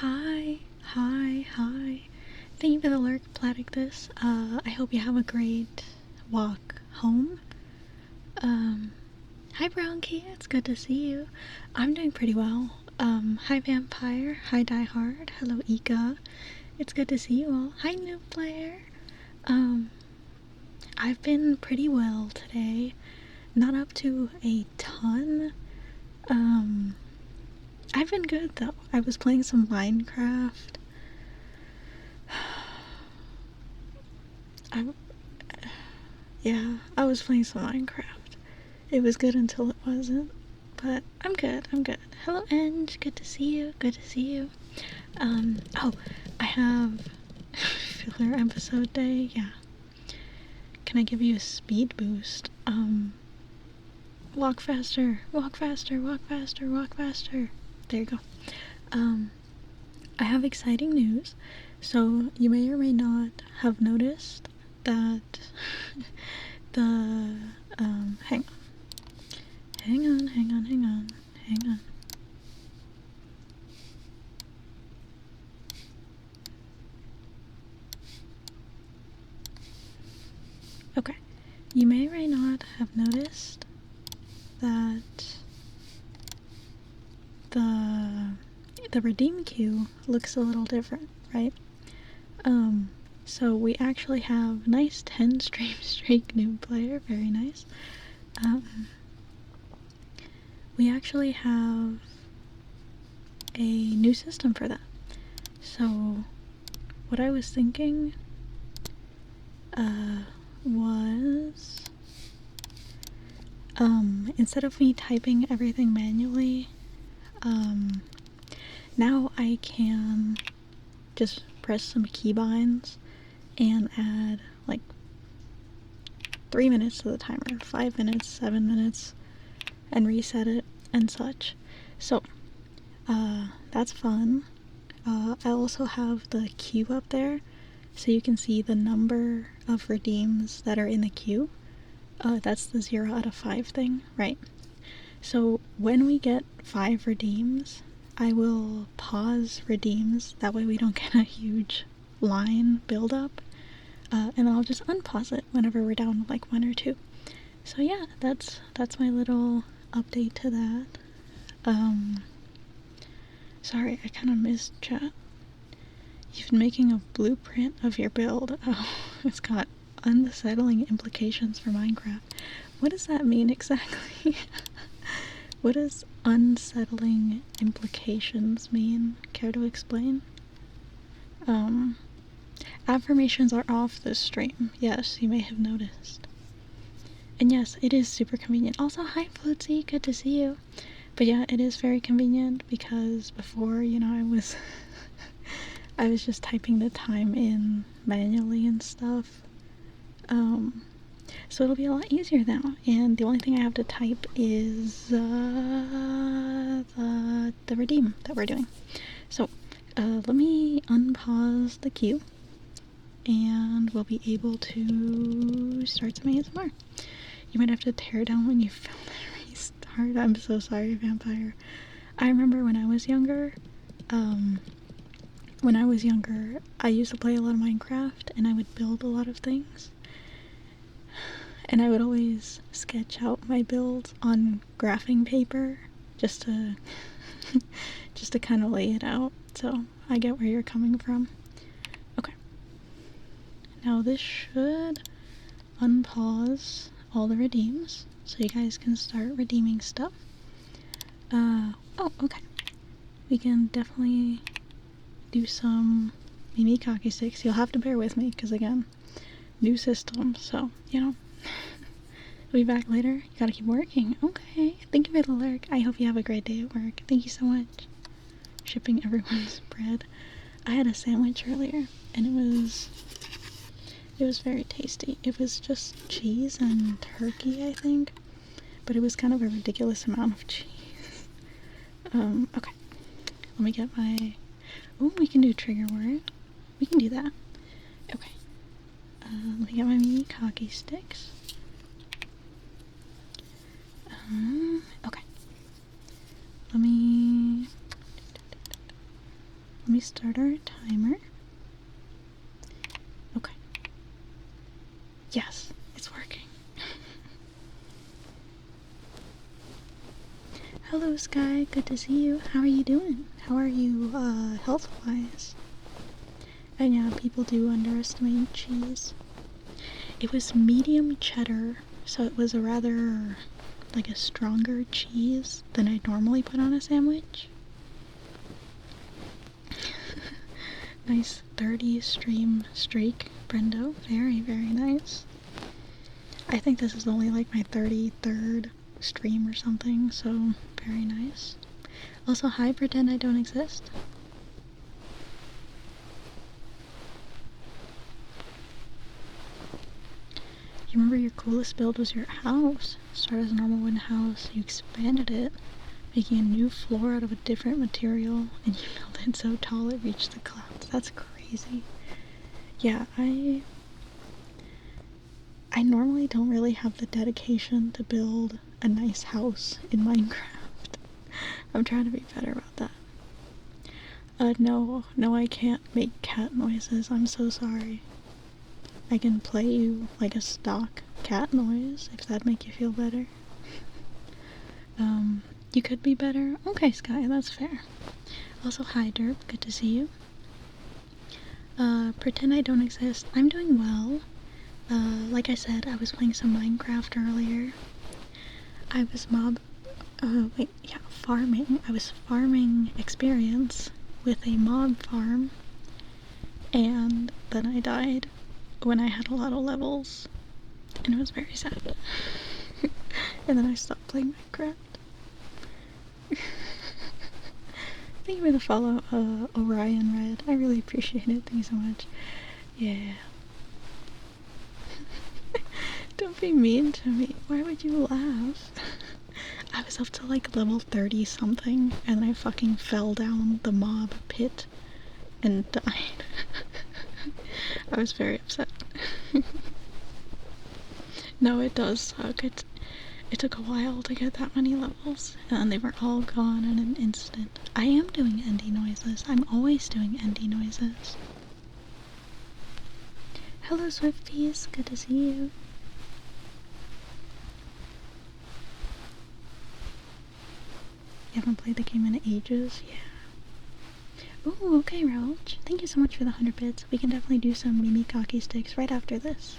Hi, hi, hi. Thank you for the lurk, Platyctus. I hope you have a great walk home. Hi Brown Key, it's good to see you. I'm doing pretty well. Hi Vampire, hi Die Hard, hello Ika. It's good to see you all. Hi Noob Player. I've been pretty well today. Not up to a ton. I've been good though. I was playing some Minecraft. I was playing some Minecraft. It was good until it wasn't. But I'm good. Hello Eng, good to see you. Oh, I have filler episode day, yeah. Can I give you a speed boost? Walk faster. There you go. I have exciting news. So you may or may not have noticed that the hang on. Okay, you may or may not have noticed that the redeem queue looks a little different, right? So we actually have nice 10 stream streak new player, very nice. We actually have a new system for that. So what I was thinking was instead of me typing everything manually, now I can just press some keybinds and add like 3 minutes to the timer, 5 minutes, 7 minutes, and reset it and such. So that's fun. I also have the queue up there, so you can see the number of redeems that are in the queue. That's the 0 out of 5 thing, right? So when we get 5 redeems, I will pause redeems, that way we don't get a huge line build up, and I'll just unpause it whenever we're down like 1 or 2. So yeah, that's my little update to that. Sorry, I kind of missed chat. You've been making a blueprint of your build. Oh, it's got unsettling implications for Minecraft. What does that mean exactly? What does unsettling implications mean? Care to explain? Affirmations are off this stream. Yes, you may have noticed. And yes, it is super convenient. Also, hi Flutzy, good to see you. But yeah, it is very convenient because before, I was I was just typing the time in manually and stuff. So it'll be a lot easier now, and the only thing I have to type is the redeem that we're doing. So let me unpause the queue, and we'll be able to start some ASMR. You might have to tear down when you film and restart. I'm so sorry, Vampire. I remember when I was younger, I used to play a lot of Minecraft, and I would build a lot of things. And I would always sketch out my builds on graphing paper, just to kind of lay it out. So I get where you're coming from. Okay. Now this should unpause all the redeems, so you guys can start redeeming stuff. Oh, okay. We can definitely do some Mimikake sticks. You'll have to bear with me, because again, new system, so, I'll be back later. You gotta keep working. Okay, thank you for the lurk. I hope you have a great day at work. Thank you so much. Shipping everyone's bread. I had a sandwich earlier, and it was very tasty. It was just cheese and turkey, I think, but it was kind of a ridiculous amount of cheese. Okay. Let me get my... Ooh, we can do trigger word. We can do that. Okay. Let me get my Mimikake sticks. Let me me start our timer. Okay. Yes, it's working. Hello, Sky. Good to see you. How are you doing? How are you, health-wise? And yeah, people do underestimate cheese. It was medium cheddar, so it was a rather, like, a stronger cheese than I normally put on a sandwich. Nice 30 stream streak, Brendo. Very, very nice. I think this is only like my 33rd stream or something, so very nice. Also, hi, pretend I don't exist. You remember your coolest build was your house. Started as a normal wooden house, you expanded it, making a new floor out of a different material, and you built it so tall it reached the clouds. That's crazy. Yeah, I normally don't really have the dedication to build a nice house in Minecraft. I'm trying to be better about that. No, I can't make cat noises. I'm so sorry. I can play you like a stock cat noise, if that'd make you feel better. You could be better? Okay, Sky, that's fair. Also, hi, Derp, good to see you. Pretend I don't exist. I'm doing well. Like I said, I was playing some Minecraft earlier. I was farming. I was farming experience with a mob farm, and then I died when I had a lot of levels, and it was very sad. And then I stopped playing Minecraft. Thank you for the follow, Orion Red. I really appreciate it. Thank you so much. Yeah. Don't be mean to me. Why would you laugh? I was up to like level 30 something, and I fucking fell down the mob pit and died. I was very upset. No, it does suck. It took a while to get that many levels, and they were all gone in an instant. I am doing endy noises. I'm always doing endy noises. Hello, Swifties. Good to see you. You haven't played the game in ages? Yeah. Ooh, okay, Roach. Thank you so much for the 100 bits. We can definitely do some Mimikaki sticks right after this.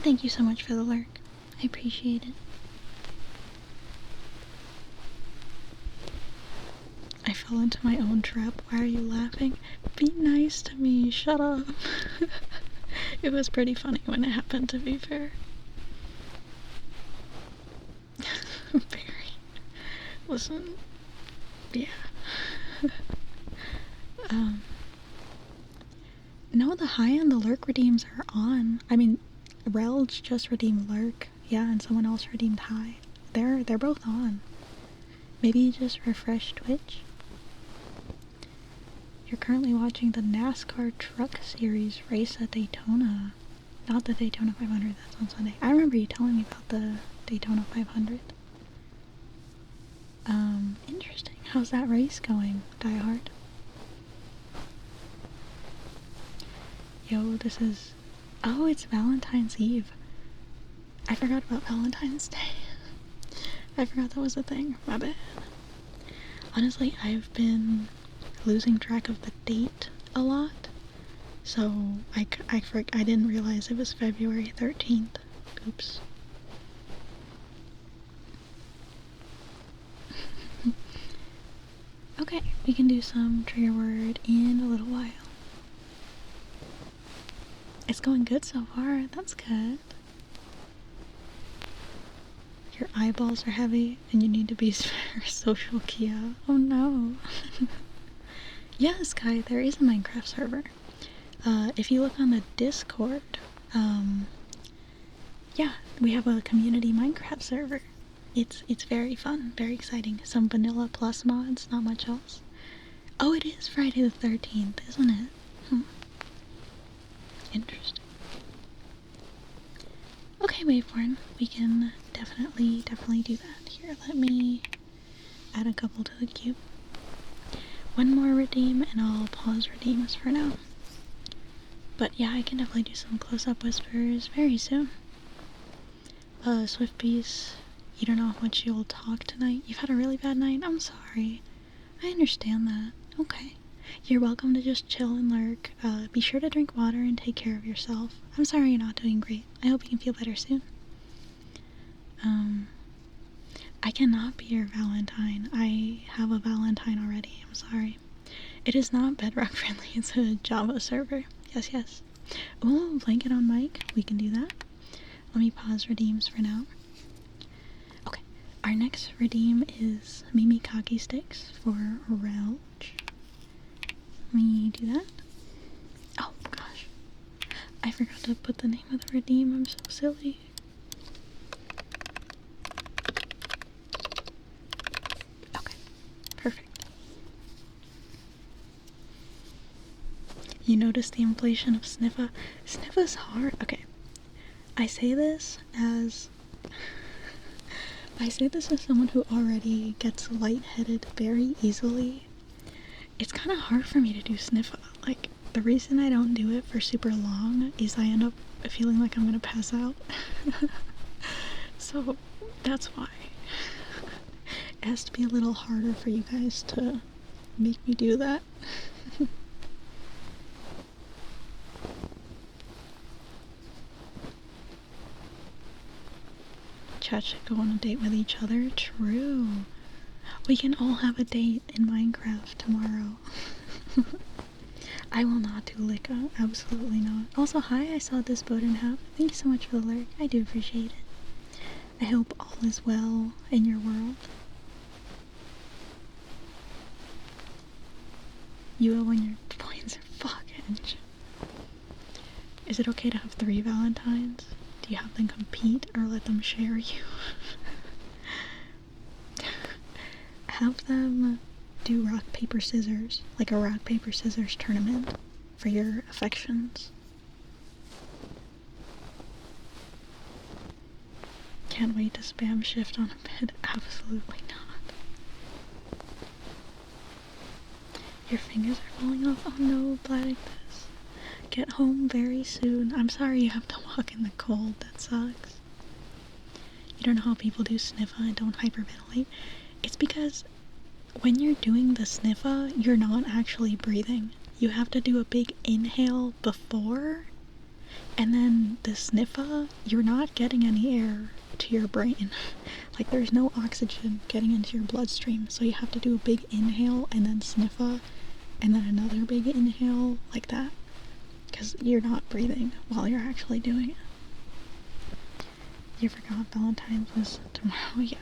Thank you so much for the lurk. I appreciate it. I fell into my own trap. Why are you laughing? Be nice to me. Shut up. It was pretty funny when it happened, to be fair. Very. Listen. Yeah. No, the high and the lurk redeems are on. I mean, Relge just redeemed lurk. Yeah, and someone else redeemed high. They're both on. Maybe just refresh Twitch. You're currently watching the NASCAR Truck Series race at Daytona. Not the Daytona 500, that's on Sunday. I remember you telling me about the Daytona 500. Interesting. How's that race going, Die Hard? Yo, this is... Oh, it's Valentine's Eve. I forgot about Valentine's Day. I forgot that was a thing. My bad. Honestly, I've been losing track of the date a lot. So, I didn't realize it was February 13th. Oops. Okay, we can do some trigger word in a little while. It's going good so far, that's good. Your eyeballs are heavy and you need to be social Kia. Oh no. Yes, Kai, there is a Minecraft server. If you look on the Discord, yeah, we have a community Minecraft server. It's very fun, very exciting. Some vanilla plus mods, not much else. Oh, it is Friday the 13th, isn't it? Interesting. Okay, Waveborn, we can definitely do that. Here, let me add a couple to the queue. one more redeem and I'll pause redeems for now. But yeah, I can definitely do some close-up whispers very soon. Swift Beast, you don't know how much you'll talk tonight. You've had a really bad night. I'm sorry. I understand that. Okay. You're welcome to just chill and lurk. Be sure to drink water and take care of yourself. I'm sorry you're not doing great. I hope you can feel better soon. I cannot be your Valentine. I have a Valentine already. I'm sorry. It is not Bedrock friendly. It's a Java server. Yes, yes. Ooh, blanket on mic. We can do that. Let me pause redeems for now. Okay. Our next redeem is Mimi Kaki Sticks for Relch. Let me do that. Oh, gosh. I forgot to put the name of the redeem. I'm so silly. Okay. Perfect. You notice the inflation of Sniffa? Sniffa's hard. Okay. I say this as someone who already gets lightheaded very easily. It's kind of hard for me to do Sniffa. Like, the reason I don't do it for super long is I end up feeling like I'm gonna pass out. So, that's why. It has to be a little harder for you guys to make me do that. Chat should go on a date with each other. True. We can all have a date in Minecraft tomorrow. I will not do Licka. Absolutely not. Also, hi, I saw this boat in half. Thank you so much for the lurk. I do appreciate it. I hope all is well in your world. You will when your points are fucking. Is it okay to have 3 Valentines? Do you have them compete or let them share you? Have them do rock, paper, scissors. Like a rock, paper, scissors tournament for your affections. Can't wait to spam shift on a bed. Absolutely not. Your fingers are falling off. Oh no, Black. Get home very soon. I'm sorry you have to walk in the cold. That sucks. You don't know how people do Sniffa and don't hyperventilate. It's because when you're doing the Sniffa, you're not actually breathing. You have to do a big inhale before, and then the Sniffa, you're not getting any air to your brain. Like, there's no oxygen getting into your bloodstream, so you have to do a big inhale and then Sniffa, and then another big inhale, like that. Because you're not breathing while you're actually doing it. You forgot Valentine's was tomorrow? Yeah.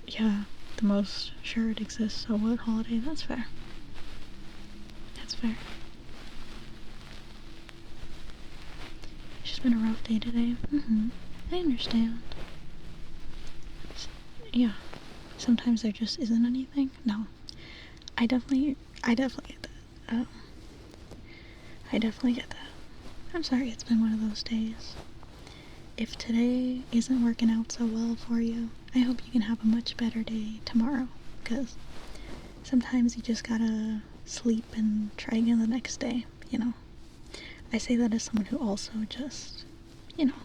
Yeah, the most sure it exists, so what holiday? That's fair. That's fair. It's just been a rough day today. I understand. Yeah. Sometimes there just isn't anything. No. I definitely get that. I definitely get that. I'm sorry it's been one of those days. If today isn't working out so well for you, I hope you can have a much better day tomorrow, because sometimes you just gotta sleep and try again the next day, you know? I say that as someone who also just, you know,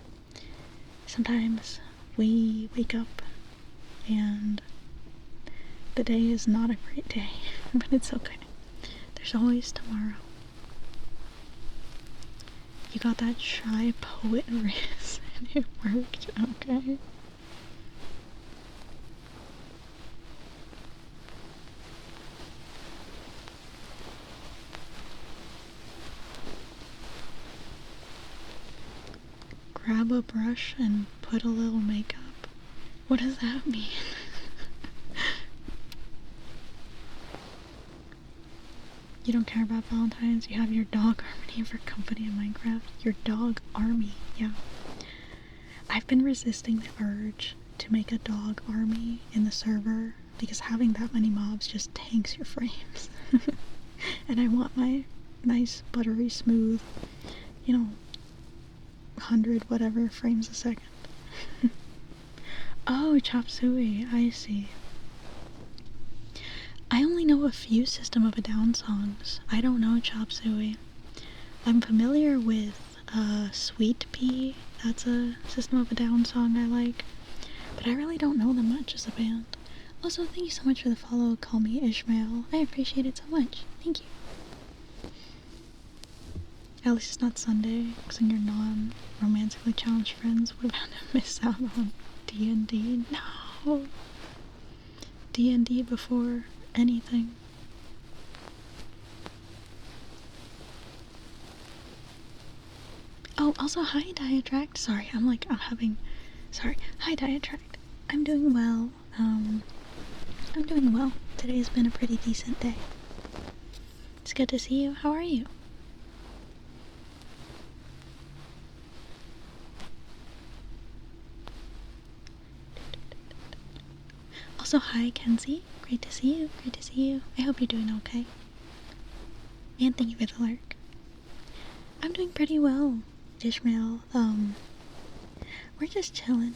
sometimes we wake up and the day is not a great day, but it's okay. There's always tomorrow. You got that shy poet riz and it worked, okay? Grab a brush and put a little makeup. What does that mean? You don't care about Valentine's, you have your dog army for company in Minecraft. Your dog army, yeah. I've been resisting the urge to make a dog army in the server because having that many mobs just tanks your frames. And I want my nice, buttery, smooth, you know, 100 whatever frames a second. . Oh, chop suey, I see. I only know a few System of a Down songs. I don't know Chop Suey. I'm familiar with Sweet Pea. That's a System of a Down song I like. But I really don't know them much as a band. Also, thank you so much for the follow. Call me Ishmael. I appreciate it so much. Thank you. At least it's not Sunday, because then your non-romantically challenged friends would have had to miss out on D&D. No! D&D before anything. Oh, also, hi, Diatract. Sorry, hi, Diatract. I'm doing well. I'm doing well. Today's been a pretty decent day. It's good to see you. How are you? Also, hi, Kenzie. Great to see you. Great to see you. I hope you're doing okay. And thank you for the lurk. I'm doing pretty well, Ishmael. We're just chilling.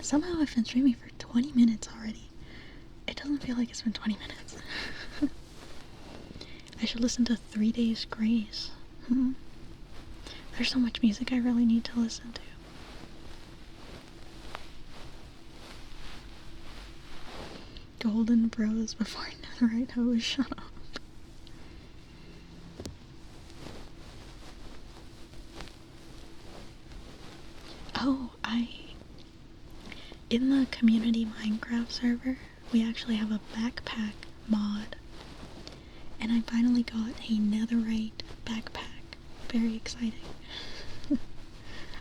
Somehow I've been streaming for 20 minutes already. It doesn't feel like it's been 20 minutes. I should listen to 3 Days Grace. There's so much music I really need to listen to. Golden Bros before Netherite Hose. Shut up. Oh, in the community Minecraft server, we actually have a backpack mod. And I finally got a netherite backpack. Very exciting.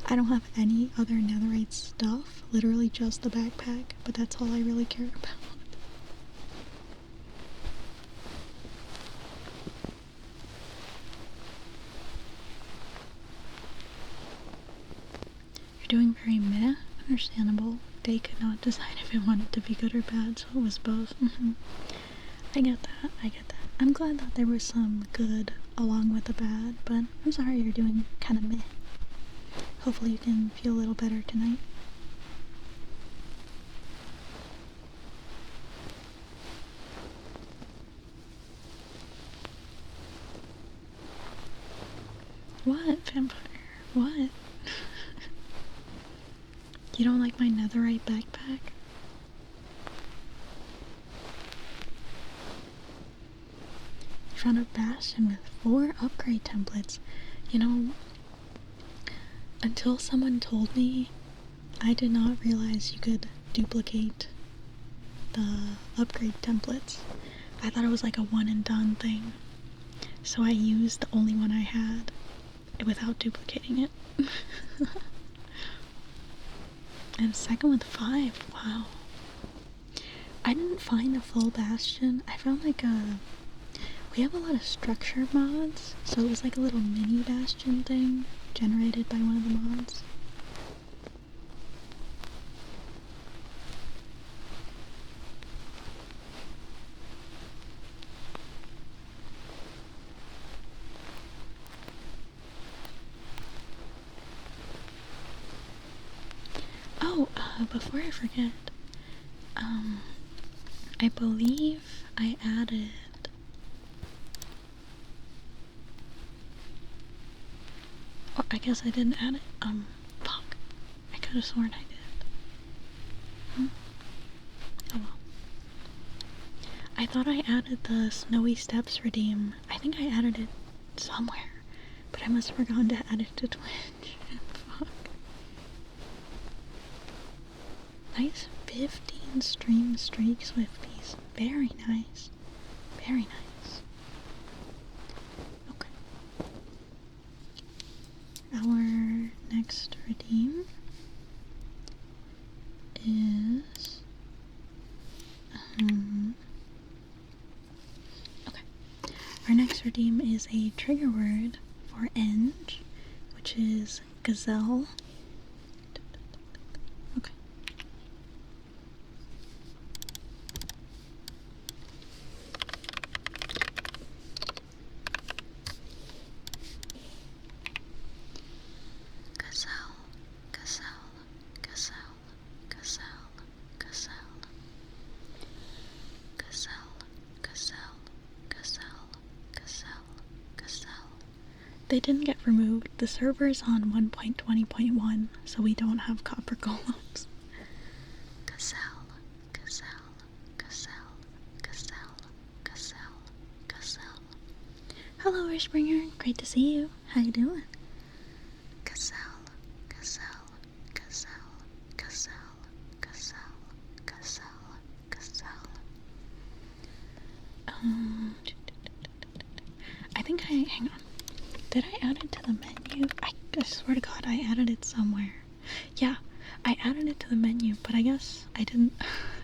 I don't have any other netherite stuff, literally just the backpack, but that's all I really care about. You're doing very meh? Understandable. They could not decide if it wanted to be good or bad, so it was both. I get that. I'm glad that there was some good along with the bad, but I'm sorry you're doing kind of meh. Hopefully you can feel a little better tonight. What, vampire? What? You don't like my netherite backpack? You found a bastion with 4 upgrade templates. You know, until someone told me, I did not realize you could duplicate the upgrade templates. I thought it was like a one and done thing. So I used the only one I had without duplicating it. And second with 5, wow. I didn't find a full bastion. I found like we have a lot of structure mods, so it was like a little mini bastion thing generated by one of the mods. Oh, before I forget, I believe I added... Oh, I guess I didn't add it. Fuck. I could have sworn I did. Oh well. I thought I added the Snowy Steps redeem. I think I added it somewhere, but I must have forgotten to add it to Twitch. Fuck. Nice 15 stream streak Swifties. Very nice. Very nice. Okay. Our next redeem is... okay. Our next redeem is a trigger word for Eng, which is gazelle. Okay. Gazelle, gazelle, gazelle, gazelle, gazelle, gazelle, They didn't get removed. The server's on 1.20.1, so we don't have copper golems. Gazelle, gazelle, gazelle, gazelle, gazelle, gazelle. Hello, Wishbringer. Great to see you. How you doing? Gazelle, gazelle, gazelle, gazelle, gazelle, gazelle, gazelle. I think hang on. Did I add it to the menu? I swear to God, I added it somewhere. Yeah, I added it to the menu, but I guess I didn't.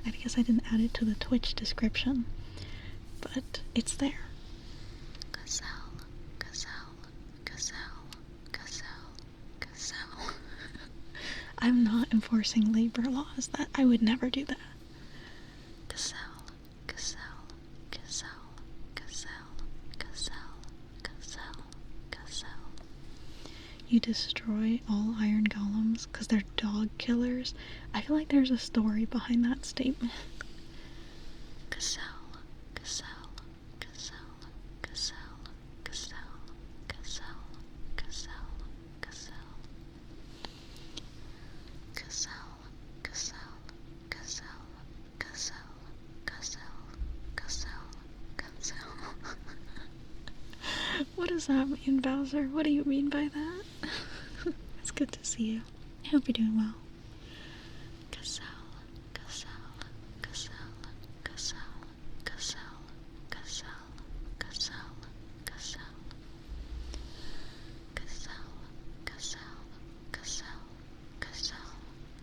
I guess I didn't add it to the Twitch description. But it's there. Gazelle, gazelle, gazelle, gazelle, gazelle. I'm not enforcing labor laws. That I would never do that. Gazelle, gazelle, gazelle, gazelle, gazelle, gazelle, gazelle. You destroy all iron golems because they're dog killers. I feel like there's a story behind that statement. Gazelle, gazelle, gazelle, gazelle, gazelle, gazelle, gazelle, gazelle. Gazelle, gazelle, gazelle, gazelle, gazelle, gazelle, gazelle. What does that mean, Bowser? What do you mean by that? It's good to see you. I hope you're doing well. Gazelle, gazelle, gazelle, gazelle, gazelle, gazelle, gazelle, gazelle. Gazelle, gazelle, gazelle, gazelle,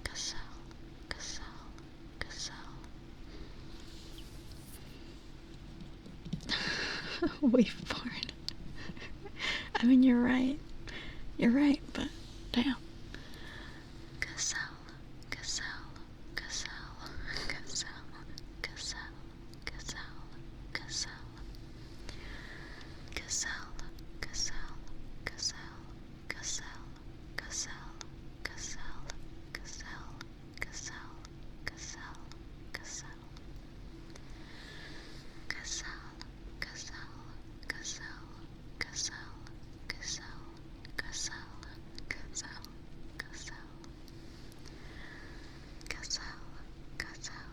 gazelle, gazelle, gazelle. Waveborn. I mean, you're right. You're right, but damn. Gazelle, gazelle, gazelle, gazelle, gazelle, gazelle, gazelle. Gazelle, gazelle, gazelle, gazelle, gazelle, gazelle, gazelle, gazelle, gazelle, gazelle. Gazelle, gazelle, gazelle, gazelle, gazelle, gazelle, gazelle, gazelle. Gazelle, gazelle,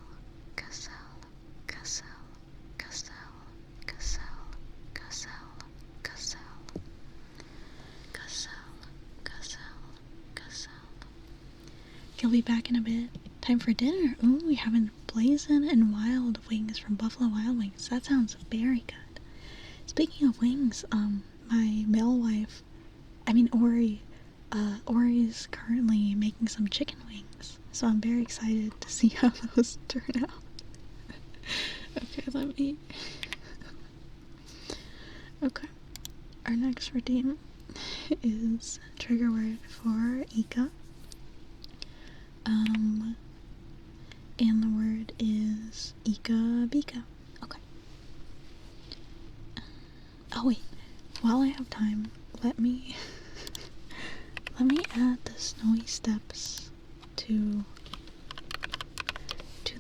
gazelle, gazelle, gazelle, gazelle, gazelle, gazelle. Gazelle, gazelle, gazelle. You'll be back in a bit. Time for dinner. Ooh, we have Blazin' and Wild Wings from Buffalo Wild Wings. That sounds very good. Speaking of wings, my male wife, Ori's currently making some chicken wings, so I'm very excited to see how those turn out. Okay, let me... Okay, our next redeem is trigger word for Ika. And the word is Ika Bika. Okay. Oh wait, while I have time, let me add the snowy steps to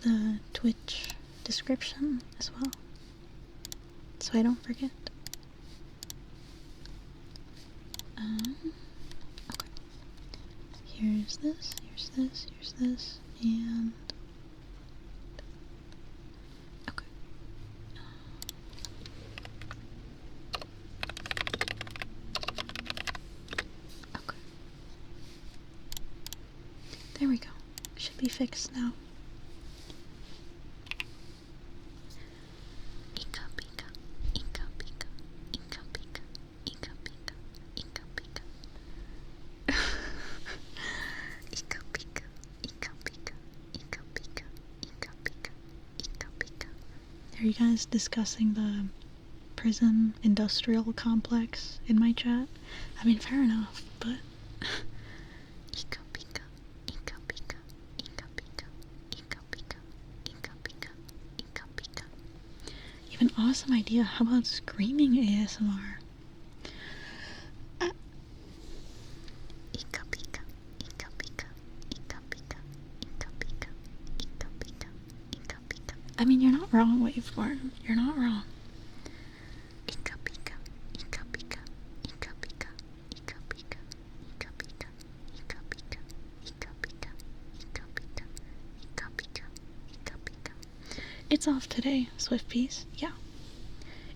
the Twitch description as well, so I don't forget. Okay. Here's this, and okay. Okay. There we go. Should be fixed now. Ika Bika, Ika Bika, Ika Bika, Ika Bika, Ika Bika. Ika Bika, Ika Bika, Ika Bika, Ika Bika, Ika Bika. Are you guys discussing the prison industrial complex in my chat? I mean, fair enough, but... Ika Bika, Ika Bika, Ika Bika, Ika Bika, Ika Bika, Ika Bika. You have an awesome idea. How about screaming ASMR? Ika Bika, Ika Bika, Ika Bika, Ika Bika, Ika Bika, Ika Bika. I mean, you're not wrong, Waveborn. You're not wrong. Ika Bika, Ika Bika, Ika Bika, It's off today, Swift Piece. Yeah.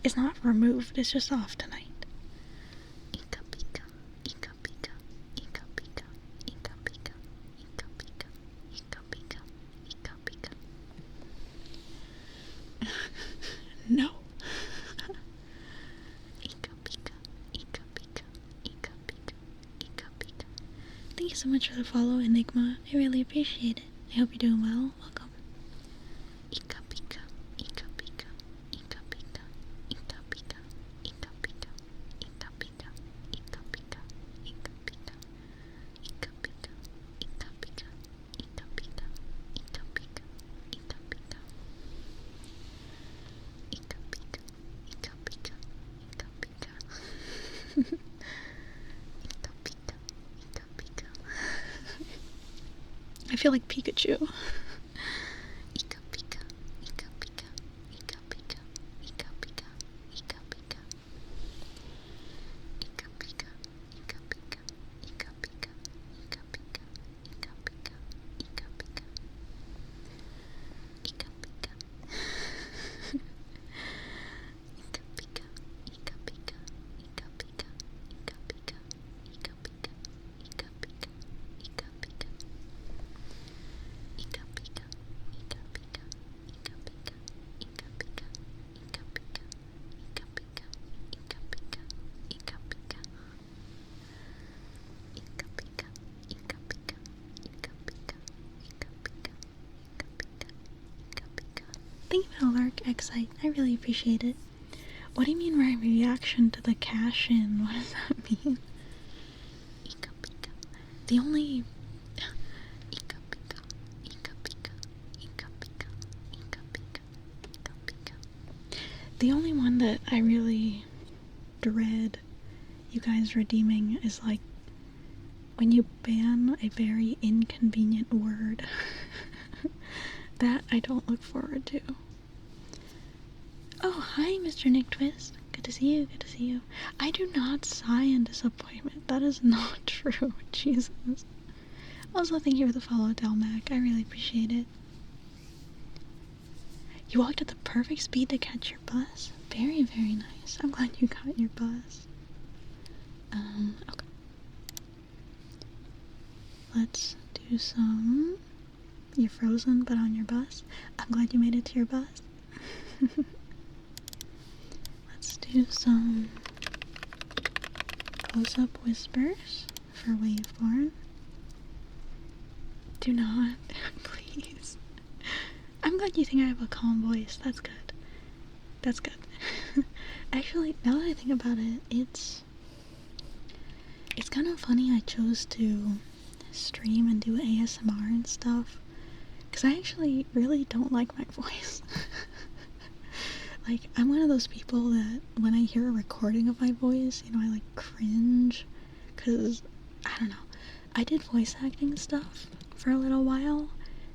It's not removed, it's just off tonight. Ika pika, ika pika, ika pika, ika pika, ika pika, ika pika, ika pika. No. Ika pika, ika pika, ika pika, ika pika. Thank you so much for the follow, Enigma. I really appreciate it. I hope you're doing well. Welcome. Ika pika, ika pika, ika pika, ika pika, ika pika, ika pika, ika pika, ika pika, ika pika, ika pika, ika pika, ika pika, ika pika. Ika pika, ika pika, ika pika. Ika pika, ika pika. I feel like Pikachu. Ika pika, ika pika, ika pika, ika pika, ika pika. Ika pika, ika pika, ika pika, ika pika, ika pika, ika pika. Ika pika. Ika pika, ika pika, ika pika, ika pika, ika pika, ika pika, ika pika. Ika pika, ika pika, ika pika, ika pika, ika pika, ika pika, ika pika, ika pika. Ika pika, ika pika, ika pika, ika pika, ika pika, ika pika. Thank you for the lark, Excite. I really appreciate it. What do you mean my reaction to the cash-in? What does that mean? Ika pika. The only... Ika pika, ika pika, ika pika, ika pika, ika pika. The only one that I really dread you guys redeeming is like when you ban a very inconvenient word. That I don't look forward to. Oh, hi, Mr. Nick Twist. Good to see you, good to see you. I do not sigh in disappointment. That is not true. Jesus. Also, thank you for the follow, Delmac. I really appreciate it. You walked at the perfect speed to catch your bus. Very, very nice. I'm glad you got your bus. Okay. Let's do some... You're frozen, but on your bus. I'm glad you made it to your bus. Let's do some close-up whispers for Waveborn. Do not, please. I'm glad you think I have a calm voice. That's good. That's good. Actually, now that I think about it, it's kind of funny I chose to stream and do ASMR and stuff, because I actually really don't like my voice. Like, I'm one of those people that when I hear a recording of my voice, you know, I like cringe, because, I don't know, I did voice acting stuff for a little while,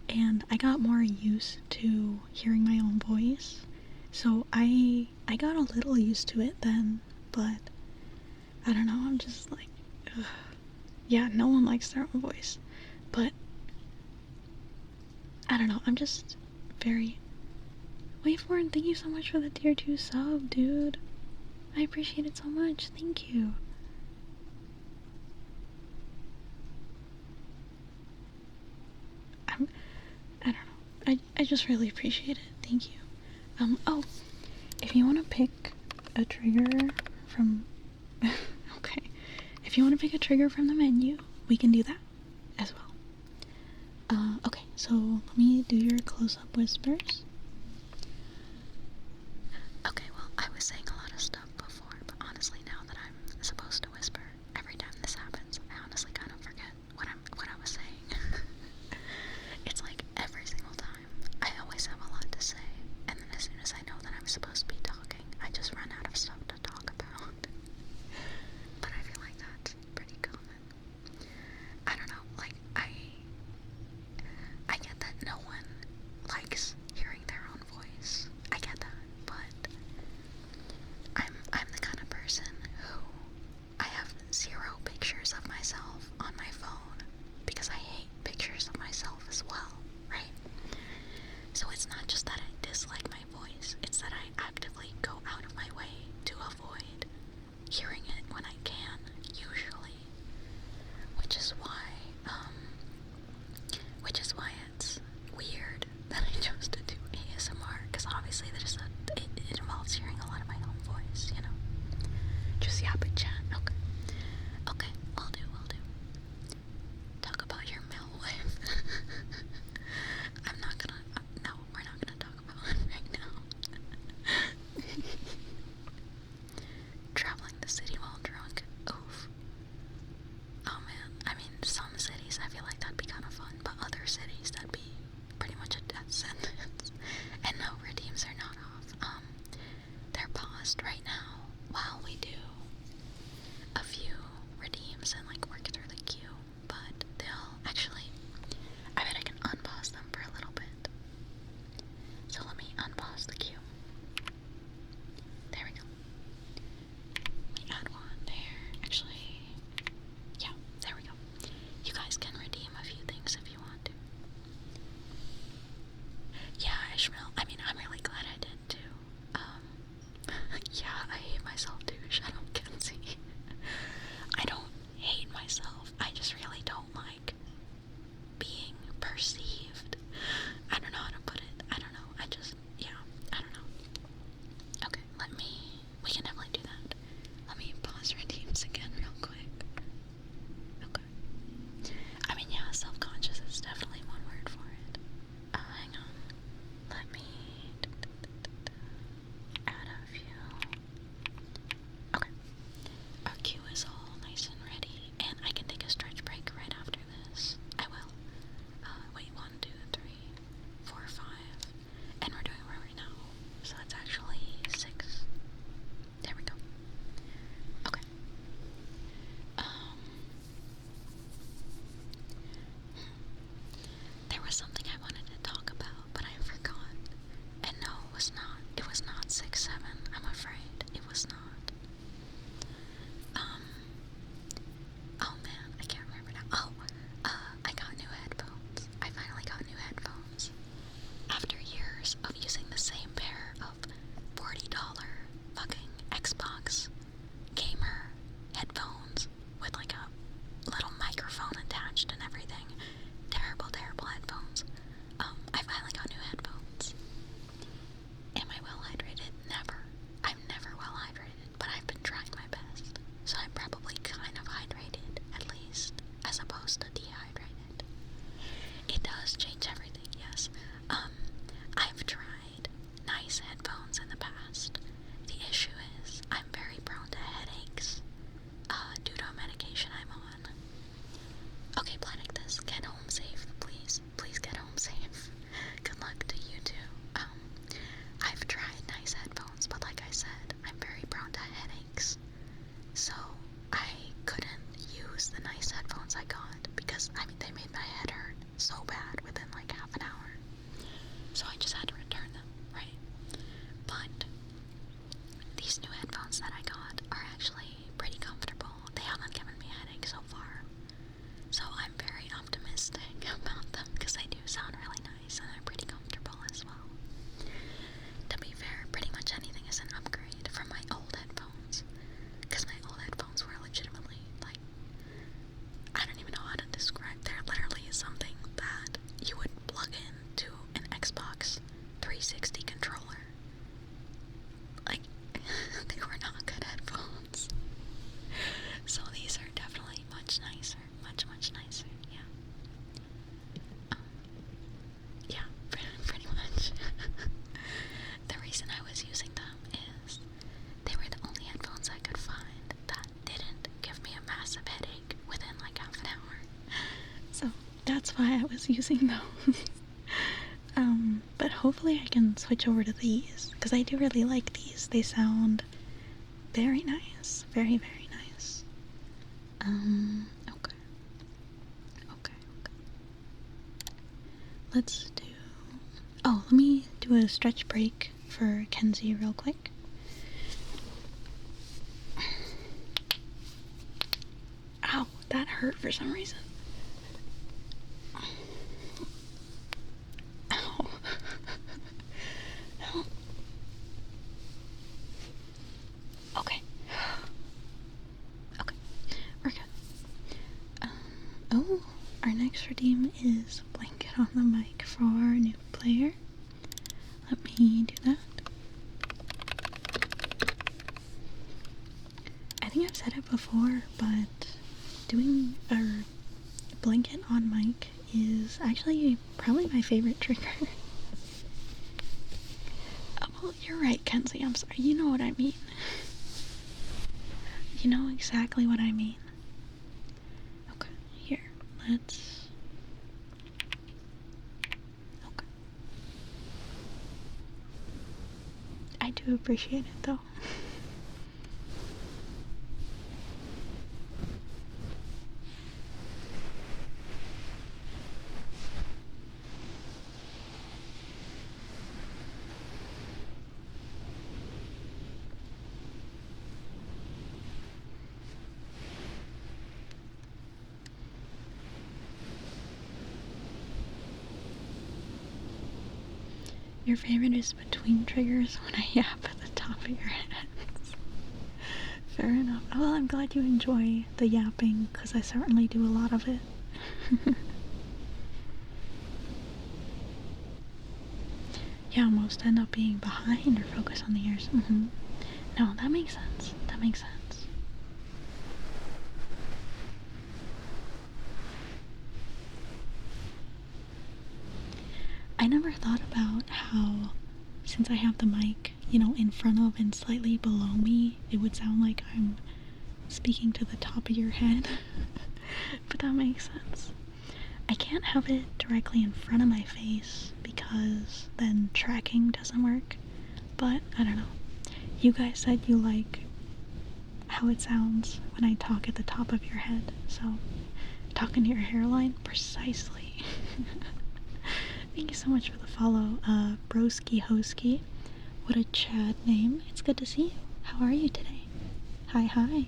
and I got more used to hearing my own voice, so I got a little used to it then, but I don't know, I'm just like, ugh. Yeah, no one likes their own voice, but I don't know, I'm just very... Waveborn, thank you so much for the tier 2 sub, dude. I appreciate it so much, thank you. I don't know, I just really appreciate it, thank you. Oh, if you want to pick a trigger from... okay. If you want to pick a trigger from the menu, we can do that as well. Okay, so let me do your close-up whispers. Okay, well, I was saying a lot of stuff before, but honestly, now that I'm supposed to whisper, every time this happens, I honestly kind of forget what I was saying. It's like every single time, I always have a lot to say, and then as soon as I know that I'm supposed to be talking, I just run out of stuff to talk about. But I feel like that's pretty common. I don't know, like, I get that no one likes hearing their own voice. I get that, but I'm the kind of person who I have 0 pictures of myself on my phone because I hate pictures of myself as well, right? So it's not just that I dislike my voice. It's that I actively go out of my way to avoid hearing it when I can, usually. Which is why it's weird that I chose to do ASMR, because obviously it involves hearing a lot of my own voice, you know? Just yap and chat. Okay. Okay, will do. Talk about your male wife. No, we're not gonna talk about it right now. Traveling the city while drunk. Oof. Oh man, I mean, some cities I feel like that'd be kind of fun, but other cities that'd be pretty much a death sentence. And no, redeems are not off. They're paused right now while we do a few redeems and like work through the queue, but they'll actually, I bet I can unpause them for a little bit. So let me unpause the queue. There we go. We add one there. Actually, yeah, there we go. You guys can redeem a few things if you want to. Yeah, Ishmael, I mean, I'm really glad I did too. Yeah, I hate myself too, Shadow Kenzie. I don't hate myself, I just really don't like being perceived. I don't know how to put it. I don't know. I don't know. Okay, we can definitely do that. Let me pause redeems again real quick. Okay. I mean, yeah, self-conscious is definitely one word for it. Hang on. Let me add a few. Okay. Our queue is all nice and ready, and I can take a stretch break right after this. I will. Wait, 1, 2, 3, 4, 5. And we're doing right now. So it's actually 6. There we go. Okay. There was something I wanted to talk about, but I forgot. And no, it was not. It was not 6, 7. I'm afraid. It was not. Oh man, I can't remember now. Oh, I got new headphones. I finally got new headphones. After years of using the same pair of $40 fucking Xbox gamer headphones with like a little microphone attached and everything. Terrible headphones. I finally got new headphones. Am I well hydrated? Never. I'm never well hydrated, but I've been trying my best. So I'm probably kind of hydrated, at least, as opposed to dehydrated. It does change everything, yes. I've tried nice headphones in the past. The issue is I'm very prone to headaches, due to a medication I'm on. Okay, Planet this, get home safe, please. Please get home safe. Good luck to you too. I've tried nice headphones, but like I said, I'm very prone to headaches. So I couldn't use the nice headphones I got because, I mean, they made my head hurt so bad within like half an hour. So I just had to return them, right? But these new headphones that I got are actually pretty comfortable. They haven't given me a headache so far. So I'm very optimistic about them because they do sound really nice and they're pretty comfortable as well. To be fair, pretty much anything is an upgrade from my old headphones. Because my old headphones were legitimately, like, I don't even know how to describe. They're literally something that you would plug into an Xbox 360 controller. Like, they were not good headphones. So these are definitely much nicer. Much nicer, yeah. Yeah, pretty much. The reason I was using them is they were the only headphones I could find that didn't give me a massive headache within like half an hour. So that's why I was using those. But hopefully I can switch over to these, because I do really like these. They sound very nice. Very, very nice. Okay. Let's do... Oh, let me do a stretch break for Kenzie real quick. Ow, that hurt for some reason. Ow. our next redeem is blanket on the mic for our new player. Let me do that. I think I've said it before, but doing a blanket on mic is actually probably my favorite trigger. Oh, well, you're right, Kenzie. I'm sorry. You know what I mean. You know exactly what I mean. Okay, here. Let's... Okay. I do appreciate it, though. Your favorite is between triggers when I yap at the top of your head. Fair enough. Well, I'm glad you enjoy the yapping, because I certainly do a lot of it. Yeah, most end up being behind or focus on the ears. No, that makes sense. That makes sense. I never thought about how, since I have the mic, you know, in front of and slightly below me, it would sound like I'm speaking to the top of your head. But that makes sense. I can't have it directly in front of my face because then tracking doesn't work. But I don't know. You guys said you like how it sounds when I talk at the top of your head, so talking to your hairline, precisely. Thank you so much for the follow, Broski Hosky. What a Chad name. It's good to see you. How are you today? Hi, hi.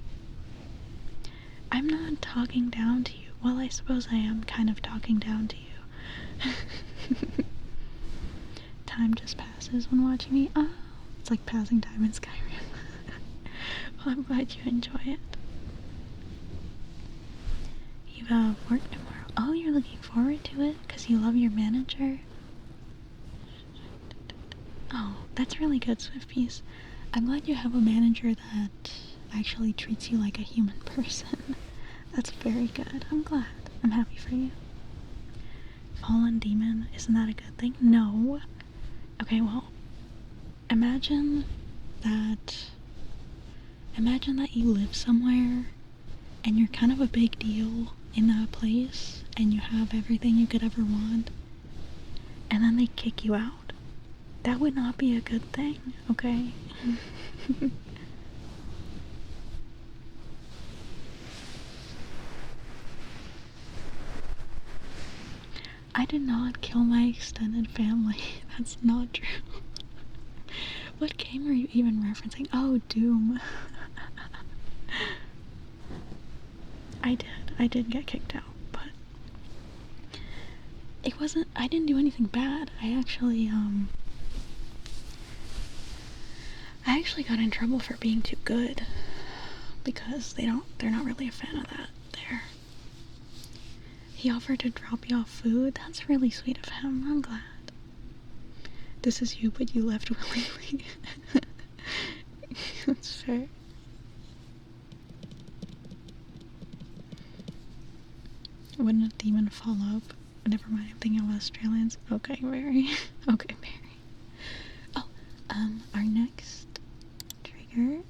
I'm not talking down to you. Well, I suppose I am kind of talking down to you. Time just passes when watching me. Oh, it's like passing time in Skyrim. Well, I'm glad you enjoy it. You have work tomorrow. Oh, you're looking forward to it because you love your manager? Oh, that's really good, Swifties. I'm glad you have a manager that actually treats you like a human person. That's very good. I'm glad. I'm happy for you. Fallen demon, isn't that a good thing? No. Okay, well, imagine that you live somewhere and you're kind of a big deal in that place and you have everything you could ever want, and then they kick you out. That would not be a good thing, okay? I did not kill my extended family. That's not true. What game are you even referencing? Oh, Doom. I did get kicked out, but it wasn't, I didn't do anything bad. I actually got in trouble for being too good, because they're not really a fan of that there. He offered to drop you off food. That's really sweet of him. I'm glad. This is you, but you left willingly. That's fair. Wouldn't a demon follow up? Never mind, I'm thinking of Australians. Okay, Mary. Okay, Mary. Oh, our next trigger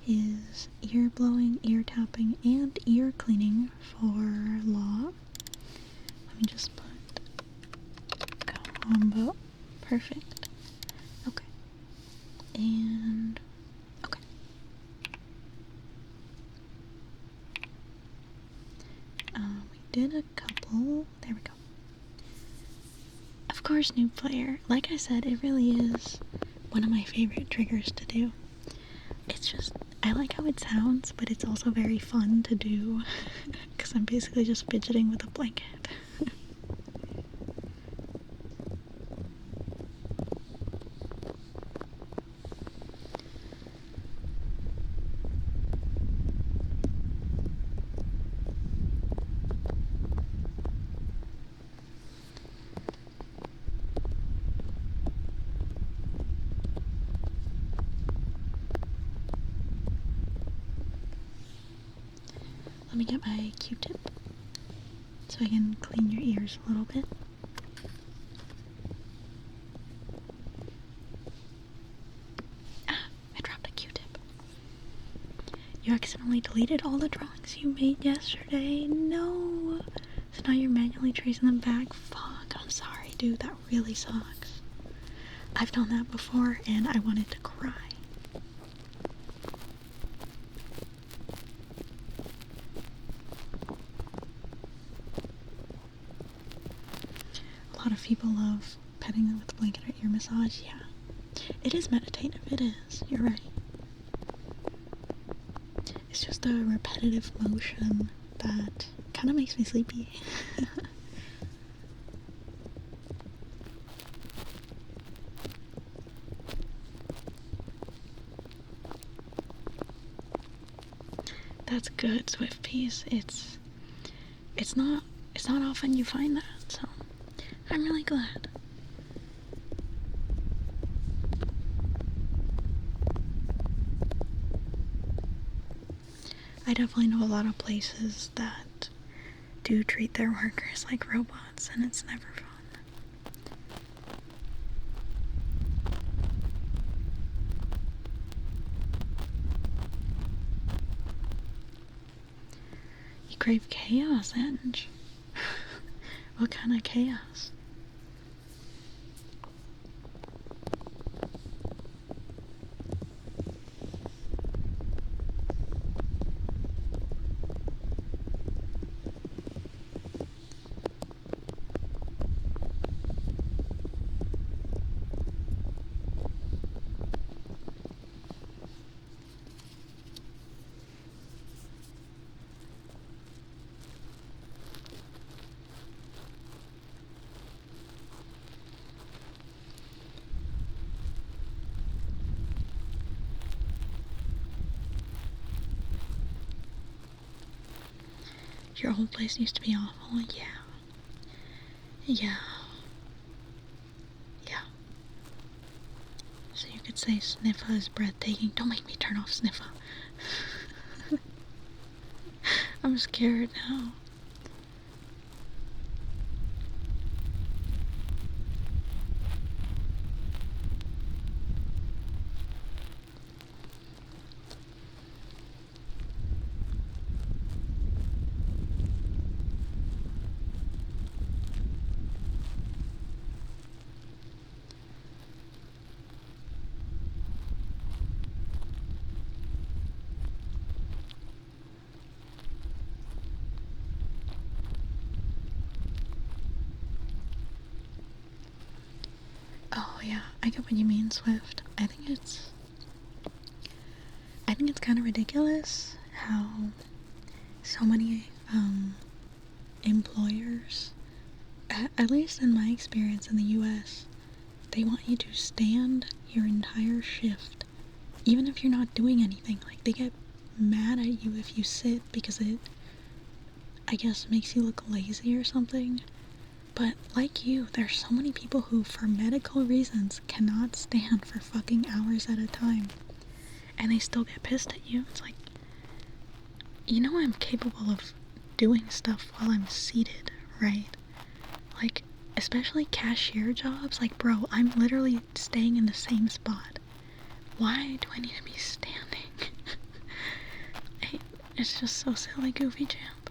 is ear blowing, ear tapping, and ear cleaning for Law. Let me just put combo. Perfect. Okay. And okay. We did a couple. There we go. Of course, new player. Like I said, it really is one of my favorite triggers to do. It's just, I like how it sounds, but it's also very fun to do because I'm basically just fidgeting with a blanket. me get my Q-tip so I can clean your ears a little bit. Ah, I dropped a Q-tip. You accidentally deleted all the drawings you made yesterday? No! So now you're manually tracing them back? Fuck, I'm sorry, dude, that really sucks. I've done that before and I wanted to cry. A lot of people love petting them with a blanket or ear massage. Yeah, it is meditative, it is, you're right. It's just a repetitive motion that kind of makes me sleepy. That's good, Swift Peas. It's not often you find that, so I'm really glad. I definitely know a lot of places that do treat their workers like robots, and it's never fun. You crave chaos, Ange. What kind of chaos? Your old place used to be awful. Yeah. Yeah. Yeah. So you could say Sniffa is breathtaking. Don't make me turn off Sniffa. I'm scared now. Oh yeah, I get what you mean, Swift. I think it's kind of ridiculous how so many employers, at least in my experience in the US, they want you to stand your entire shift, even if you're not doing anything. Like, they get mad at you if you sit because it, I guess, makes you look lazy or something. But like you, there's so many people who, for medical reasons, cannot stand for fucking hours at a time. And they still get pissed at you. It's like, you know I'm capable of doing stuff while I'm seated, right? Like, especially cashier jobs. Like, bro, I'm literally staying in the same spot. Why do I need to be standing? It's just so silly, Goofy Champ.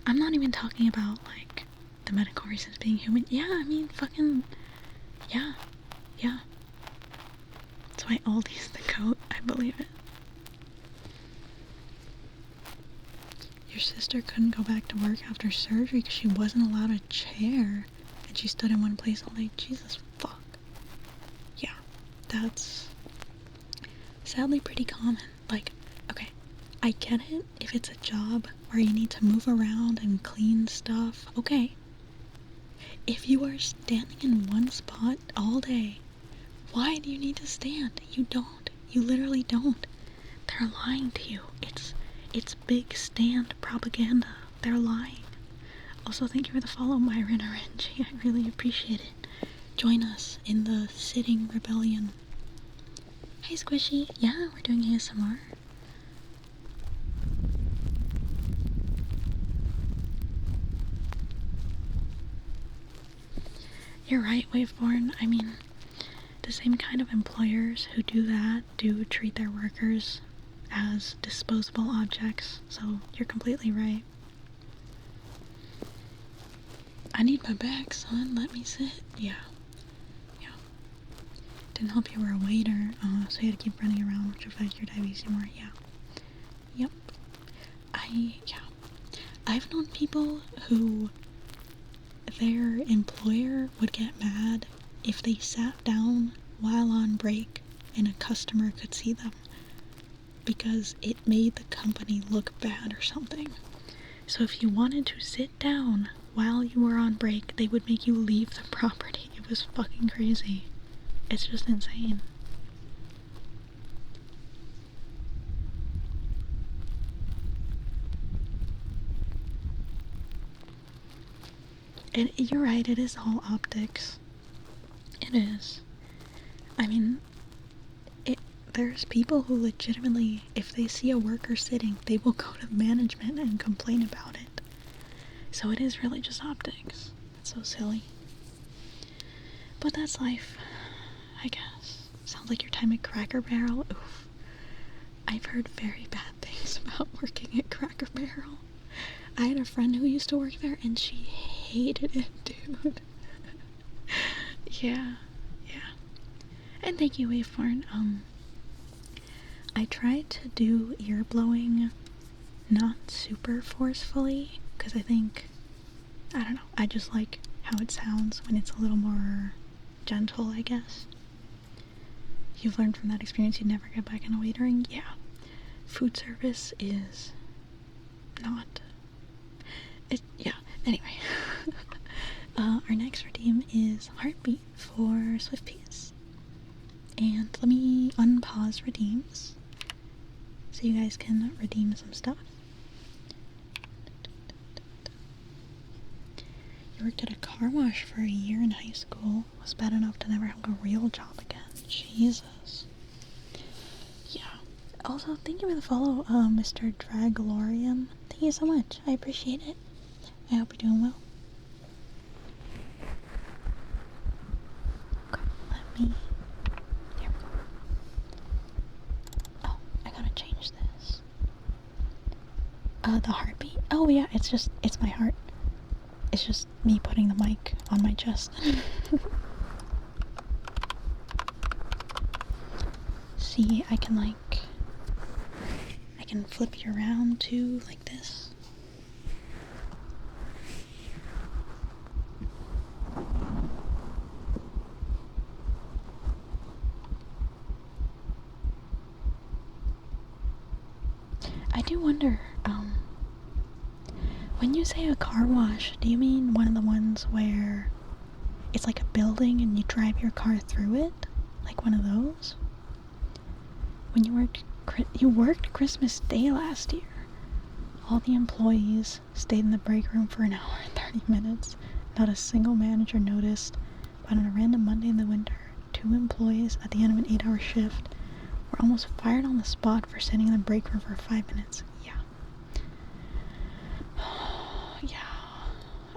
I'm not even talking about, like, the medical reasons being human. Yeah, I mean, fucking, yeah. That's why Aldi's the goat, I believe it. Your sister couldn't go back to work after surgery because she wasn't allowed a chair, and she stood in one place all day. Jesus fuck. Yeah, that's sadly pretty common. Like, okay, I get it if it's a job where you need to move around and clean stuff. Okay. If you are standing in one spot all day, why do you need to stand? You don't. You literally don't. They're lying to you. It's big stand propaganda. They're lying. Also, thank you for the follow, Myron RNG. I really appreciate it. Join us in the sitting rebellion. Hey, Squishy. Yeah, we're doing ASMR. You're right, Waveborn. I mean, the same kind of employers who do that do treat their workers as disposable objects, so you're completely right. I need my back, son. Let me sit. Yeah. Yeah. Didn't help you were a waiter, so you had to keep running around, which affected your diabetes more. Yeah. Yep. Yeah. I've known people who their employer would get mad if they sat down while on break and a customer could see them because it made the company look bad or something. So if you wanted to sit down while you were on break, they would make you leave the property. It was fucking crazy. It's just insane. And you're right, it is all optics. It is. I mean, there's people who legitimately, if they see a worker sitting, they will go to management and complain about it. So it is really just optics. It's so silly. But that's life, I guess. Sounds like your time at Cracker Barrel. Oof. I've heard very bad things about working at Cracker Barrel. I had a friend who used to work there and she hated it, dude. Yeah. And thank you, Waveborn. I tried to do ear blowing not super forcefully, because I don't know, I just like how it sounds when it's a little more gentle, I guess. You've learned from that experience you'd never get back into waitering? Yeah. Food service is not. Yeah, anyway. Our next redeem is Heartbeat for Swift Peas. And let me unpause redeems so you guys can redeem some stuff. You worked at a car wash for a year in high school. Was bad enough to never have a real job again. Jesus. Yeah. Also, thank you for the follow, Mr. Dragalorian. Thank you so much. I appreciate it. I hope you're doing well. Okay, let me... Here we go. Oh, I gotta change this. The heartbeat? Oh yeah, it's my heart. It's just me putting the mic on my chest. See, I can flip it around too, like this. I do wonder, when you say a car wash, do you mean one of the ones where it's like a building and you drive your car through it? Like one of those? When you worked Christmas Day last year. All the employees stayed in the break room for an hour and 30 minutes. Not a single manager noticed. But on a random Monday in the winter, 2 employees at the end of an 8-hour shift were almost fired on the spot for sitting in the break room for 5 minutes. Yeah. Yeah.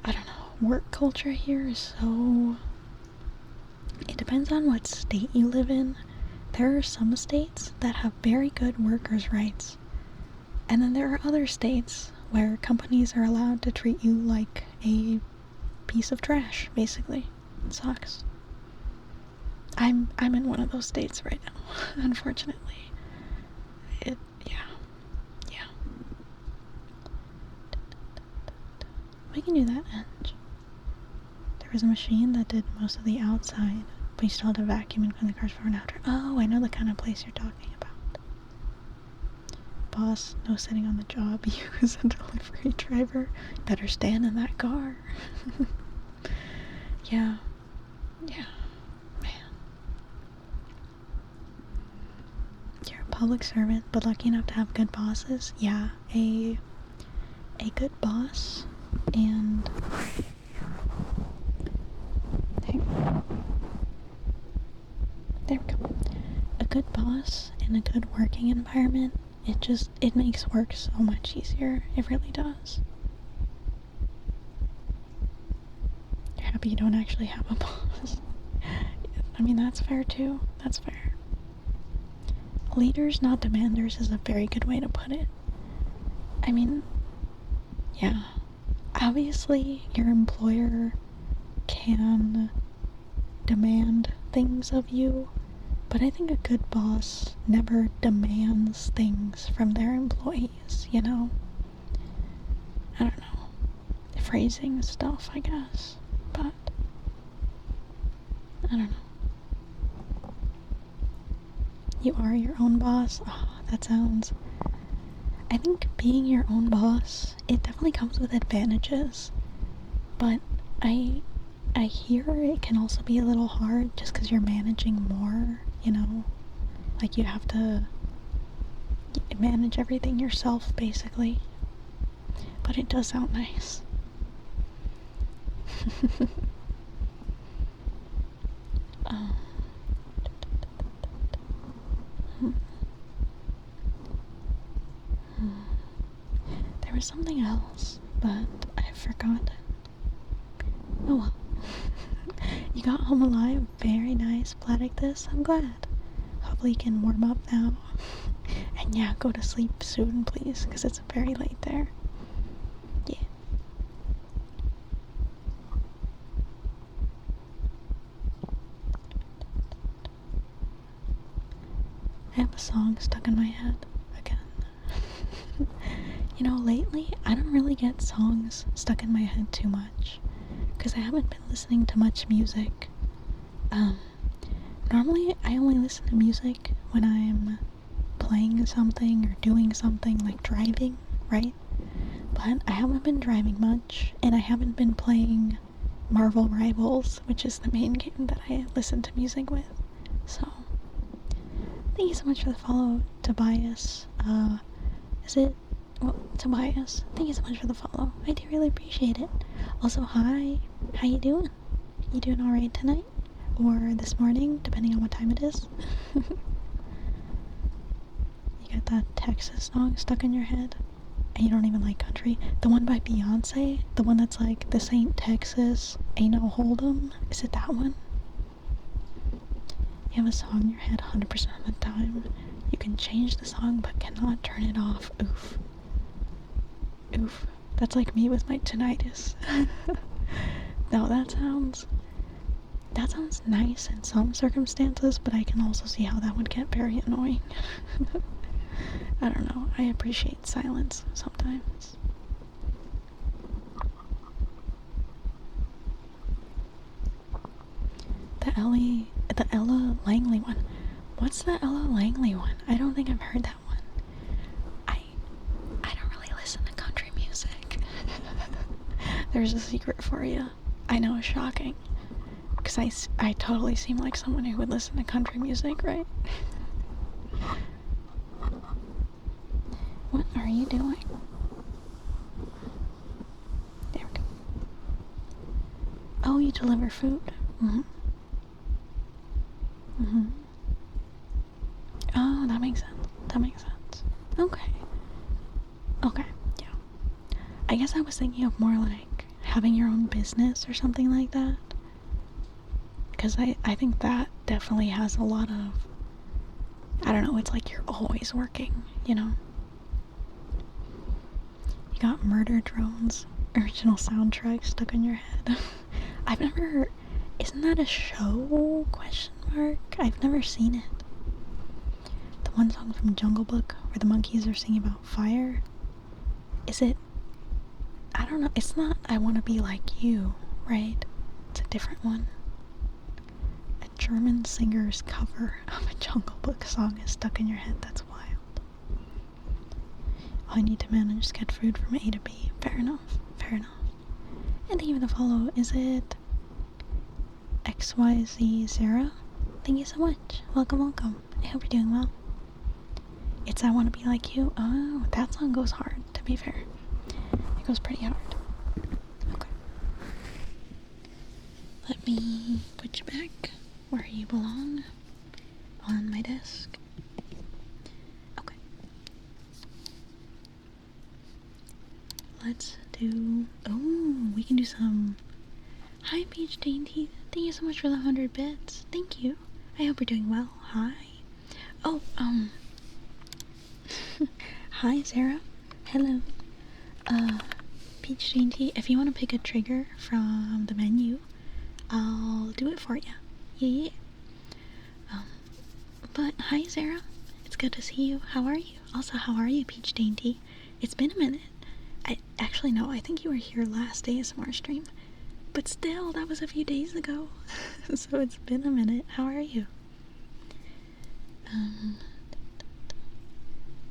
I don't know. Work culture here is so... It depends on what state you live in. There are some states that have very good workers' rights. And then there are other states where companies are allowed to treat you like a piece of trash, basically. It sucks. I'm in one of those states right now, unfortunately. Yeah. We can do that, and there was a machine that did most of the outside, but you still had to vacuum and clean the cars before and after. Oh, I know the kind of place you're talking about. Boss, no sitting on the job. You as a delivery driver better stand in that car. Yeah, man. You're a public servant, but lucky enough to have good bosses. Yeah, a good boss and there we go. A good boss and a good working environment. It makes work so much easier. It really does. You're happy you don't actually have a boss. I mean, that's fair too. That's fair. Leaders, not demanders, is a very good way to put it. I mean, yeah. Obviously, your employer can demand things of you, but I think a good boss never demands things from their employees, you know? I don't know. Phrasing stuff, I guess, but I don't know. You are your own boss? Oh, that sounds... I think being your own boss, it definitely comes with advantages, but I hear it can also be a little hard just because you're managing more, you know? Like, you have to manage everything yourself, basically. But it does sound nice. um, there was something else, but I forgot it. Oh well. You got home alive. Very nice. Platycus. I'm glad. Hopefully you can warm up now. And yeah, go to sleep soon, please, because it's very late there. Yeah. I have a song stuck in my head again. You know, lately, I don't really get songs stuck in my head too much, because I haven't been listening to much music. Normally, I only listen to music when I'm playing something or doing something, like driving, right? But I haven't been driving much, and I haven't been playing Marvel Rivals, which is the main game that I listen to music with. So, thank you so much for the follow, Tobias. Tobias? Thank you so much for the follow. I do really appreciate it. Also, hi. How you doing? You doing alright tonight? Or this morning, depending on what time it is? You got that Texas song stuck in your head? And you don't even like country? The one by Beyonce? The one that's like, this ain't Texas, ain't no hold'em? Is it that one? You have a song in your head 100% of the time. You can change the song but cannot turn it off. Oof. Oof. That's like me with my tinnitus. No, that sounds nice in some circumstances, but I can also see how that would get very annoying. I don't know. I appreciate silence sometimes. The Ella Langley one. What's the Ella Langley one? I don't think I've heard that one. I don't really listen to country music. There's a secret for you. I know, it's shocking. Because I totally seem like someone who would listen to country music, right? What are you doing? There we go. Oh, you deliver food? Mm-hmm. Mm-hmm. Oh, that makes sense. That makes sense. Okay. Okay, yeah. I guess I was thinking of more like having your own business or something like that. Because I think that definitely has a lot of, I don't know, it's like you're always working, you know? You got Murder Drones original soundtrack stuck in your head. I've never, isn't that a show? Question mark? I've never seen it. The one song from Jungle Book where the monkeys are singing about fire. Is it, I don't know, it's not I Wanna Be Like You, right? It's a different one. German singer's cover of a Jungle Book song is stuck in your head. That's wild. All you need to manage is get food from A to B. Fair enough. Fair enough. And thank you for the follow. Is it XYZ0? Thank you so much. Welcome, welcome. I hope you're doing well. It's I Wanna Be Like You. Oh, that song goes hard, to be fair. It goes pretty hard. Okay. Let me put you back where you belong on my desk. Okay. Let's do, oh, we can do some Hi, Peach Dainty. Thank you so much for the 100 bits. Thank you. I hope you're doing well. Hi. Oh, hi, Sarah. Hello. Peach Dainty, if you want to pick a trigger from the menu, I'll do it for you. Yeah. But hi, Sarah. It's good to see you. How are you? Also, how are you, Peach Dainty? It's been a minute. Actually, no, I think you were here last ASMR stream. But still, that was a few days ago. So it's been a minute. How are you?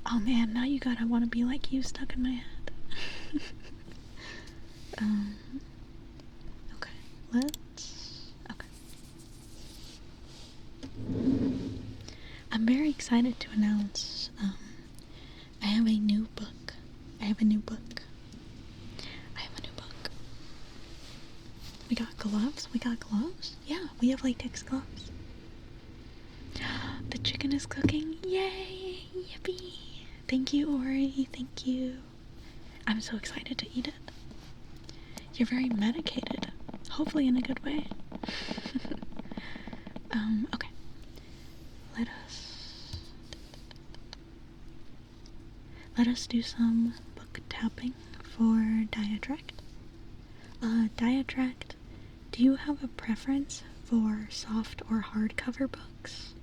Oh man, now you gotta wanna be like you stuck in my head. Okay, okay. I'm very excited to announce, I have a new book. I have a new book. We got gloves? Yeah, we have latex gloves. The chicken is cooking. Yay! Yippee! Thank you, Ori. Thank you. I'm so excited to eat it. You're very medicated. Hopefully in a good way. Okay. Let us do some book tapping for Diatract. Diatract, do you have a preference for soft or hardcover books?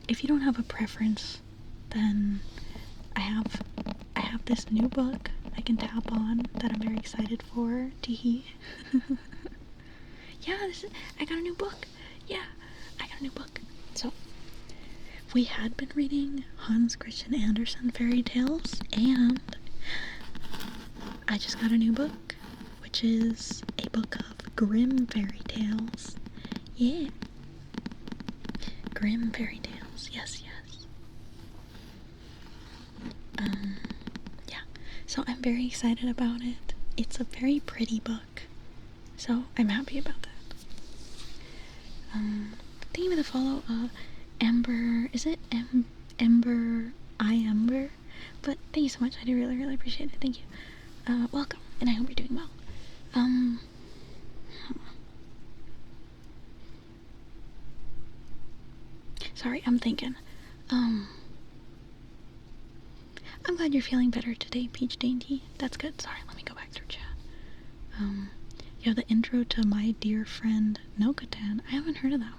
If you don't have a preference, then I have this new book I can tap on that I'm very excited for. Teehee. Yeah, I got a new book. Yeah, I got a new book. So, we had been reading Hans Christian Andersen fairy tales, and I just got a new book, which is a book of Grimm fairy tales. Yeah. Grimm fairy tales. Yes. Yeah. So I'm very excited about it. It's a very pretty book. So I'm happy about that. Thank you for the follow, Ember. Is it Ember? But thank you so much. I do really appreciate it. Thank you. Welcome, and I hope you're doing well. Sorry, I'm thinking. I'm glad you're feeling better today, Peach Dainty. That's good. Sorry, let me go back through chat. You have the intro to My Dear Friend Nokatan. I haven't heard of that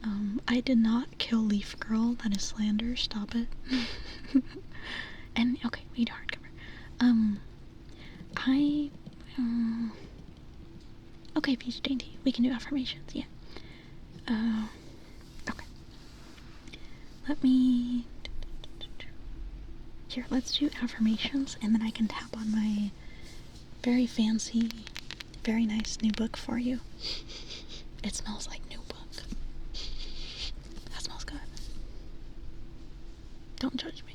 one. I did not kill Leaf Girl. That is slander. Stop it. And, okay, we need hardcover. Okay, Peach Dainty. We can do affirmations, yeah. Okay. Here, let's do affirmations, and then I can tap on my very fancy, very nice new book for you. It smells like new book. That smells good. Don't judge me.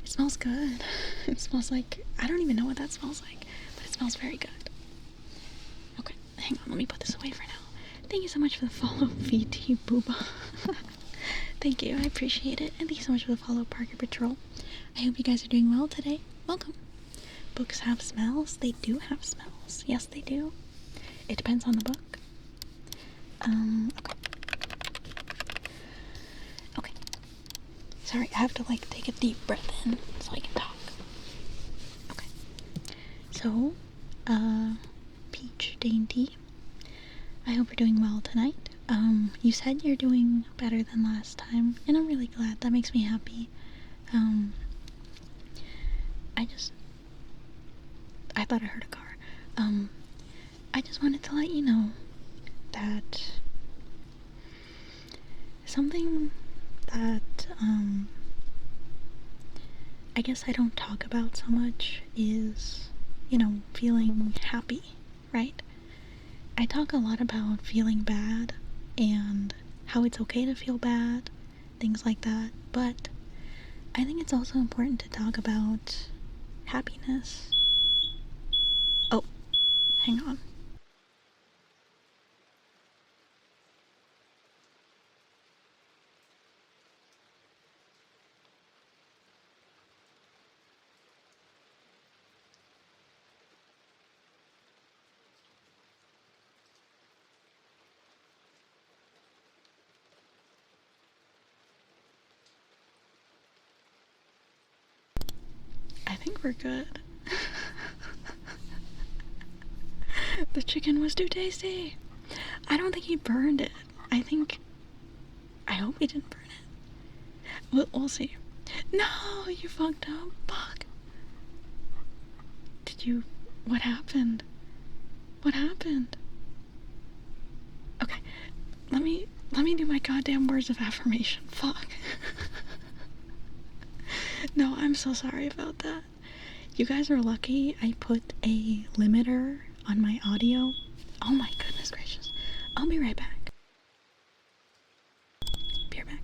It smells good. It smells like, I don't even know what that smells like, but it smells very good. Okay, hang on, let me put this away for now. Thank you so much for the follow, VT Booba. Thank you, I appreciate it. And thank you so much for the follow, Parker Patrol. I hope you guys are doing well today. Welcome. Books have smells? They do have smells. Yes, they do. It depends on the book. Okay. Sorry, I have to, take a deep breath in so I can talk. Okay. So, Peach Dainty, I hope you're doing well tonight. You said you're doing better than last time, and I'm really glad. That makes me happy. I thought I heard a car. I just wanted to let you know that something that, I guess I don't talk about so much is, feeling happy, right? I talk a lot about feeling bad and how it's okay to feel bad, things like that, but I think it's also important to talk about happiness. Oh, hang on. think we're good. The chicken was too tasty. I don't think he burned it. I hope he didn't burn it. We'll see. No, you fucked up. Fuck. What happened? What happened? Okay, let me do my goddamn words of affirmation. Fuck. No, I'm so sorry about that. You guys are lucky I put a limiter on my audio. Oh my goodness gracious. I'll be right back. Be right back.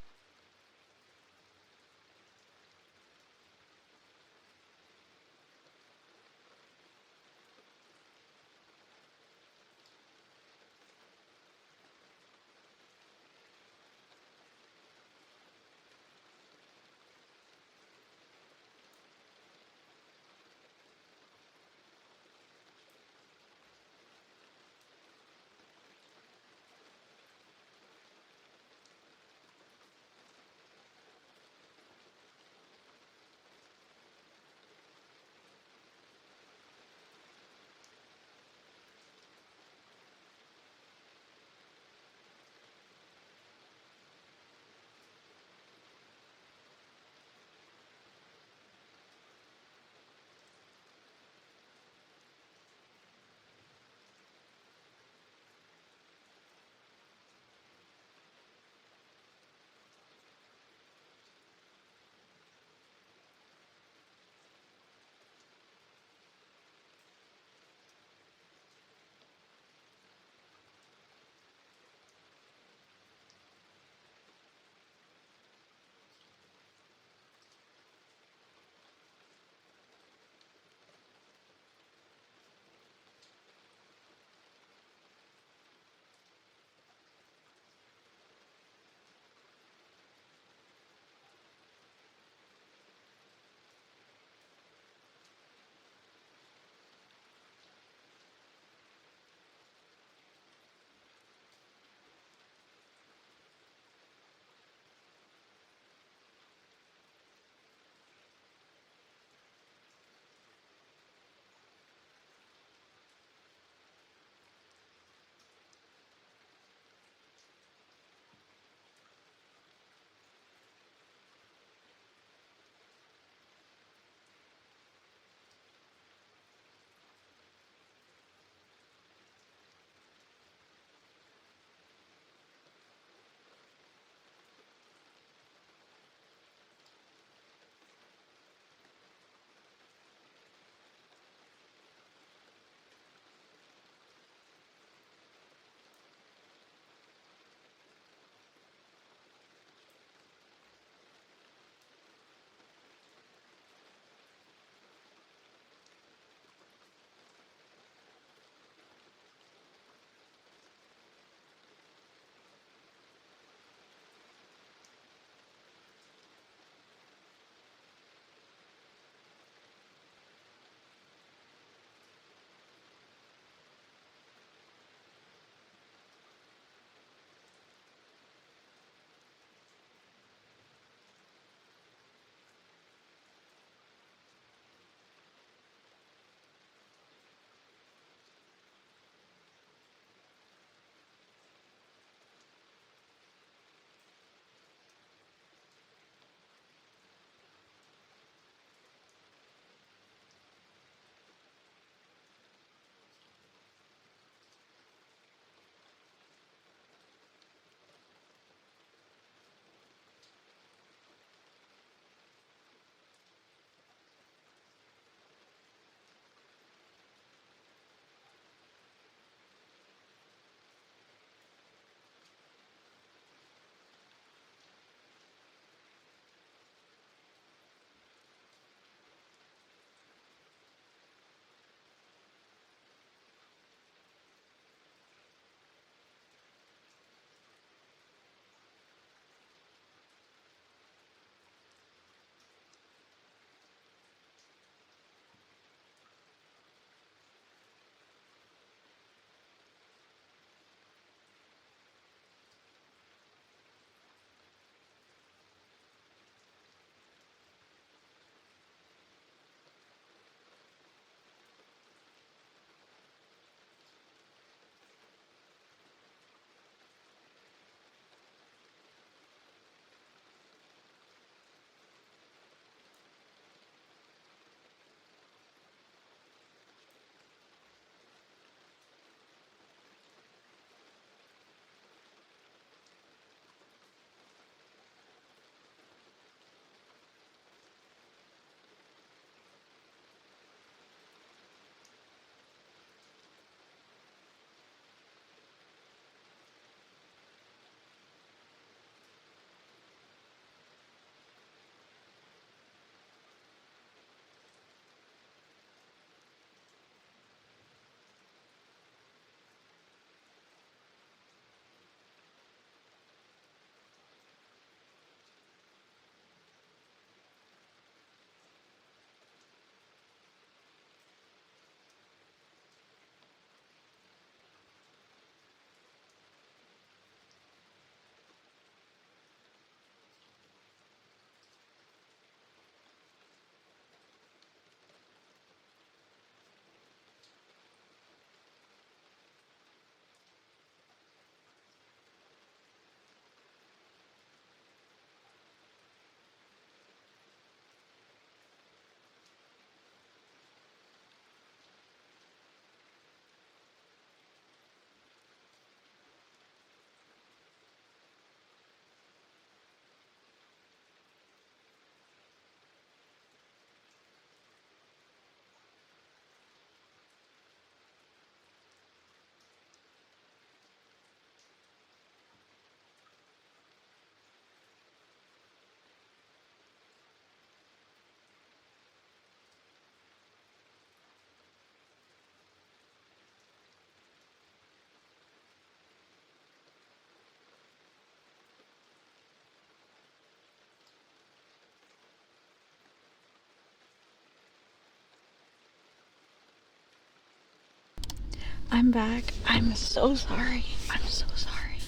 I'm back. I'm so sorry. I'm so sorry.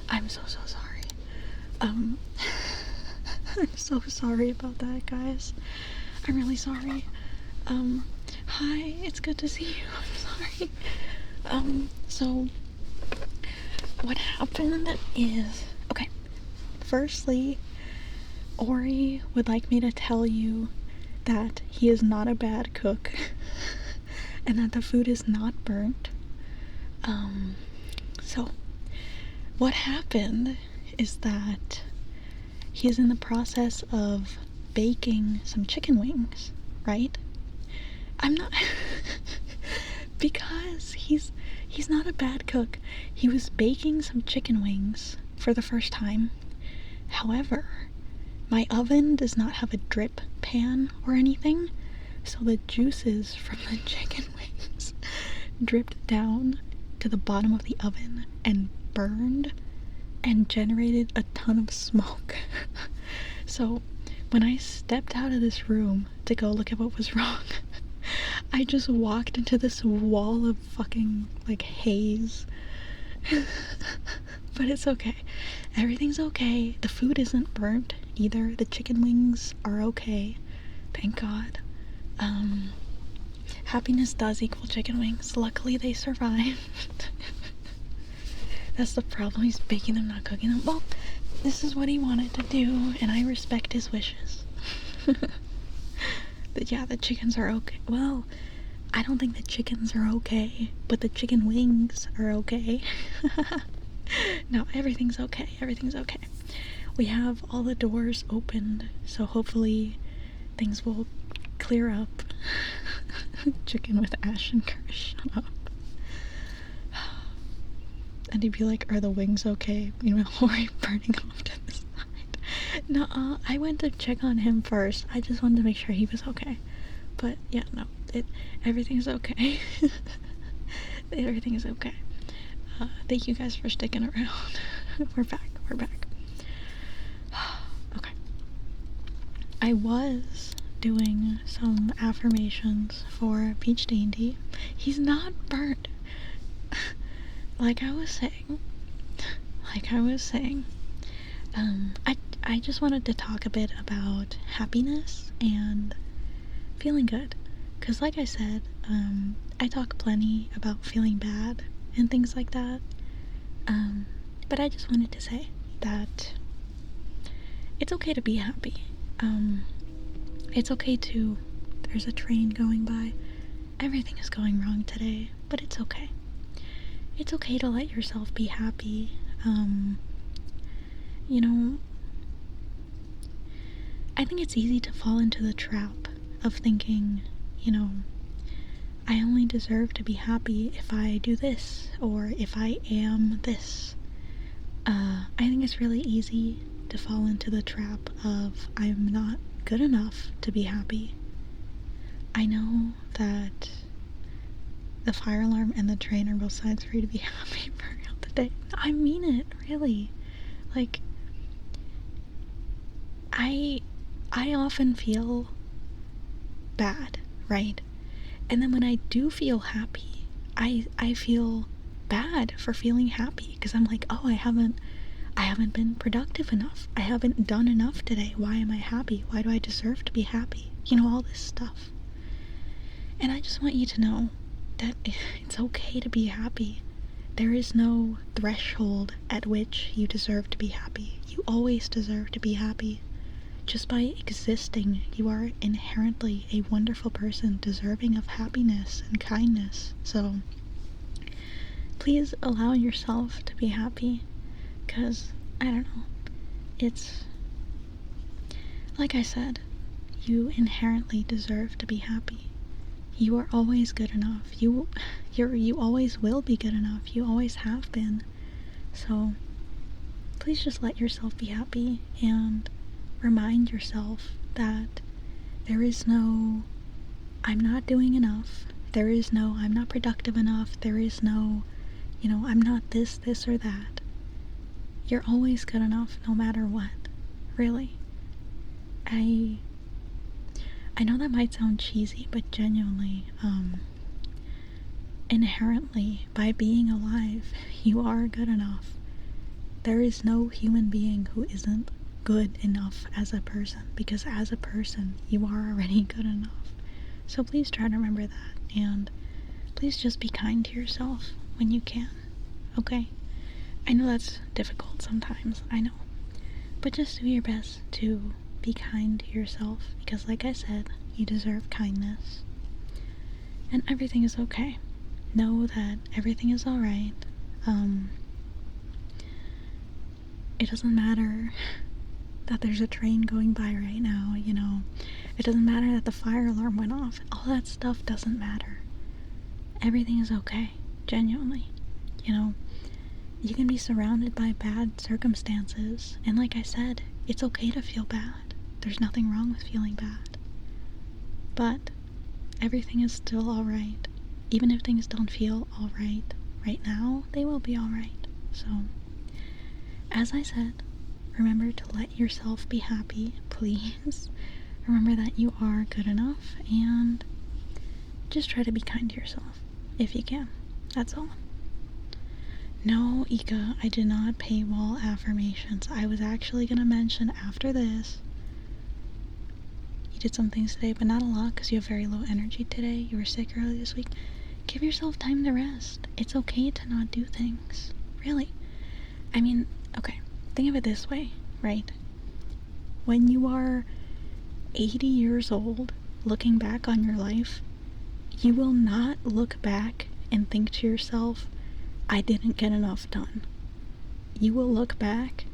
I'm so sorry. I'm so sorry about that, guys. I'm really sorry. Hi, it's good to see you. I'm sorry. So what happened is, okay, firstly, Ori would like me to tell you that he is not a bad cook and that the food is not burnt. So what happened is that he's in the process of baking some chicken wings, right? I'm not because he's not a bad cook. He was baking some chicken wings for the first time. However, my oven does not have a drip pan or anything, so the juices from the chicken wings dripped down to the bottom of the oven and burned and generated a ton of smoke. So when I stepped out of this room to go look at what was wrong, I just walked into this wall of fucking, like, haze. But it's okay. Everything's okay. The food isn't burnt either. The chicken wings are okay. Thank God. Happiness does equal chicken wings. Luckily, they survived. That's the problem. He's baking them, not cooking them. Well, this is what he wanted to do, and I respect his wishes. But yeah, the chickens are okay. Well, I don't think the chickens are okay, but the chicken wings are okay. No, everything's okay. Everything's okay. We have all the doors opened, so hopefully things will clear up. Chicken with ash and curse, shut up. And he'd be like, are the wings okay? You know, Ori burning off to the side. No, I went to check on him first. I just wanted to make sure he was okay. But yeah, no, everything's okay. Everything is okay. Thank you guys for sticking around. We're back. Okay. I was doing some affirmations for Peach Dainty. He's not burnt. Like I was saying, I just wanted to talk a bit about happiness and feeling good. Because like I said, I talk plenty about feeling bad and things like that. But I just wanted to say that it's okay to be happy. It's okay to, there's a train going by. Everything is going wrong today, but it's okay. It's okay to let yourself be happy. You know, I think it's easy to fall into the trap of thinking, you know, I only deserve to be happy if I do this, or if I am this. I think it's really easy to fall into the trap of I'm not good enough to be happy. I know that the fire alarm and the train are both signs for you to be happy for the day. I mean it, really. Like, I often feel bad, right? And then when I do feel happy, I feel bad for feeling happy, because I'm like, oh, I haven't been productive enough. I haven't done enough today. Why am I happy? Why do I deserve to be happy? You know, all this stuff. And I just want you to know that it's okay to be happy. There is no threshold at which you deserve to be happy. You always deserve to be happy. Just by existing, you are inherently a wonderful person deserving of happiness and kindness. So please allow yourself to be happy, because, I don't know, it's, like I said, you inherently deserve to be happy. You are always good enough. You always will be good enough. You always have been. So please just let yourself be happy, and remind yourself that there is no I'm not doing enough. There is no I'm not productive enough. There is no, you know, I'm not this or that. You're always good enough no matter what. Really. I know that might sound cheesy, but genuinely, inherently, by being alive, you are good enough. There is no human being who isn't good enough as a person, because as a person, you are already good enough. So please try to remember that, and please just be kind to yourself when you can, okay? I know that's difficult sometimes, I know. But just do your best to be kind to yourself, because like I said, you deserve kindness. And everything is okay. Know that everything is alright. It doesn't matter that there's a train going by right now, you know. It doesn't matter that the fire alarm went off. All that stuff doesn't matter. Everything is okay, genuinely. You know, you can be surrounded by bad circumstances, and like I said, it's okay to feel bad. There's nothing wrong with feeling bad. But everything is still alright. Even if things don't feel alright right now, they will be alright. So, as I said, remember to let yourself be happy, please. Remember that you are good enough, and just try to be kind to yourself, if you can. That's all. No, Ika, I did not paywall affirmations. I was actually going to mention after this, you did some things today, but not a lot because you have very low energy today. You were sick early this week. Give yourself time to rest. It's okay to not do things. Really. I mean, okay, think of it this way, right? When you are 80 years old, looking back on your life, you will not look back and think to yourself, I didn't get enough done. You will look back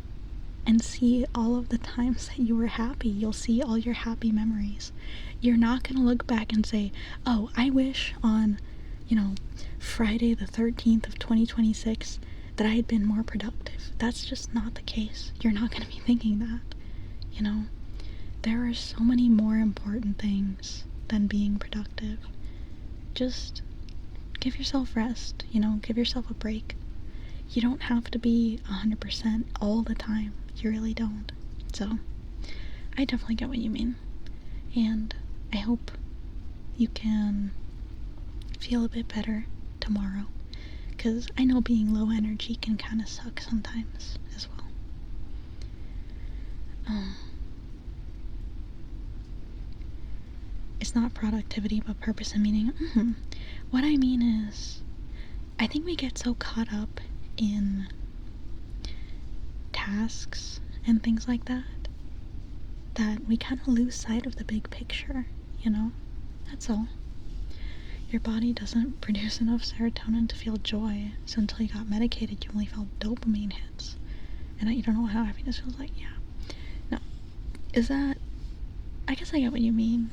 and see all of the times that you were happy. You'll see all your happy memories. You're not going to look back and say, oh, I wish on, Friday the 13th of 2026 that I had been more productive. That's just not the case. You're not going to be thinking that, There are so many more important things than being productive. Just give yourself rest, give yourself a break. You don't have to be 100% all the time. You really don't. So, I definitely get what you mean. And I hope you can feel a bit better tomorrow. Because I know being low energy can kind of suck sometimes as well. It's not productivity, but purpose and meaning. What I mean is, I think we get so caught up in tasks and things like that we kind of lose sight of the big picture, That's all. Your body doesn't produce enough serotonin to feel joy, so until you got medicated, you only felt dopamine hits. And you don't know how happiness feels like. Yeah. No. Is that... I guess I get what you mean.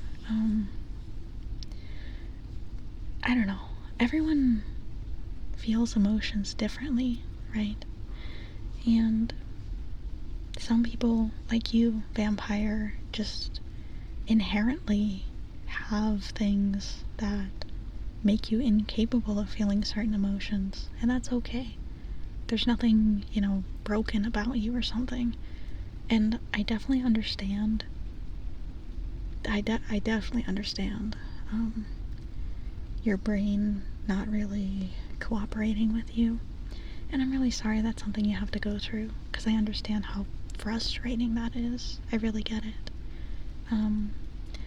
I don't know. Everyone feels emotions differently, right? And some people, like you, vampire, just inherently have things that make you incapable of feeling certain emotions, and that's okay. There's nothing, broken about you or something. And I definitely understand. I definitely understand your brain not really cooperating with you. And I'm really sorry that's something you have to go through, because I understand how frustrating that is. I really get it.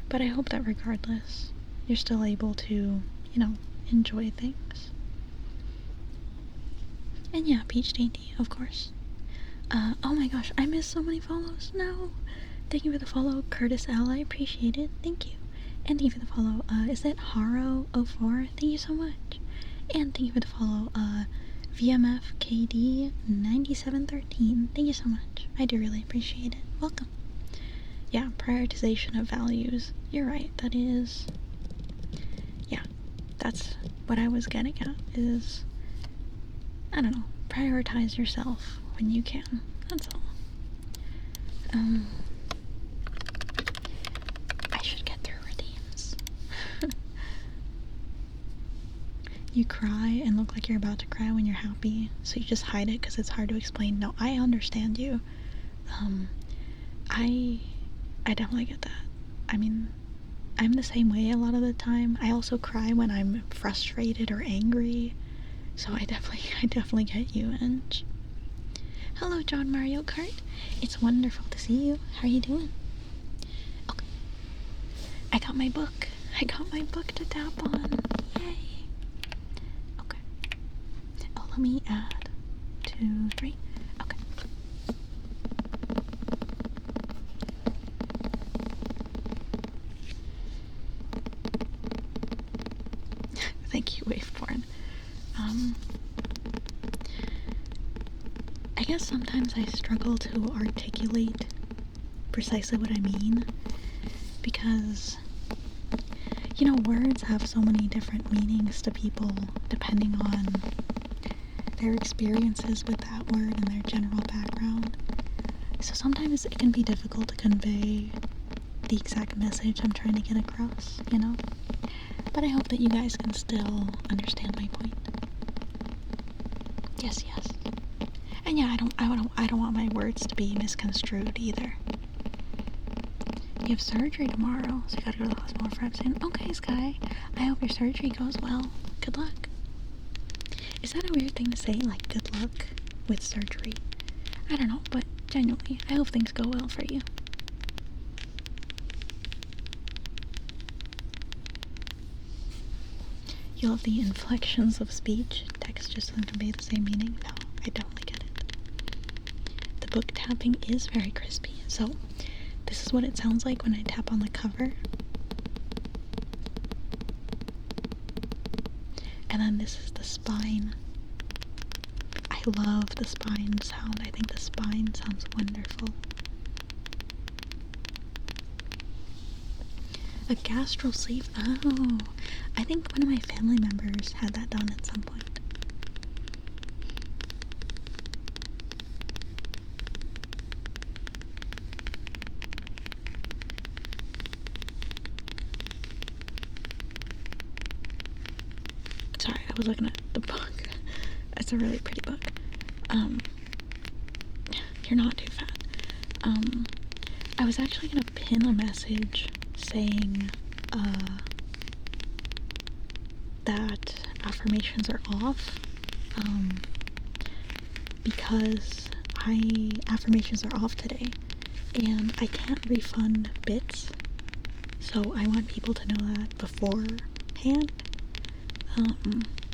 But I hope that regardless, you're still able to, enjoy things. And yeah, Peach Dainty, of course. Oh my gosh, I missed so many follows. No. Thank you for the follow, Curtis L. I appreciate it. Thank you. And thank you for the follow, is that Haro04? Thank you so much. And thank you for the follow, VMFKD9713. Thank you so much. I do really appreciate it. Welcome. Yeah, prioritization of values. You're right, that is... Yeah, that's what I was getting at, is... I don't know, prioritize yourself when you can. That's all. I should get through redeems. You cry and look like you're about to cry when you're happy, so you just hide it because it's hard to explain. No, I understand you. I definitely get that. I mean, I'm the same way a lot of the time. I also cry when I'm frustrated or angry. So I definitely get you, Ange. Hello, John Mario Kart. It's wonderful to see you. How are you doing? Okay. I got my book. I got my book to tap on. Yay. Okay. Oh, let me add 2, 3. Okay. Thank you, Waveborn. I guess sometimes I struggle to articulate precisely what I mean, because, you know, words have so many different meanings to people depending on their experiences with that word and their general background. So sometimes it can be difficult to convey the exact message I'm trying to get across, you know? But I hope that you guys can still understand my point. Yes, yes. And yeah, I don't want my words to be misconstrued either. You have surgery tomorrow, so you gotta go to the hospital for soon. Okay, Sky. I hope your surgery goes well. Good luck. Is that a weird thing to say, like, good luck with surgery? I don't know, but genuinely, I hope things go well for you. You love the inflections of speech. Text just doesn't convey the same meaning. No, I totally get it. The book tapping is very crispy, so this is what it sounds like when I tap on the cover. And then this is the spine. I love the spine sound. I think the spine sounds wonderful. A gastral sleeve. Oh, I think one of my family members had that done at some point. Sorry, I was looking at the book. It's a really pretty book. You're not too fat. I was actually gonna pin a message saying, that affirmations are off, because affirmations are off today, and I can't refund bits, so I want people to know that beforehand,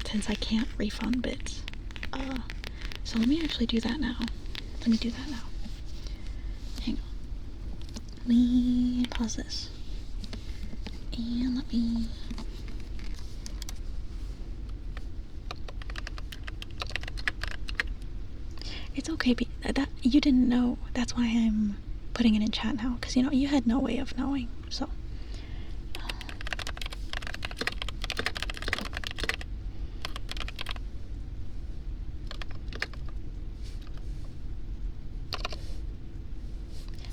since I can't refund bits. So let me actually do that now. Let me do that now. Hang on. Let me pause this. And let me... It's okay, that you didn't know. That's why I'm putting it in chat now, because, you know, you had no way of knowing, so...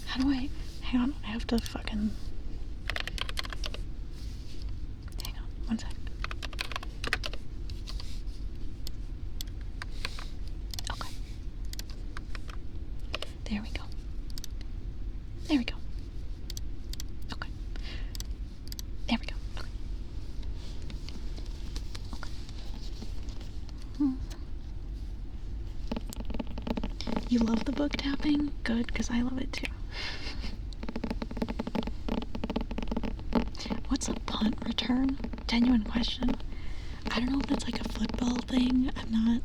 How do I... Hang on, I have to fucking... Hang on, one sec. Okay. There we go. There we go. Okay. There we go. Okay. Okay. You love the book tapping? Good, because I love it too. What's a punt return? Genuine question. I don't know if that's like a football thing. I'm not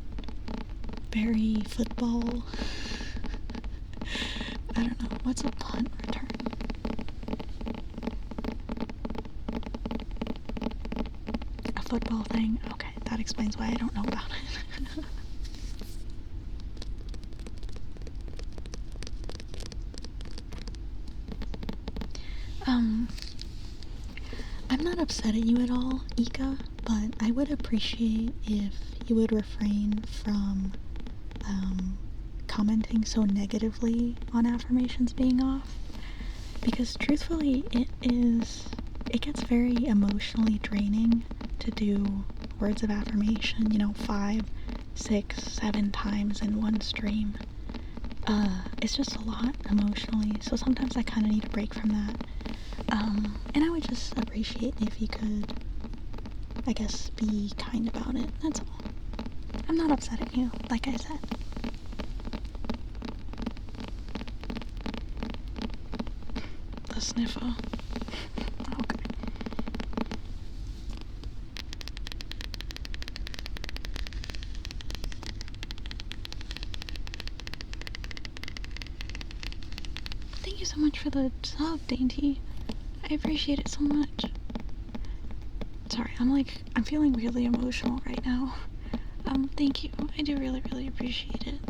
very football. I don't know. What's a punt return? A football thing? Okay, that explains why I don't know about it. I'm not upset at you at all, Ika, but I would appreciate if you would refrain from commenting so negatively on affirmations being off, because truthfully it gets very emotionally draining to do words of affirmation, you know, 5, 6, 7 times in one stream. It's just a lot emotionally, so sometimes I kind of need a break from that. And I would just appreciate if you could, I guess, be kind about it. That's all. I'm not upset at you, like I said. The sniffer. Okay. Thank you so much for the sub, Dainty. I appreciate it so much. Sorry, I'm feeling really emotional right now. Thank you. I do really, really appreciate it.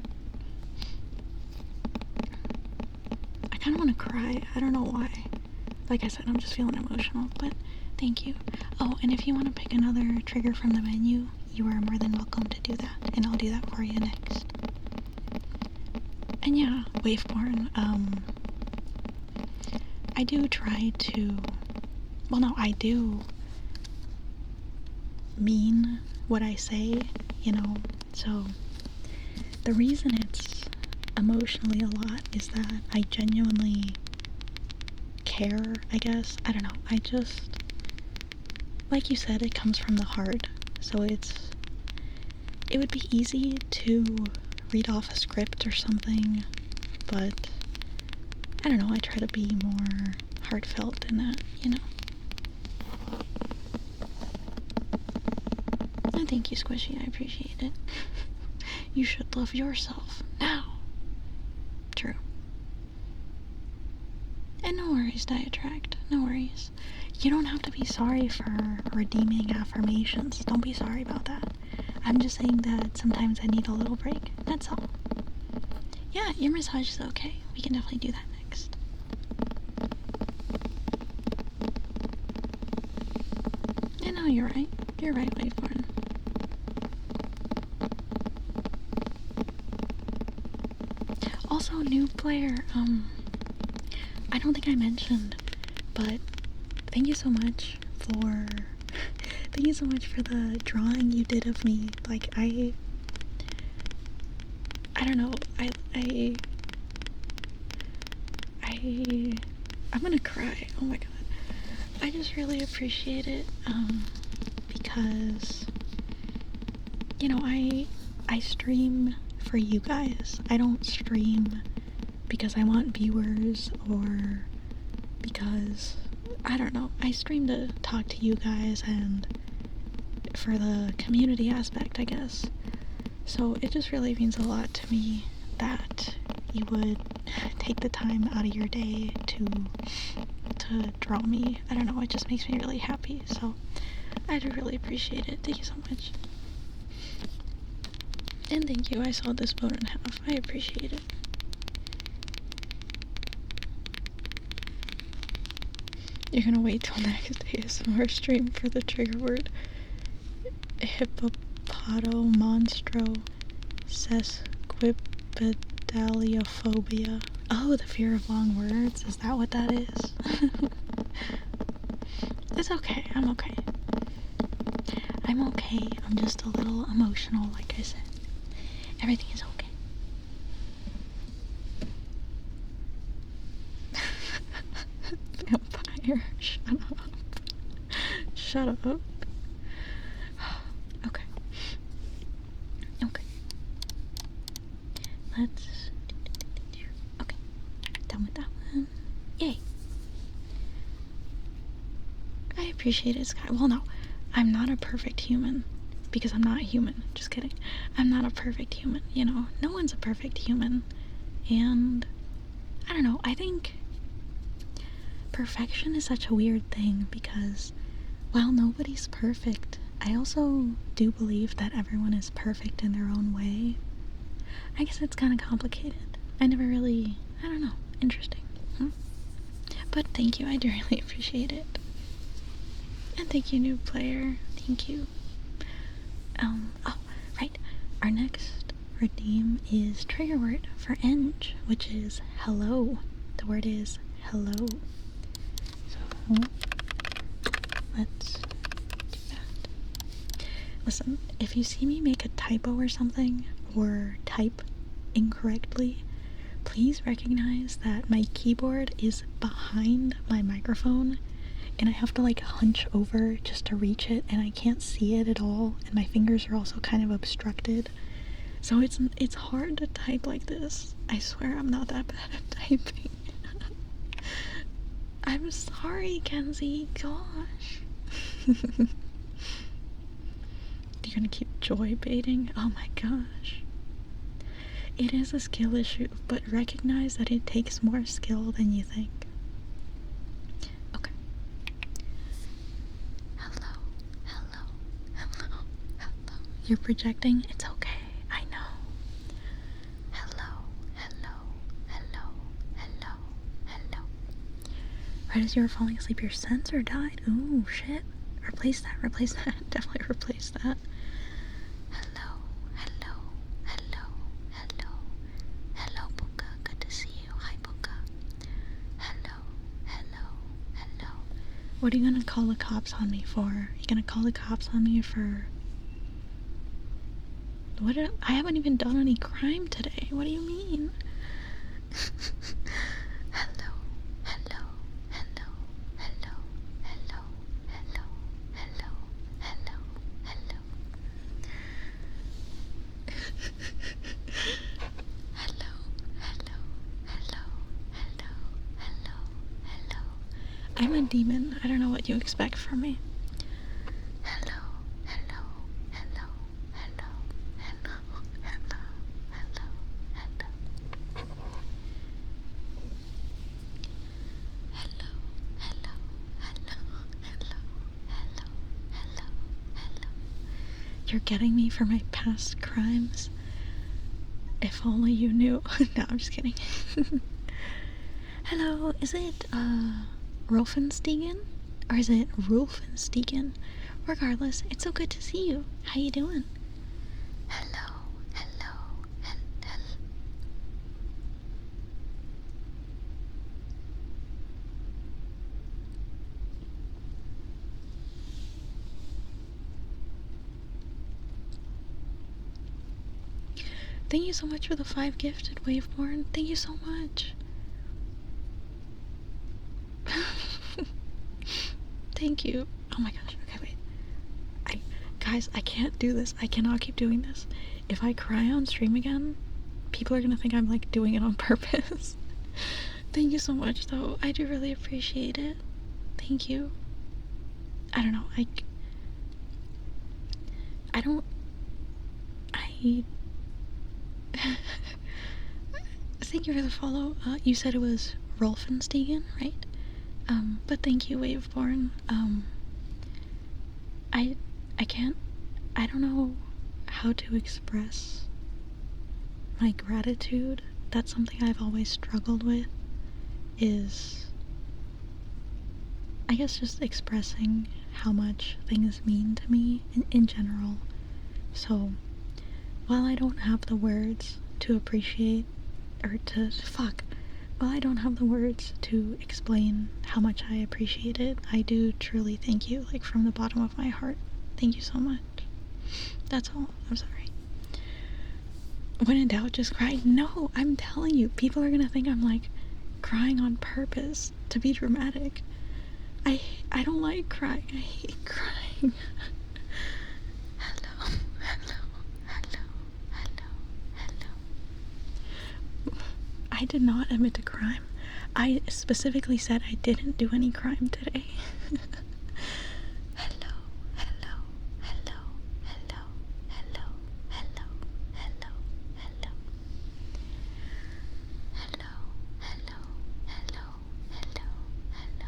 I kind of want to cry. I don't know why. Like I said, I'm just feeling emotional, but thank you. Oh, and if you want to pick another trigger from the menu, you are more than welcome to do that, and I'll do that for you next. And yeah, Waveborn, I do try to, well no, I do mean what I say, you know, so the reason it's emotionally a lot is that I genuinely care, I guess. I don't know, I just, like you said, it comes from the heart, so it would be easy to read off a script or something, but I don't know, I try to be more heartfelt in that, you know. And thank you, Squishy, I appreciate it. You should love yourself now. True. And no worries, Diatract, no worries. You don't have to be sorry for redeeming affirmations. Don't be sorry about that. I'm just saying that sometimes I need a little break, that's all. Yeah, your massage is okay. We can definitely do that next. Yeah, no, you're right. You're right, Waveborn. Also, new player, I don't think I mentioned, but thank you so much for the drawing you did of me. Like, I don't know, I'm gonna cry. Oh my god. I just really appreciate it, because, you know, I stream for you guys. I don't stream because I want viewers or because, I don't know, I stream to talk to you guys and for the community aspect, I guess. So it just really means a lot to me that you would take the time out of your day to draw me. I don't know, it just makes me really happy, so I do really appreciate it. Thank you so much. And thank you, I saw this bone in half. I appreciate it. You're gonna wait till next ASMR stream for the trigger word. Hippopotomonstro sesquipedaliophobia. Oh, the fear of long words? Is that what that is? It's okay, I'm okay. I'm okay, I'm just a little emotional, like I said. Everything is okay. Vampire, shut up. Shut up. Okay. Okay. Let's... Okay. Done with that one. Yay. I appreciate it, Sky. Well, no. I'm not a perfect human. Because I'm not human. Just kidding. I'm not a perfect human, you know? No one's a perfect human. And... I don't know. I think... perfection is such a weird thing because while nobody's perfect, I also do believe that everyone is perfect in their own way. I guess it's kind of complicated. I never really, I don't know, interesting. But thank you, I do really appreciate it. And thank you, new player. Thank you. Oh, right. Our next redeem is trigger word for Eng, which is hello. The word is hello. Let's do that. Listen, if you see me make a typo or something, or type incorrectly, please recognize that my keyboard is behind my microphone and I have to like hunch over just to reach it, and I can't see it at all, and my fingers are also kind of obstructed. So it's hard to type like this. I swear I'm not that bad at typing. I'm sorry, Kenzie. Gosh. You're gonna keep joy baiting? Oh my gosh. It is a skill issue, but recognize that it takes more skill than you think. Okay. Hello, hello, hello, hello. You're projecting? It's okay. I know. Hello, hello, hello, hello, hello. Right as you were falling asleep, your sensor died. Ooh, shit. Replace that, replace that. Definitely replace that. Hello, hello, hello, hello. Hello, Puka. Good to see you. Hi, Puka. Hello, hello, hello. What are you gonna call the cops on me for? Are you gonna call the cops on me for... I haven't even done any crime today. What do you mean? Hello, hello, hello, hello, hello, hello, hello, hello, hello. Hello, hello, hello, hello, hello, hello. I'm a demon. I don't know what you expect from me. Hello, hello, hello, hello, hello, hello, hello, hello. Hello, hello, hello, hello, hello, hello, hello. You're getting me for my past crimes? If only you knew. No, I'm just kidding. Hello, is it, Rolfenstegen? Or is it Rolfenstegen? Regardless, it's so good to see you. How you doing? Hello, hello, hello. Thank you so much for the 5 gifted, Waveborn. Thank you so much. Thank you. Oh my gosh. Okay, wait. Guys, I can't do this. I cannot keep doing this. If I cry on stream again, people are gonna think I'm like doing it on purpose. Thank you so much, though. I do really appreciate it. Thank you. I don't know. Thank you for the follow. You said it was Rolfenstegen, right? But thank you, Waveborn. I don't know how to express my gratitude. That's something I've always struggled with, is, I guess, just expressing how much things mean to me in general. So, while I don't have the words to appreciate, while I don't have the words to explain how much I appreciate it, I do truly thank you, like from the bottom of my heart. Thank you so much. That's all. I'm sorry. When in doubt, just cry. No, I'm telling you, people are gonna think I'm like crying on purpose to be dramatic. I don't like crying. I hate crying. Hello, hello, hello, hello, hello. I did not admit to crime. I specifically said I didn't do any crime today. Hello, hello, hello, hello, hello, hello, hello, hello. Hello, hello, hello, hello, hello,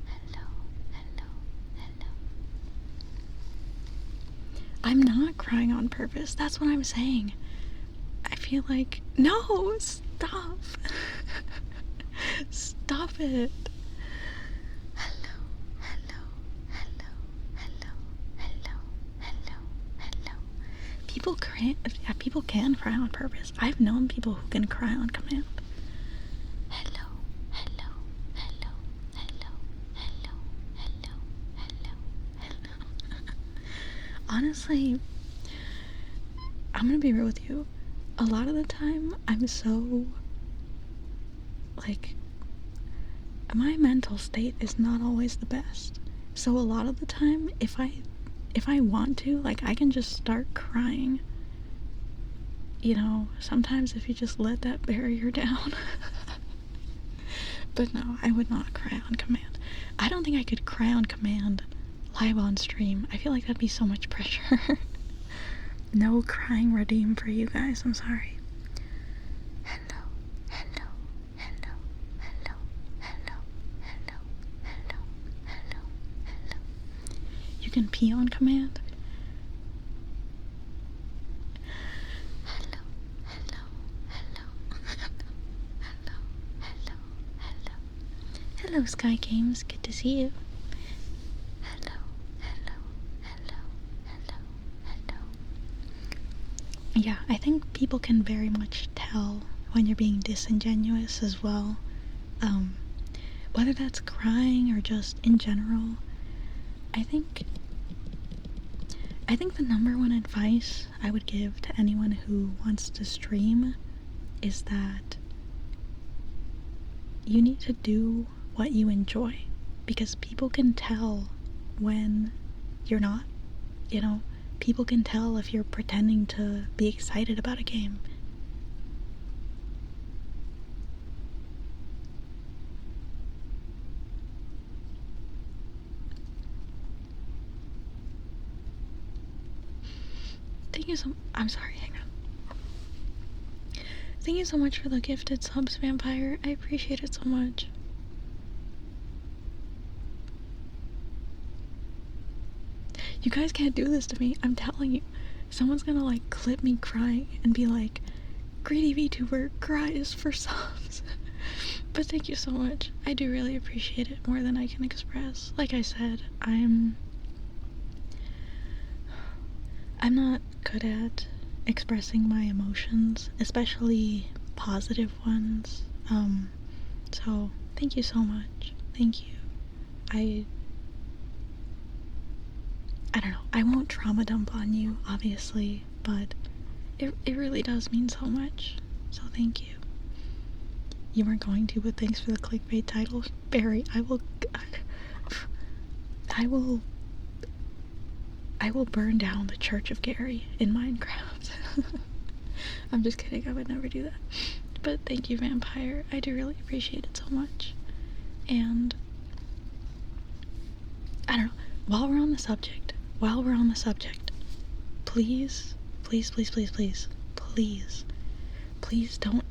hello, hello, hello. I'm not crying on purpose. That's what I'm saying. I feel like... No! Stop! Stop it! Hello, hello, hello, hello, hello, hello, hello. People can cry on purpose. I've known people who can cry on command. Hello, hello, hello, hello, hello, hello, hello, hello. Honestly, I'm gonna be real with you. A lot of the time, I'm so like, my mental state is not always the best. So a lot of the time, if I want to, like, I can just start crying. You know, sometimes if you just let that barrier down. But no, I would not cry on command. I don't think I could cry on command live on stream. I feel like that'd be so much pressure. No crying redeem for you guys, I'm sorry. Hello, hello, hello, hello, hello, hello, hello, hello, hello. You can pee on command? Hello, hello, hello, hello, hello, hello. Hello, Sky Games, good to see you. Hello, hello, hello, hello, hello. Yeah, I think people can very much tell when you're being disingenuous as well. Whether that's crying or just in general, I think the number one advice I would give to anyone who wants to stream is that you need to do what you enjoy, because people can tell when you're not, you know, people can tell if you're pretending to be excited about a game. Thank you so I'm sorry, hang on. Thank you so much for the gifted subs, Vampire. I appreciate it so much. You guys can't do this to me, I'm telling you. Someone's gonna like clip me crying and be like, greedy VTuber cries for subs. But thank you so much. I do really appreciate it more than I can express. Like I said, I'm not good at expressing my emotions, especially positive ones. So thank you so much. Thank you. I don't know. I won't trauma dump on you, obviously, but it really does mean so much. So thank you. You weren't going to, but thanks for the clickbait title, Barry. I will burn down the Church of Gary in Minecraft. I'm just kidding, I would never do that. But thank you, Vampire. I do really appreciate it so much. And I don't know, while we're on the subject, please don't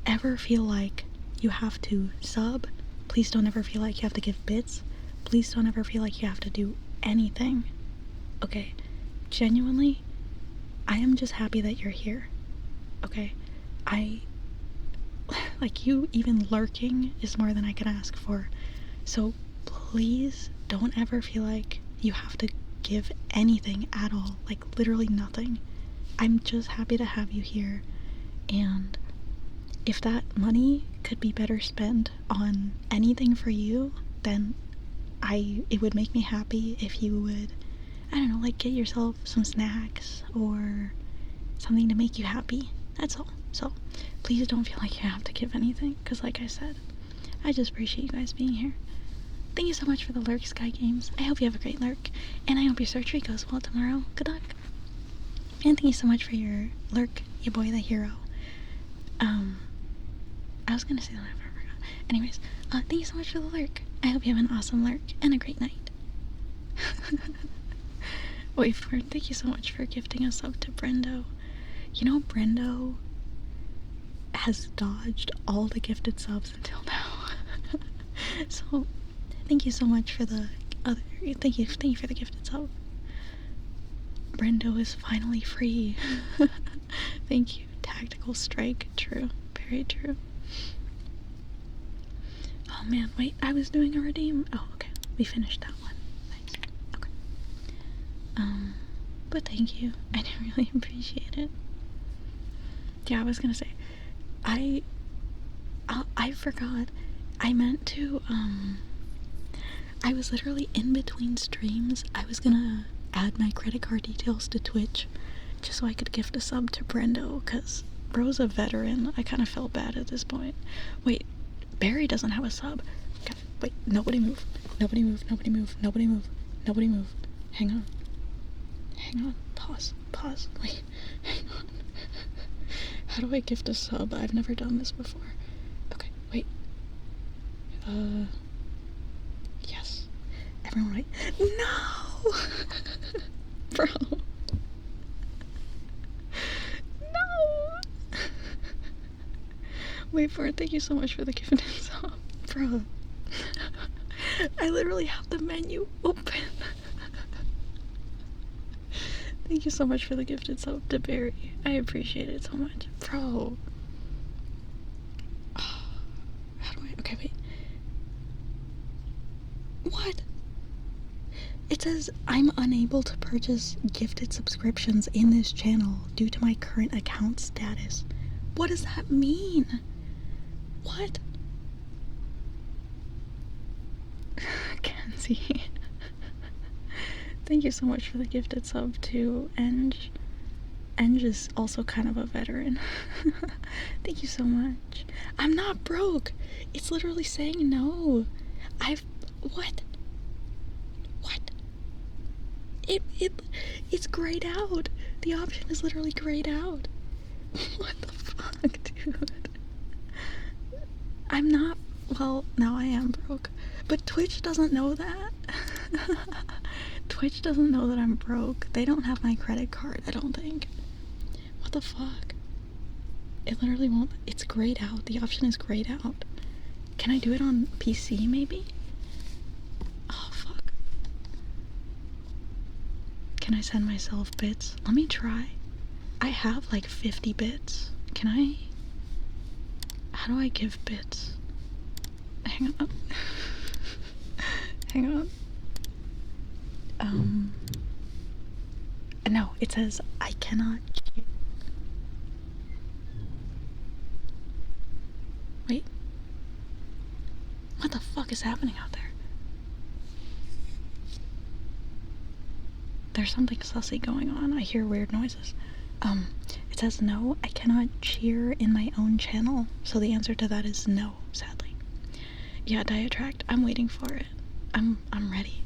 ever feel like you have to sub. Please don't ever feel like you have to give bits. Please don't ever feel like you have to do anything. Okay, genuinely, I am just happy that you're here. Okay, like, you even lurking is more than I could ask for. So please don't ever feel like you have to give anything at all, like literally nothing. I'm just happy to have you here, and if that money could be better spent on anything for you, then it would make me happy if you would, I don't know, like get yourself some snacks or something to make you happy. That's all. So please don't feel like you have to give anything, because like I said, I just appreciate you guys being here. Thank you so much for the lurk, Sky Games. I hope you have a great lurk, and I hope your surgery goes well tomorrow. Good luck. And thank you so much for your lurk, your boy the hero. I was gonna say that, I forgot. Anyways, thank you so much for the lurk. I hope you have an awesome lurk and a great night. Wait for it. Thank you so much for gifting us up to Brendo. You know, Brendo has dodged all the gifted subs until now. So thank you so much for the other. Thank you for the gifted sub. Brendo is finally free. Thank you. Tactical strike. True. Very true. Oh man, wait. I was doing a redeem. Oh, okay. We finished that one. Nice. Okay. But thank you. I do really appreciate it. Yeah, I was gonna say, I forgot. I meant to, I was literally in between streams. I was gonna add my credit card details to Twitch just so I could gift a sub to Brendo, because bro's a veteran. I kind of felt bad at this point. Wait, Barry doesn't have a sub. Okay, wait, nobody move. Nobody move, nobody move, nobody move, nobody move. Hang on. Hang on. Pause. Pause. Wait. Hang on. How do I gift a sub? I've never done this before. Okay, wait. Yes. Everyone wait. No! Bro. No! Wait for it. Thank you so much for the gifted sub. Bro. I literally have the menu open. Thank you so much for the gifted sub to Barry. I appreciate it so much. Bro. Oh, how do I... Okay, wait. What? It says, I'm unable to purchase gifted subscriptions in this channel due to my current account status. What does that mean? What? Kenzie. Thank you so much for the gifted sub to Eng. Eng is also kind of a veteran. Thank you so much. I'm not broke. It's literally saying no. What? What? It's grayed out. The option is literally grayed out. What the fuck, dude? I'm not, well, now I am broke. But Twitch doesn't know that. Twitch doesn't know that I'm broke. They don't have my credit card, I don't think. What the fuck? It literally won't, it's grayed out. The option is grayed out. Can I do it on PC, maybe? Oh, fuck. Can I send myself bits? Let me try. I have like 50 bits. Can I? How do I give bits? Hang on. Hang on. No, it says I cannot. Wait. What the fuck is happening out there? There's something sussy going on. I hear weird noises. It says no, I cannot cheer in my own channel. So the answer to that is no, sadly. Yeah, Diatract, I'm waiting for it. I'm ready.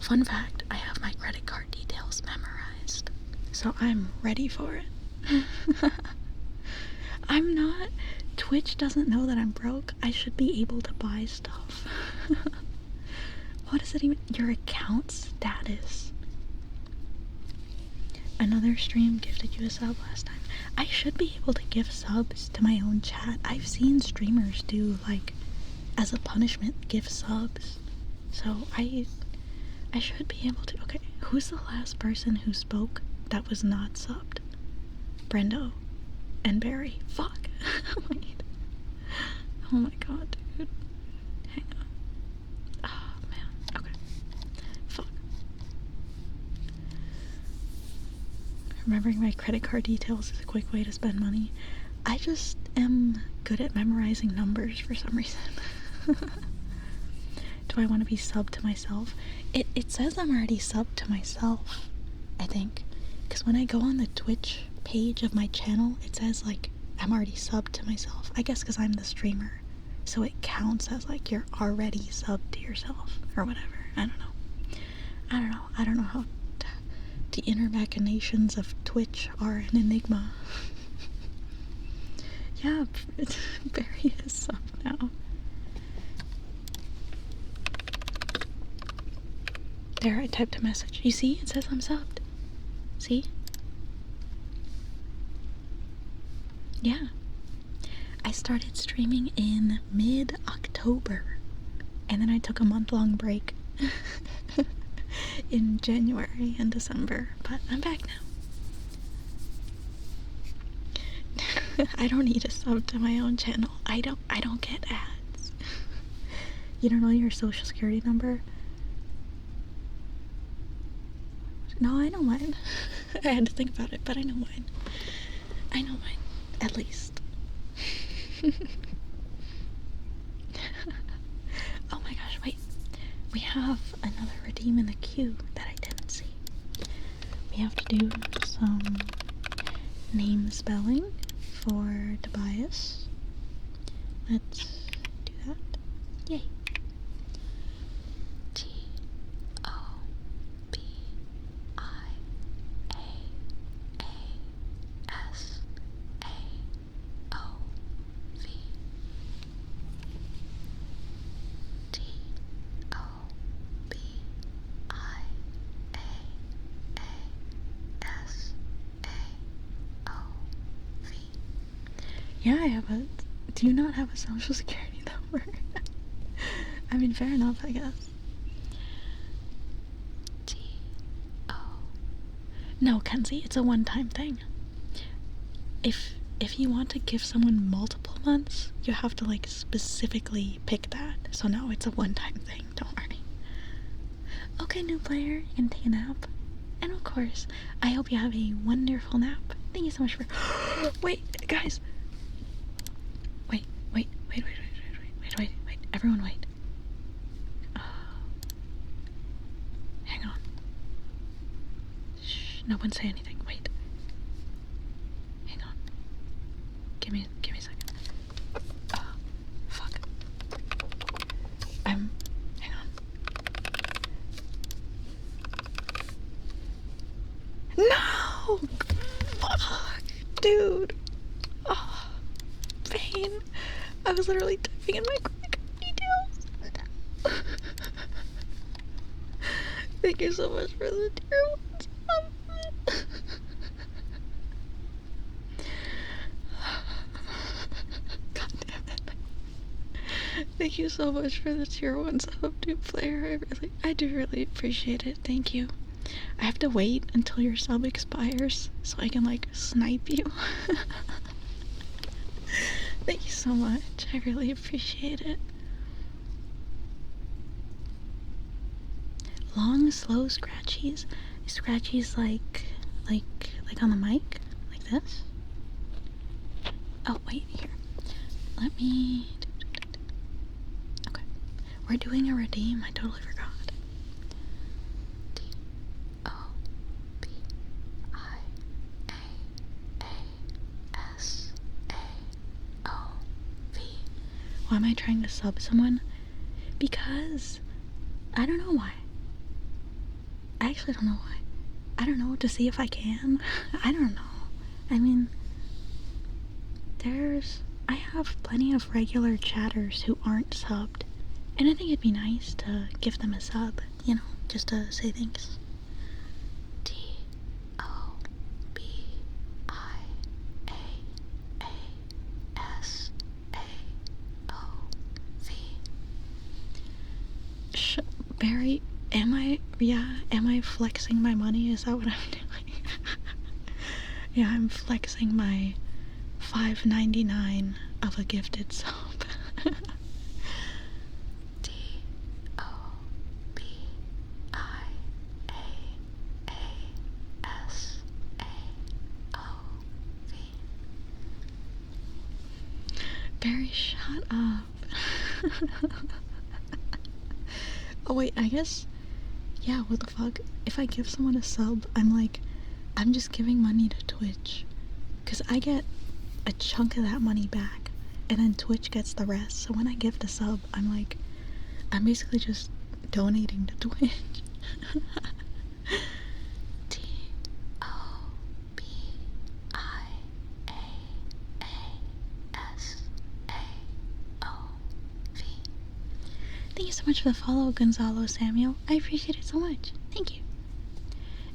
Fun fact, I have my credit card details memorized. So I'm ready for it. I'm not. Twitch doesn't know that I'm broke. I should be able to buy stuff. What is it even? Your account status. Another stream gifted you a sub last time. I should be able to give subs to my own chat. I've seen streamers do, like, as a punishment, give subs. So I should be able to. Okay, who's the last person who spoke that was not subbed? Brendo and Barry. Fuck. Wait. Oh my god, dude. Hang on. Oh man. Okay. Fuck. Remembering my credit card details is a quick way to spend money. I just am good at memorizing numbers for some reason. Do I want to be subbed to myself? It says I'm already subbed to myself, I think. Because when I go on the Twitch page of my channel, it says, like, I'm already subbed to myself. I guess because I'm the streamer. So it counts as, like, you're already subbed to yourself. Or whatever. I don't know. I don't know how the inner machinations of Twitch are an enigma. Yeah, Barry is subbed now. There, I typed a message. You see? It says I'm subbed. See? Yeah. I started streaming in mid-October. And then I took a month-long break. In January and December. But I'm back now. I don't need a sub to my own channel. I don't get ads. You don't know your social security number? No, I know mine. I had to think about it, but I know mine. I know mine, at least. Oh my gosh, wait. We have another redeem in the queue that I didn't see. We have to do some name spelling for Tobias. let's do that. Yay. Yeah, I have a... Do you not have a social security number? I mean, fair enough, I guess. No, Kenzie, it's a one-time thing. If you want to give someone multiple months, you have to, like, specifically pick that. So no, it's a one-time thing, don't worry. Okay, new player, you can take a nap. And of course, I hope you have a wonderful nap. Thank you so much for... Wait, guys! Wait. Everyone wait. Hang on. Shh, no one say anything. Wait. Hang on. Give me a second. Fuck. Hang on. No! Fuck, dude. Oh, pain. I was literally typing in my credit card details. Thank you so much for the tier 1 sub. God damn it. Thank you so much for the tier 1 sub, dude player. I do really appreciate it. Thank you. I have to wait until your sub expires so I can, like, snipe you. Thank you so much. I really appreciate it. Long, slow scratchies. Scratchies like on the mic? Like this? Oh, wait, here. Let me... Okay. We're doing a redeem. I totally forgot. Why am I trying to sub someone? Because I don't know why. I actually don't know why. I don't know, to see if I can. I don't know. I mean, I have plenty of regular chatters who aren't subbed, and I think it'd be nice to give them a sub, you know, just to say thanks. Barry, am I flexing my money? Is that what I'm doing? Yeah, I'm flexing my $5.99 of a gifted sub. Barry, shut up. Oh wait, I guess, yeah, what the fuck? If I give someone a sub, I'm just giving money to Twitch. Because I get a chunk of that money back, and then Twitch gets the rest. So when I give the sub, I'm basically just donating to Twitch. Thank you so much for the follow, Gonzalo Samuel. I appreciate it so much. Thank you.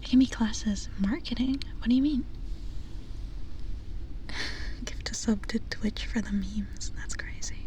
It can be classed as marketing. What do you mean? Gift a sub to Twitch for the memes. That's crazy.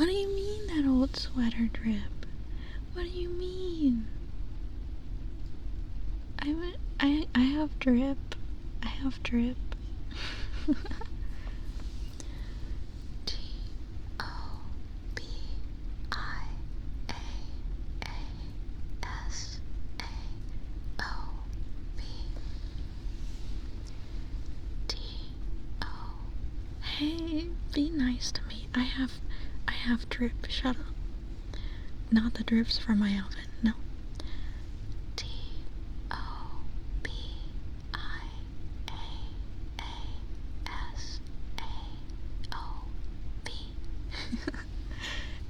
What do you mean that old sweater drip? What do you mean? I have drip. I have drip. Hey, be nice to me. I have drip. Shut up. Not the drips from my oven. No. T-O-B-I-A-A-S-A-O-B.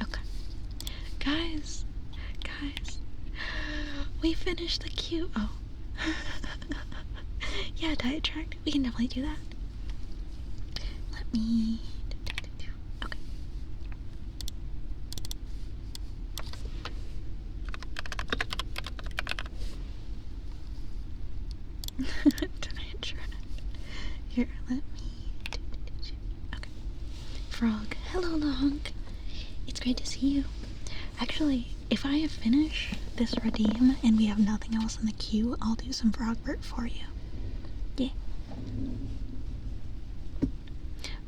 Okay. Guys. We finished the queue. Oh. Yeah, diet track. We can definitely do that. Let me... Okay. Diet track. Here, let me... Okay. Frog. Hello, Lonk. It's great to see you. Actually, if I finish this redeem and we have nothing else in the queue, I'll do some Frogbert for you. Yeah.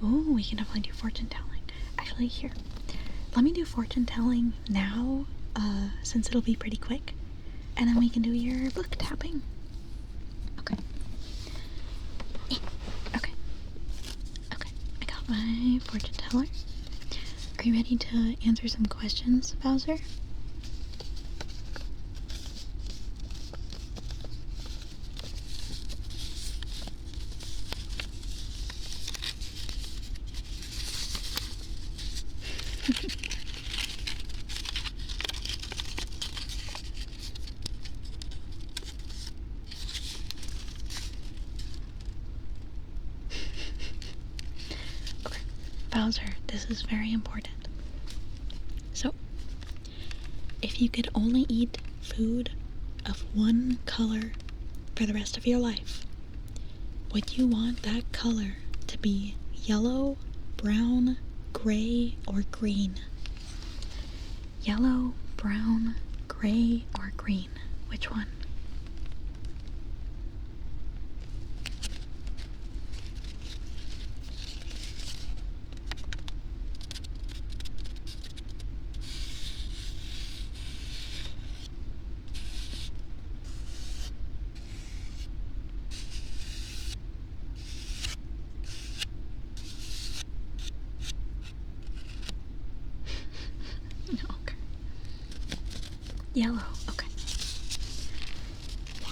Oh, we can definitely do fortune telling. Actually, here. Let me do fortune telling now, since it'll be pretty quick. And then we can do your book tapping. Okay. Okay. Okay. I got my fortune teller. Are you ready to answer some questions, Bowser? Okay, Bowser, this is very important. So, if you could only eat food of one color for the rest of your life, would you want that color to be yellow, brown, gray, or green? Yellow, brown, gray, or green? Which one? Okay. Yellow, okay.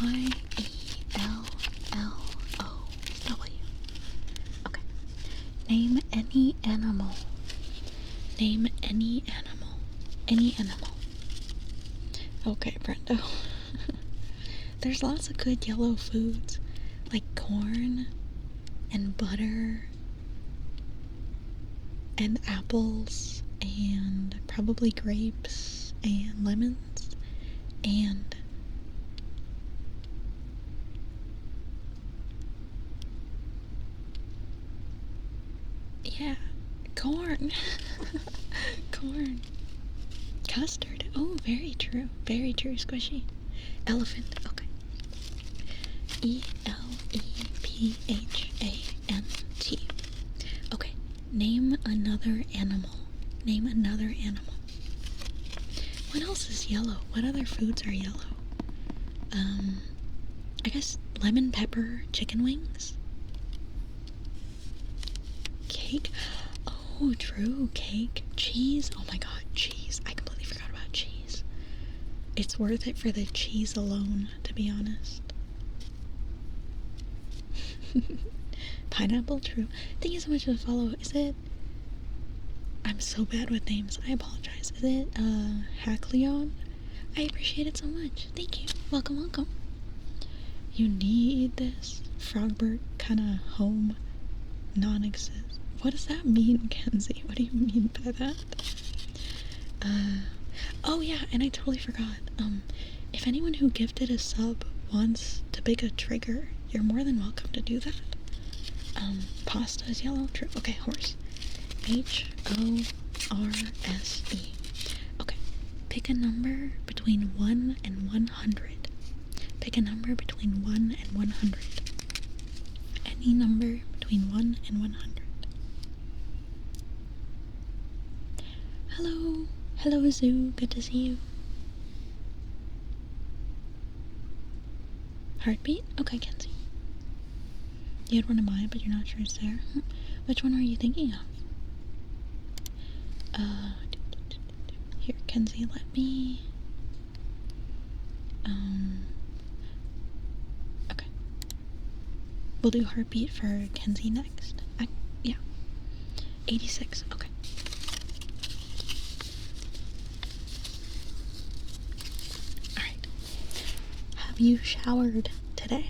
Y-E-L-L-O-W. Okay. Name any animal. Name any animal. Any animal. Okay, Brendo. There's lots of good yellow foods, like corn and butter and apples and probably grapes and lemons and yeah, corn. Corn. Custard. Oh, very true. Very true, Squishy. Elephant. Okay. E-L-E-P-H-A-N-T. Okay. Name another animal. Name another animal. What else is yellow? What other foods are yellow? I guess lemon pepper chicken wings? Cake? Oh, true. Cake. Cheese. Oh my god, cheese. I completely forgot about cheese. It's worth it for the cheese alone, to be honest. Pineapple, true. Thank you so much for the follow. Is it... I'm so bad with names. I apologize. Is it, Hackleon? I appreciate it so much. Thank you. Welcome, welcome. You need this. Frogbert kinda home non-exist. What does that mean, Kenzie? What do you mean by that? Oh yeah, and I totally forgot. If anyone who gifted a sub wants to pick a trigger, you're more than welcome to do that. Pasta is yellow, true. Okay, horse. H-O-R-S-E. RSE. Okay, pick a number between 1 and 100. Pick a number between 1 and 100. Any number between 1 and 100. Hello. Hello, Zoo. Good to see you. Heartbeat? Okay, Kenzie. You had one in mind, but you're not sure it's there. Which one were you thinking of? Here, Kenzie, let me... Okay. We'll do heartbeat for Kenzie next. Yeah. 86, okay. Alright. Have you showered today?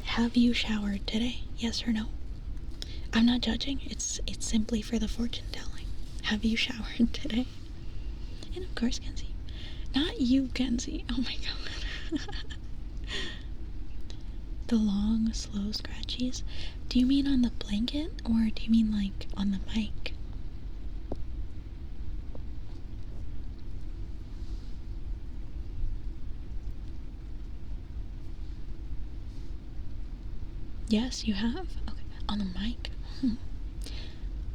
Have you showered today? Yes or no? I'm not judging. It's simply for the fortune telling. Have you showered today? And of course, Kenzie. Not you, Kenzie. Oh my god. The long, slow scratchies. Do you mean on the blanket, or do you mean like on the mic? Yes, you have? Okay. On the mic?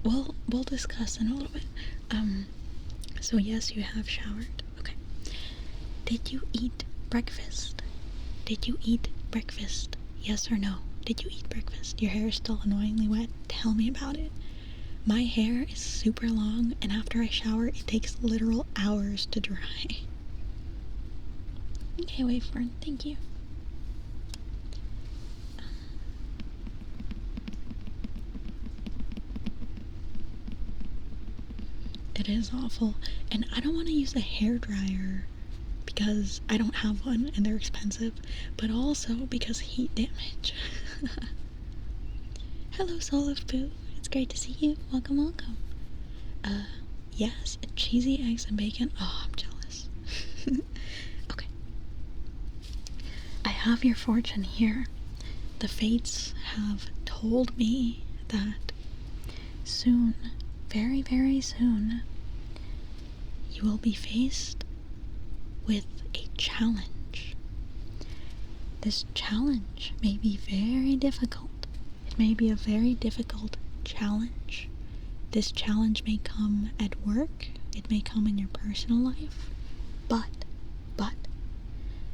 We'll discuss in a little bit. So yes, you have showered. Okay. Did you eat breakfast? Did you eat breakfast? Yes or no? Did you eat breakfast? Your hair is still annoyingly wet. Tell me about it. My hair is super long, and after I shower, it takes literal hours to dry. Okay, wait for it. Thank you. It is awful, and I don't want to use a hairdryer because I don't have one and they're expensive, but also because heat damage. Hello, Soul of Poo. It's great to see you. Welcome, welcome. Yes, cheesy eggs and bacon. Oh, I'm jealous. Okay. I have your fortune here. The fates have told me that soon, very, very soon, you will be faced with a challenge. This challenge may be very difficult. It may be a very difficult challenge. This challenge may come at work, it may come in your personal life, but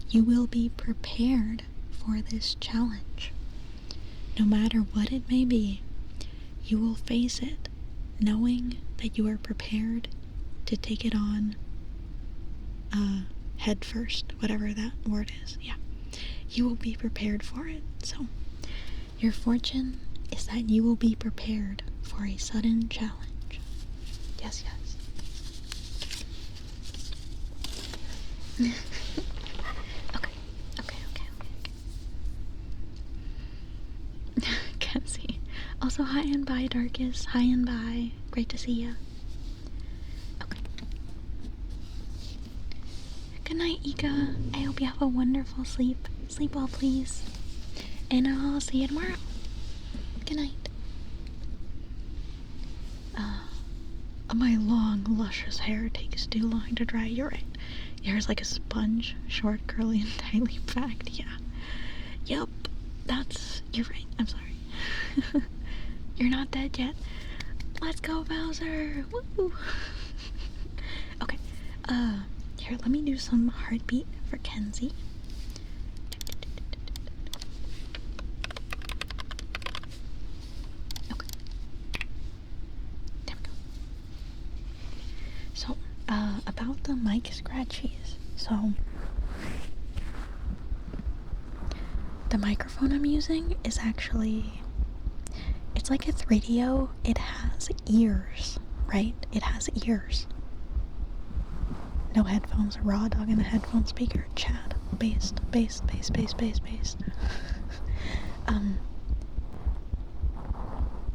you will be prepared for this challenge. No matter what it may be, you will face it knowing that you are prepared to take it on head first, whatever that word is. Yeah, you will be prepared for it. So your fortune is that you will be prepared for a sudden challenge. Yes. Okay. Kenzie. Also, hi and bye, Darkest. Hi and bye. Great to see ya. Okay. Good night, Ika. I hope you have a wonderful sleep. Sleep well, please. And I'll see you tomorrow. Good night. My long, luscious hair takes too long to dry. You're right. Your hair's like a sponge. Short, curly, and tightly packed. Yeah. Yup. You're right. I'm sorry. You're not dead yet. Let's go, Bowser. Woo! Okay. Here, let me do some heartbeat for Kenzie. Okay. There we go. So, about the mic scratchies. So, the microphone I'm using is actually, it's like a 3DO. It has ears, right? It has ears. No headphones, a raw dog in a headphone speaker. Chad. Based.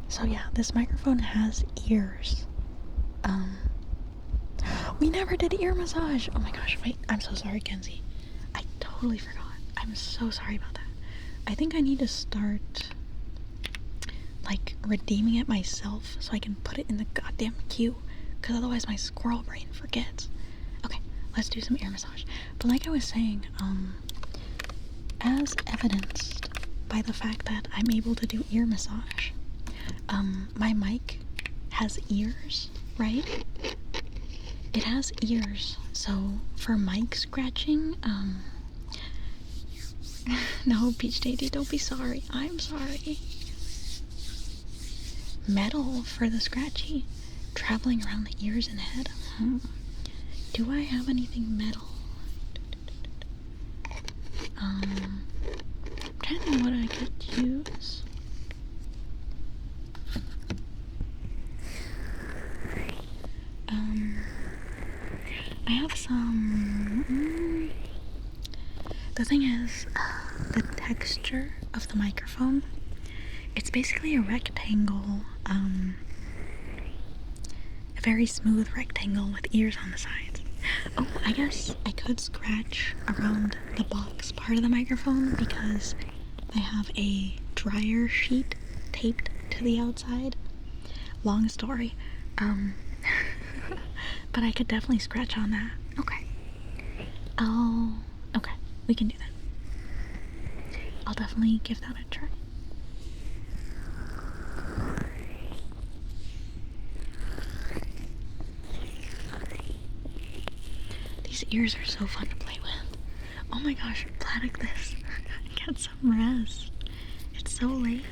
So yeah, this microphone has ears. We never did ear massage. Oh my gosh, wait, I'm so sorry, Kenzie. I totally forgot. I'm so sorry about that. I think I need to start, like, redeeming it myself so I can put it in the goddamn queue. because otherwise my squirrel brain forgets. Okay, let's do some ear massage. But like I was saying, as evidenced by the fact that I'm able to do ear massage, my mic has ears, right? It has ears, so for mic scratching, no, Peach Daisy, don't be sorry. I'm sorry. Metal for the scratchy, traveling around the ears and head. Do I have anything metal? I'm trying to think what I could use. I have some. The thing is, the texture of the microphone, it's basically a rectangle, a very smooth rectangle with ears on the sides. Oh, I guess I could scratch around the box part of the microphone because I have a dryer sheet taped to the outside. Long story. But I could definitely scratch on that. Okay. Okay, we can do that. I'll definitely give that a try. These ears are so fun to play with. Oh my gosh, platic this. Get some rest. It's so late.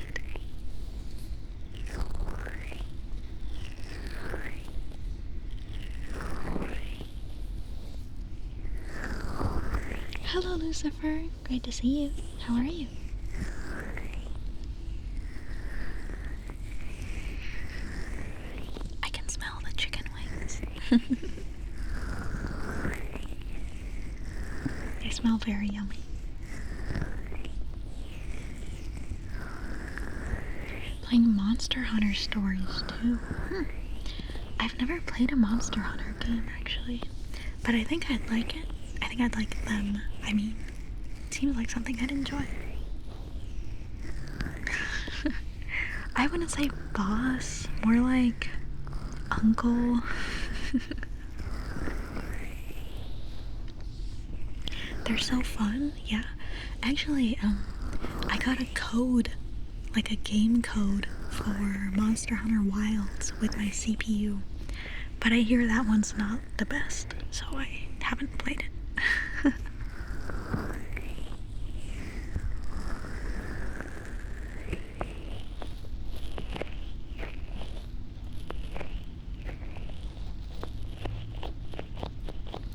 Hello, Lucifer. Great to see you. How are you? I can smell the chicken wings. They smell very yummy. Playing Monster Hunter stories too. I've never played a Monster Hunter game actually, but I think I'd like it. I think I'd like them. I mean, it seems like something I'd enjoy. I wouldn't say boss, more like uncle. They're so fun, yeah. Actually, I got a code, like a game code for Monster Hunter Wilds with my CPU, but I hear that one's not the best, so I haven't played it.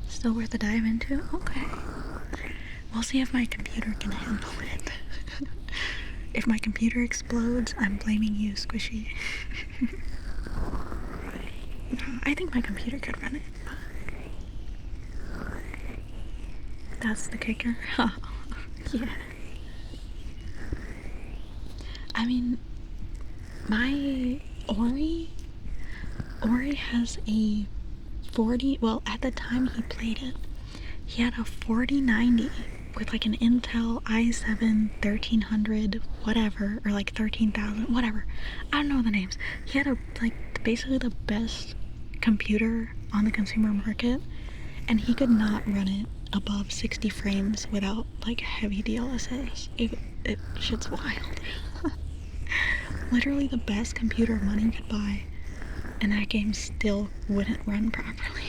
Still worth a dive into? Okay. We'll see if my computer can handle it. If my computer explodes, I'm blaming you, Squishy. I think my computer could run it. That's the kicker. Yeah. I mean, my Ori has a 40, well, at the time he played it, he had a 4090 with like an Intel i7 1300 whatever, or like 13,000, whatever. I don't know the names. He had basically the best computer on the consumer market, and he could not run it above 60 frames without like heavy DLSS. It shit's wild. Literally the best computer money could buy, and that game still wouldn't run properly.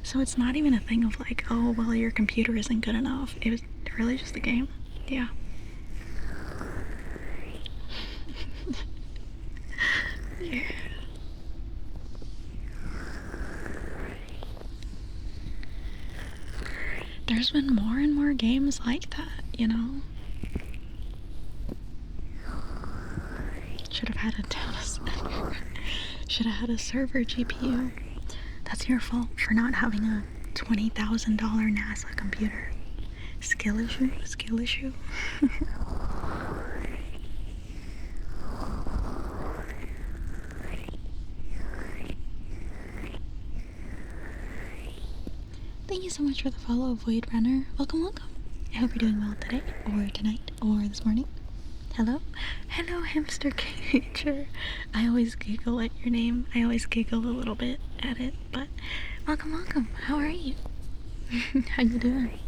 So it's not even a thing of like, oh, well, your computer isn't good enough. It was really just the game. Yeah. Yeah. There's been more and more games like that, you know? Should have had a data center. Should have had a server GPU. That's your fault for not having a $20,000 NASA computer. Skill issue? Skill issue? Thank you so much for the follow, Void Runner. Welcome, welcome. I hope you're doing well today, or tonight, or this morning. Hello? Hello, hamster cager. I always giggle at your name. I always giggle a little bit at it, but welcome, welcome. How are you? How you doing?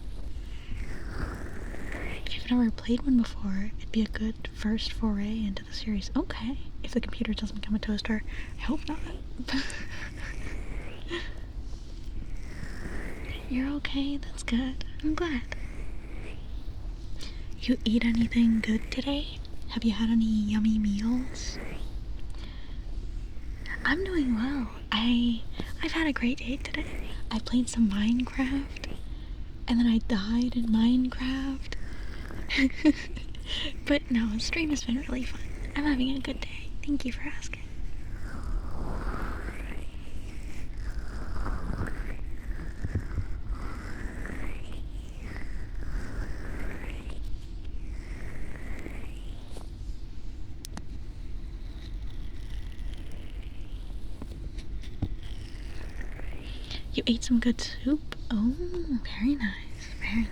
If you've never played one before, it'd be a good first foray into the series. Okay. If the computer doesn't become a toaster, I hope not. You're okay? That's good. I'm glad. You eat anything good today? Have you had any yummy meals? I'm doing well. I've had a great day today. I played some Minecraft, and then I died in Minecraft. But no, the stream has been really fun. I'm having a good day. Thank you for asking. You ate some good soup? Oh, very nice, very nice.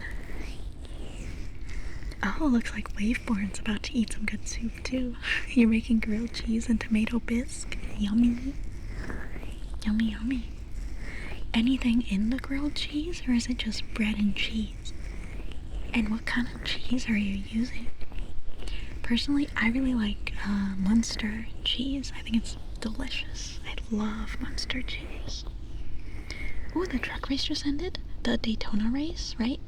Oh, looks like Waveborn's about to eat some good soup too. You're making grilled cheese and tomato bisque. Yummy. Yummy, yummy. Anything in the grilled cheese, or is it just bread and cheese? And what kind of cheese are you using? Personally, I really like Munster cheese. I think it's delicious. I love Munster cheese. Ooh, the truck race just ended? The Daytona race, right?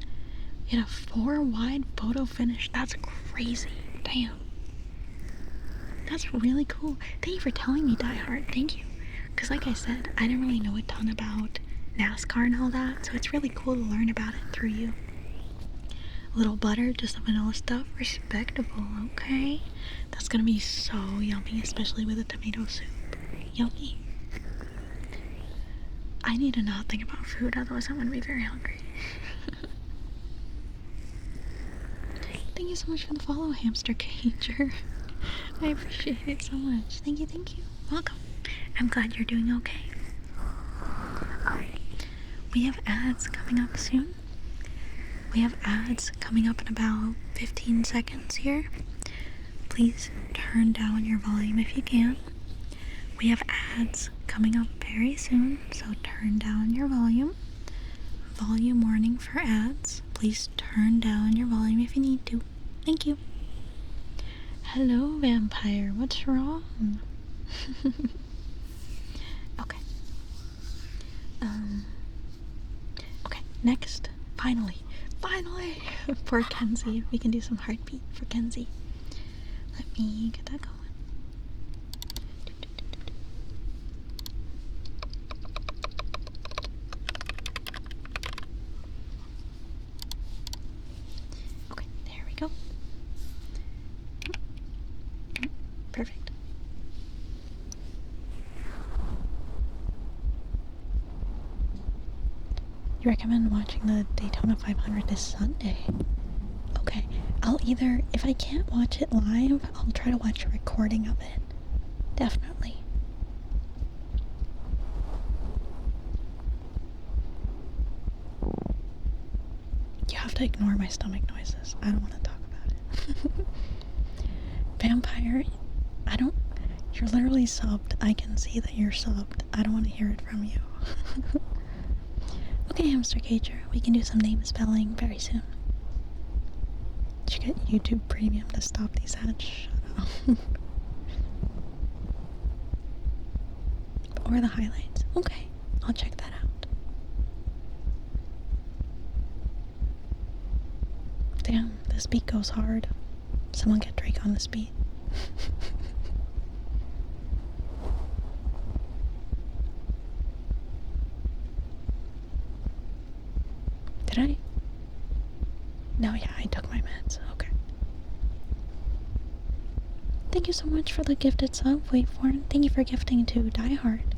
You had a 4-wide photo finish. That's crazy. Damn. That's really cool. Thank you for telling me, Die Hard. Thank you. Because like I said, I didn't really know a ton about NASCAR and all that, so it's really cool to learn about it through you. A little butter, just the vanilla stuff. Respectable, okay? That's gonna be so yummy, especially with a tomato soup. Yummy. I need to not think about food, otherwise I'm gonna be very hungry. Thank you so much for the follow, Hamster Cager. I appreciate it so much. Thank you, thank you. Welcome. I'm glad you're doing okay. We have ads coming up soon. We have ads coming up in about 15 seconds here. Please turn down your volume if you can. We have ads coming up very soon, so turn down your volume. Volume warning for ads. Please turn down your volume if you need to. Thank you. Hello, vampire. What's wrong? Okay. Okay, next. Finally, for Kenzie. We can do some heartbeat for Kenzie. Let me get that going. Okay, there we go. Perfect. You recommend watching the Daytona 500 this Sunday? Okay, I'll either, if I can't watch it live, I'll try to watch a recording of it. Definitely. You have to ignore my stomach noises. I don't want to talk about it. Vampire, you're literally subbed. I can see that you're subbed. I don't want to hear it from you. Okay, Hamster Cager, we can do some name spelling very soon. Did you get YouTube Premium to stop these ads? Shut up. Or the highlights. Okay, I'll check that out. Damn, this beat goes hard. Someone get Drake on this beat. Did I? No, yeah, I took my meds. Okay. Thank you so much for the gifted sub, Wait for it. Thank you for gifting to Die Hard.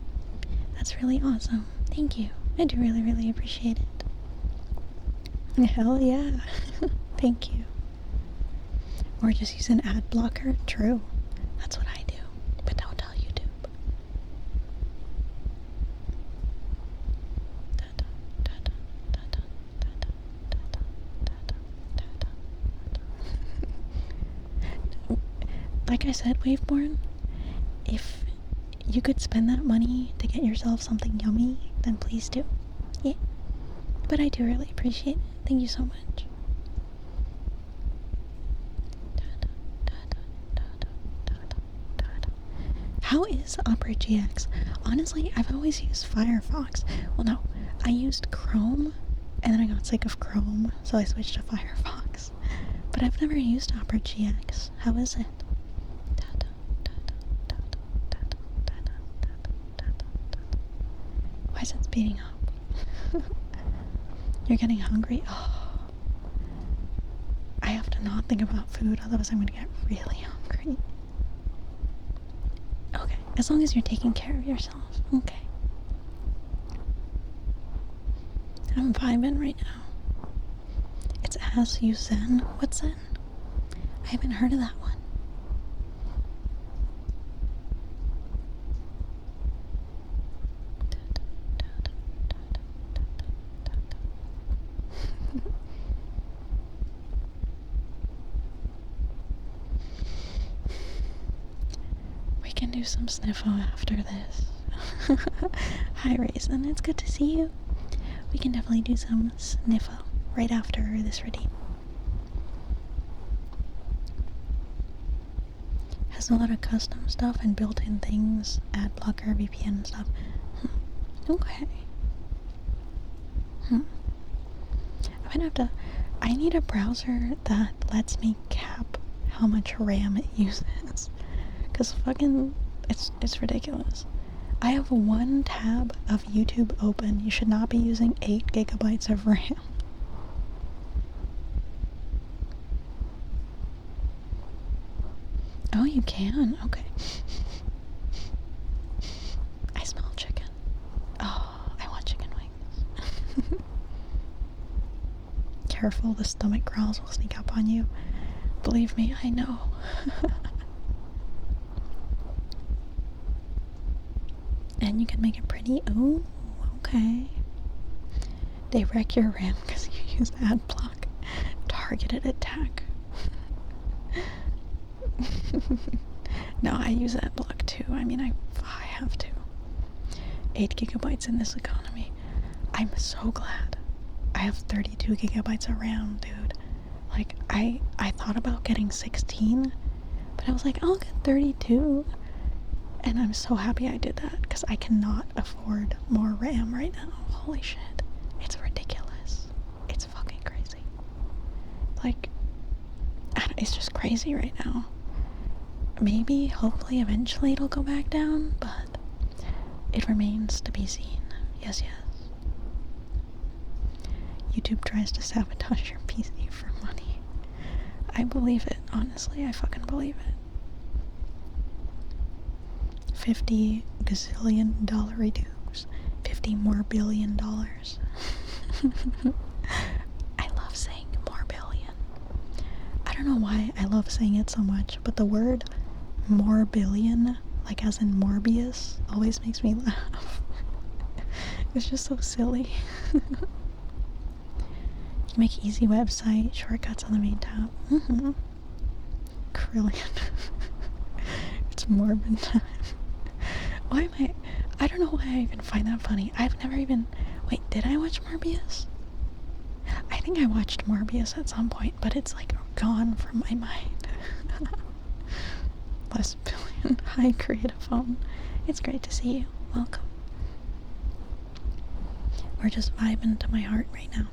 That's really awesome. Thank you. I do really, really appreciate it. Hell yeah. Thank you. Or just use an ad blocker. True. That's what I do. But don't tell YouTube. like I said, Waveborn, if you could spend that money to get yourself something yummy, then please do. Yeah. But I do really appreciate it. Thank you so much. How is Opera GX? Honestly, I've always used Firefox. Well, no, I used Chrome, and then I got sick of Chrome, so I switched to Firefox. But I've never used Opera GX. How is it? Why is it speeding up? You're getting hungry? Oh. I have to not think about food, otherwise I'm gonna get really hungry. Okay, as long as you're taking care of yourself. Okay. I'm vibing right now. It's As You Zen. What's Zen? I haven't heard of that one. We can do some sniffo after this. Hi Raisin, it's good to see you. We can definitely do some sniffo right after this redeem. Has a lot of custom stuff and built-in things, ad blocker, VPN and stuff. Okay. I'm gonna have to... I need a browser that lets me cap how much RAM it uses. Cause fucking... It's ridiculous. I have one tab of YouTube open. You should not be using 8 gigabytes of RAM. Oh, you can? Okay. I smell chicken. Oh, I want chicken wings. Careful, the stomach growls will sneak up on you. Believe me, I know. And you can make it pretty. Oh, okay. They wreck your RAM because you use ad block. Targeted attack. No, I use ad block too. I mean, I have to. 8 gigabytes in this economy. I'm so glad. I have 32 gigabytes of RAM, dude. Like, I thought about getting 16, but I was like, I'll get 32. And I'm so happy I did that, because I cannot afford more RAM right now. Holy shit. It's ridiculous. It's fucking crazy. Like, it's just crazy right now. Maybe, hopefully, eventually it'll go back down, but it remains to be seen. Yes, yes. YouTube tries to sabotage your PC for money. I believe it, honestly. I fucking believe it. $50 gazillion reduce. $50 more billion. I love saying more billion. I don't know why I love saying it so much, but the word more billion, like as in Morbius, always makes me laugh. It's just so silly. You can make easy website shortcuts on the main tab. Brilliant. It's Morbid time. Why am I don't know why I even find that funny. I've never even... Wait, did I watch Morbius? I think I watched Morbius at some point, but it's like gone from my mind. Less billion. Hi, Creative Phone. It's great to see you. Welcome. We're just vibing to my heart right now.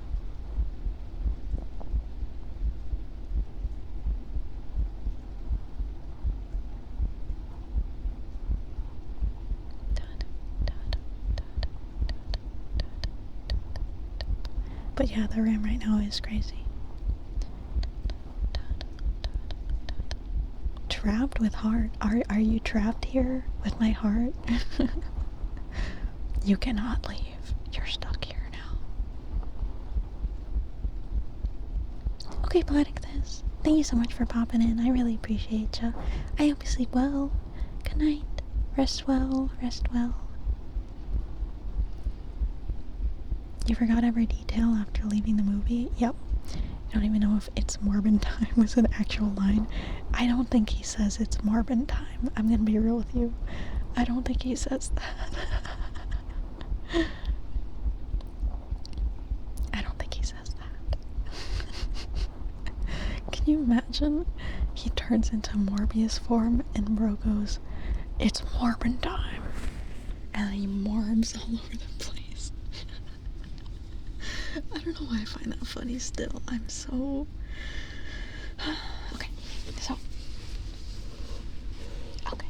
But yeah, the RAM right now is crazy. Trapped with heart. Are you trapped here with my heart? You cannot leave. You're stuck here now. Okay, Poetic This. Thank you so much for popping in. I really appreciate ya. I hope you sleep well. Good night. Rest well. Rest well. You forgot every detail after leaving the movie? Yep. I don't even know if "it's Morbin time" was an actual line. I don't think he says "it's Morbin time." I'm gonna be real with you. I don't think he says that. I don't think he says that. Can you imagine? He turns into Morbius form and bro goes, "It's Morbin time." And then he morbs all over the place. I don't know why I find that funny still. I'm so... Okay, so... Okay.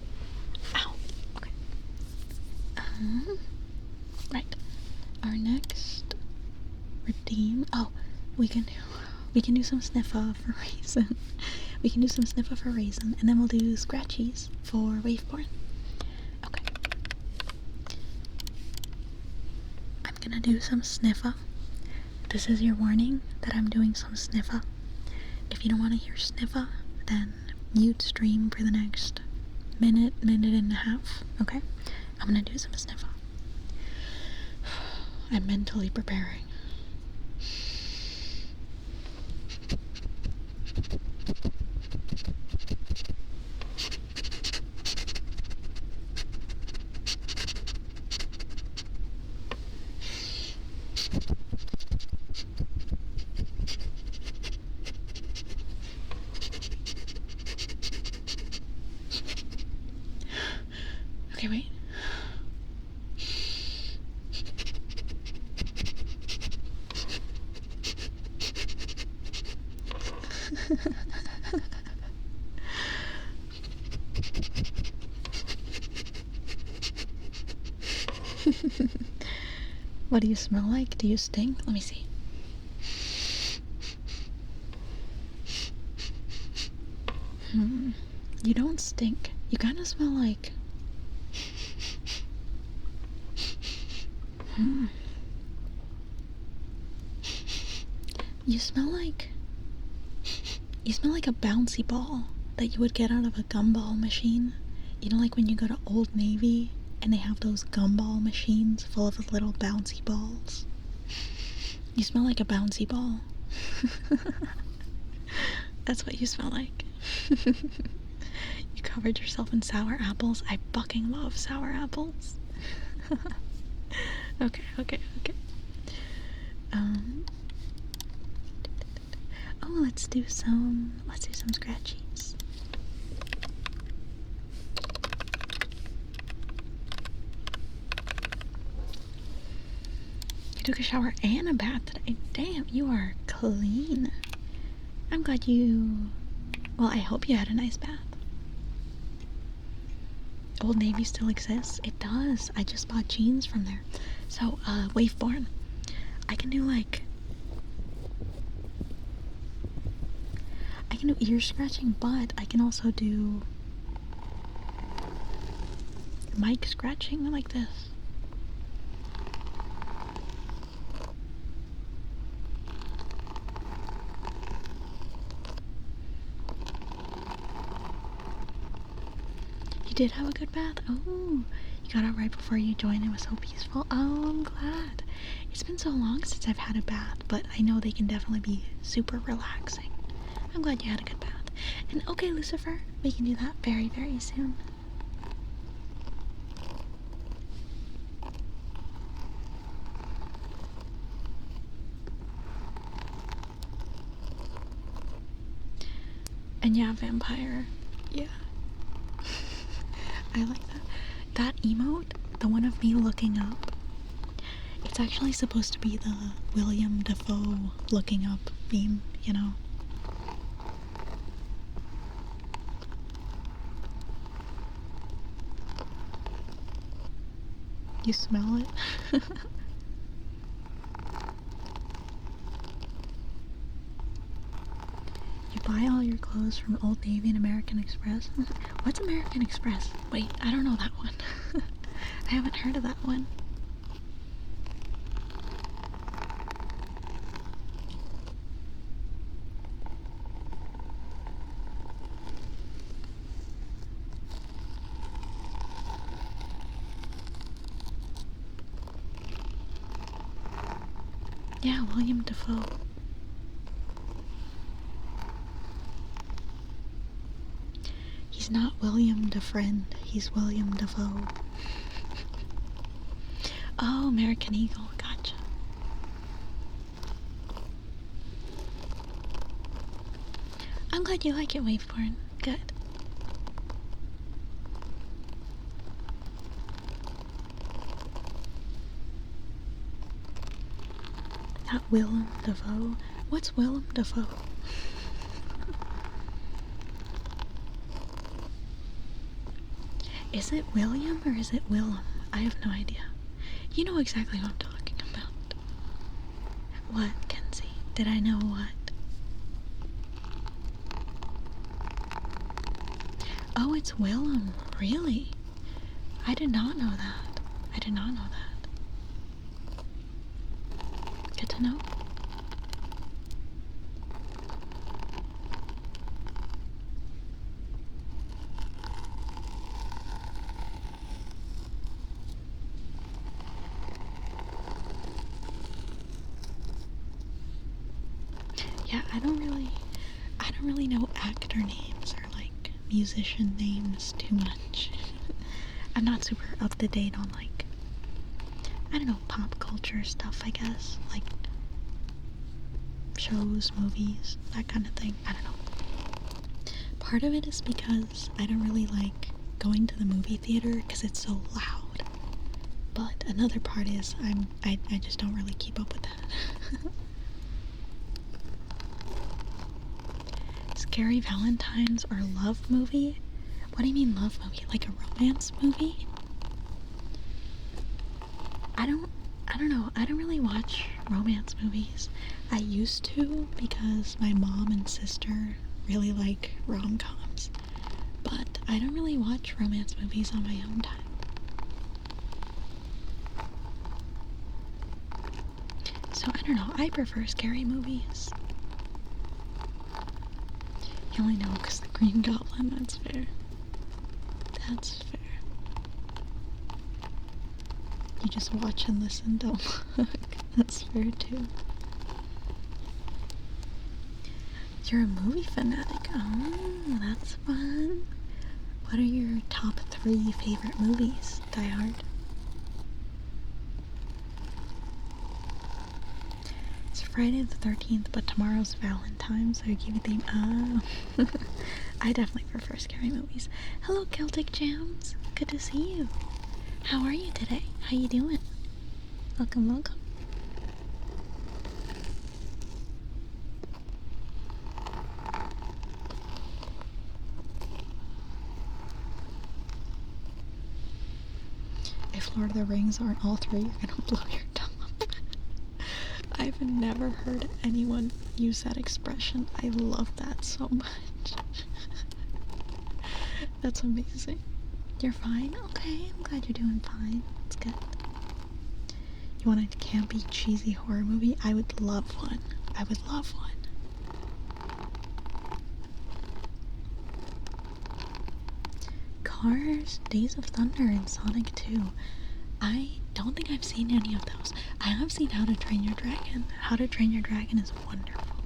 Ow. Okay. Right. Our next redeem... Oh, we can do some sniffa for Raisin. We can do some sniffa for Raisin, and then we'll do scratchies for Waveborn. Okay. I'm gonna do some sniffa. This is your warning that I'm doing some sniffa. If you don't want to hear sniffa, then mute stream for the next minute and a half, okay? I'm gonna do some sniffa. I'm mentally preparing. Okay, wait. What do you smell like? Do you stink? Let me see. You don't stink. You kind of smell like... You smell like... You smell like a bouncy ball that you would get out of a gumball machine. You know, like when you go to Old Navy and they have those gumball machines full of little bouncy balls. You smell like a bouncy ball. That's what you smell like. You covered yourself in sour apples. I fucking love sour apples. Okay. Oh, let's do some scratchies. You took a shower and a bath today. Damn, you are clean. I'm glad you... Well, I hope you had a nice bath. Old Navy still exists? It does. I just bought jeans from there. So, Waveborn. I can do ear scratching, but I can also do mic scratching like this. You did have a good bath? Oh, you got out right before you joined. It was so peaceful. Oh, I'm glad. It's been so long since I've had a bath, but I know they can definitely be super relaxing. I'm glad you had a good bath. And okay, Lucifer, we can do that very, very soon. And yeah, vampire. Yeah. I like that. That emote, the one of me looking up, it's actually supposed to be the William Dafoe looking up meme, you know? You smell it? You buy all your clothes from Old Navy and American Express? What's American Express? Wait, I don't know that one. I haven't heard of that one. Yeah, William Dafoe. not William DeFriend, he's William Defoe. Oh, American Eagle, gotcha. I'm glad you like it, Waveborn. Good. Not Willem Dafoe. What's Willem Dafoe? Is it William or is it Willem? I have no idea. You know exactly what I'm talking about. What, Kenzie? Did I know what? Oh, it's Willem. Really? I did not know that. I did not know that. Good to know. Yeah, I don't really know actor names or like musician names too much. I'm not super up to date on like, I don't know, pop culture stuff, I guess. Like shows, movies, that kind of thing. I don't know. Part of it is because I don't really like going to the movie theater because it's so loud. But another part is I just don't really keep up with that. Scary Valentine's or love movie? What do you mean love movie? Like a romance movie? I don't know. I don't really watch romance movies. I used to because my mom and sister really like rom-coms. But I don't really watch romance movies on my own time. So I don't know. I prefer scary movies. You only know because the Green Goblin, that's fair. That's fair. You just watch and listen, don't look. That's fair too. You're a movie fanatic. Oh, that's fun. What are your top 3 favorite movies, Die Hard? Friday the 13th, but tomorrow's Valentine's, so you keep it theme. Oh. I definitely prefer scary movies. Hello, Celtic Jams. Good to see you. How are you today? How you doing? Welcome, welcome. If Lord of the Rings aren't all 3, you're gonna blow your tongue up. I've never heard anyone use that expression. I love that so much. That's amazing. You're fine? Okay, I'm glad you're doing fine. That's good. You want a campy, cheesy horror movie? I would love one. I would love one. Cars, Days of Thunder, and Sonic 2. I don't think I've seen any of those. I have seen How to Train Your Dragon. How to Train Your Dragon is wonderful.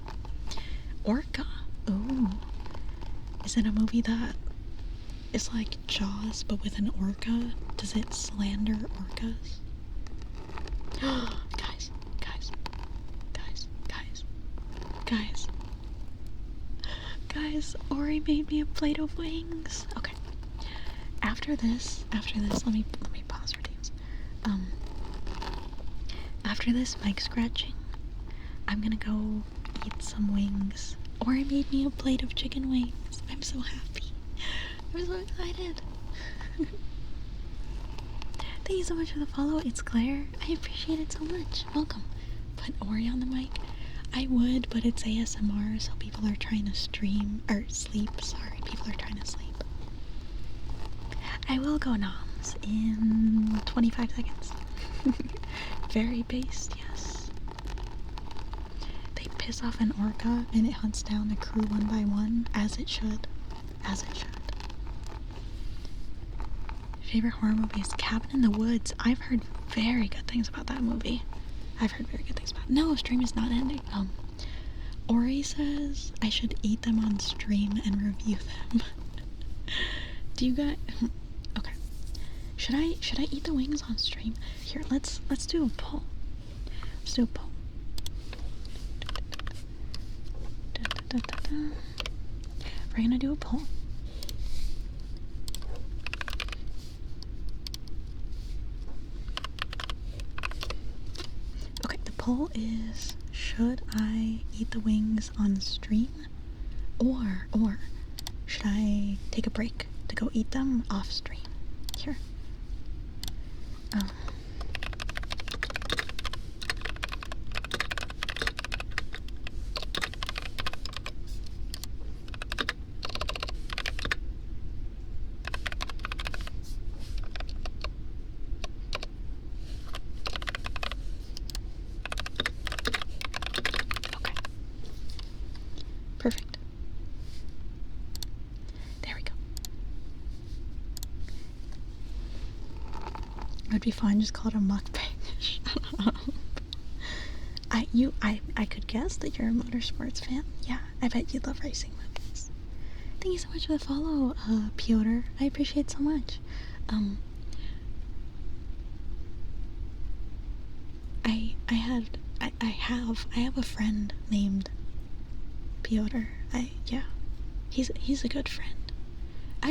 Orca. Ooh. Is it a movie that is like Jaws but with an orca? Does it slander orcas? Guys, guys, guys, guys, guys. Guys, Ori made me a plate of wings. Okay. After this, let me pause for teams. After this mic scratching, I'm gonna go eat some wings. Ori made me a plate of chicken wings. I'm so happy. I'm so excited. Thank you so much for the follow. It's Claire. I appreciate it so much. Welcome. Put Ori on the mic. I would, but it's ASMR, so people are trying to stream, or sleep, sorry. People are trying to sleep. I will go noms in 25 seconds. Very based, yes. They piss off an orca and it hunts down the crew one by one, as it should. As it should. Favorite horror movie is Cabin in the Woods. I've heard very good things about that movie. I've heard very good things about it. No, stream is not ending. Ori says I should eat them on stream and review them. Do you guys... Okay. Should I eat the wings on stream? Here, let's do a poll. Let's do a poll. We're gonna do a poll. Okay, the poll is, should I eat the wings on stream? Or should I take a break to go eat them off stream? Here. Okay. Perfect. There we go. It would be fine, just call it a mukbang. Shut up. I could guess that you're a motorsports fan. Yeah, I bet you love racing movies. Thank you so much for the follow, Piotr. I appreciate it so much. I have a friend named Piotr. Yeah. He's a good friend. I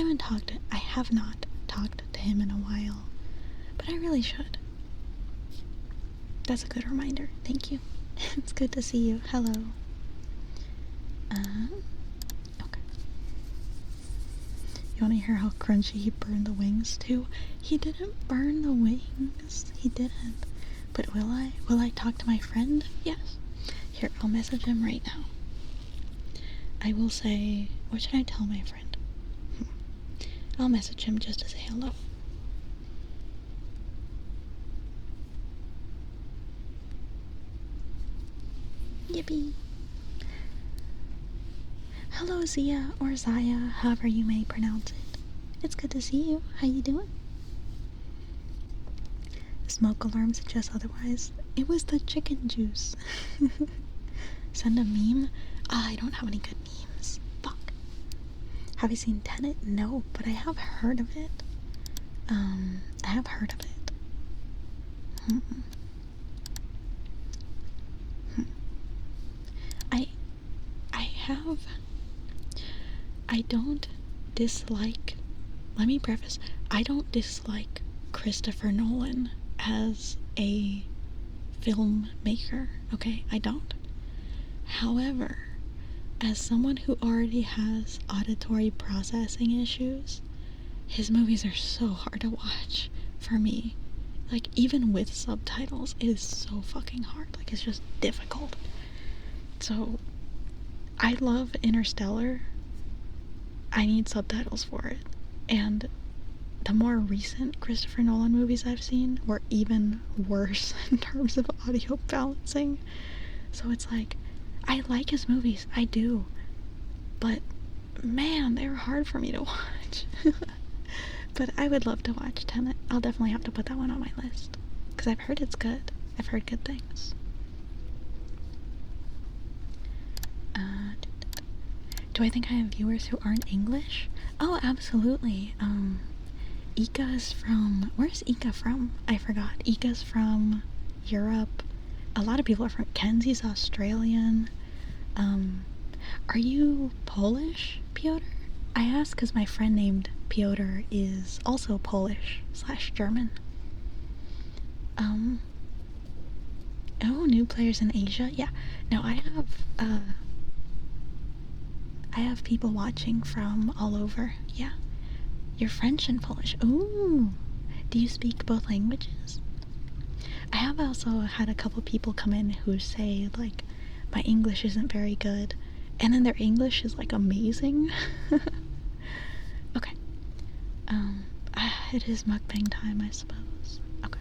have not talked to him in a while, but I really should. That's a good reminder. Thank you. It's good to see you. Hello. Okay. You want to hear how crunchy he burned the wings too? He didn't burn the wings. He didn't. But will I? Will I talk to my friend? Yes. Here, I'll message him right now. I will say, what should I tell my friend? I'll message him just to say hello. Yippee. Hello, Zia, or Zaya, however you may pronounce it. It's good to see you. How you doing? The smoke alarm suggests otherwise. It was the chicken juice. Send a meme? I don't have any good memes. Fuck. Have you seen Tenet? No, but I have heard of it. I have heard of it. I don't dislike, let me preface, I don't dislike Christopher Nolan as a filmmaker, okay? I don't. However, as someone who already has auditory processing issues, his movies are so hard to watch for me. Like, even with subtitles, it is so fucking hard. Like, it's just difficult. So, I love Interstellar. I need subtitles for it. And the more recent Christopher Nolan movies I've seen were even worse in terms of audio balancing. So it's like, I like his movies, I do. But, man, they were hard for me to watch. But I would love to watch Tenet. I'll definitely have to put that one on my list. Because I've heard it's good. I've heard good things. Do I think I have viewers who aren't English? Oh, absolutely. Ika's from... Where's Ika from? I forgot. Ika's from Europe. A lot of people are from... Kenzie's Australian. Are you Polish, Piotr? I asked because my friend named Piotr is also Polish/German. Oh, new players in Asia? Yeah. No, I have people watching from all over. Yeah. You're French and Polish. Ooh. Do you speak both languages? I have also had a couple people come in who say, like, my English isn't very good. And then their English is, like, amazing. Okay. It is mukbang time, I suppose. Okay.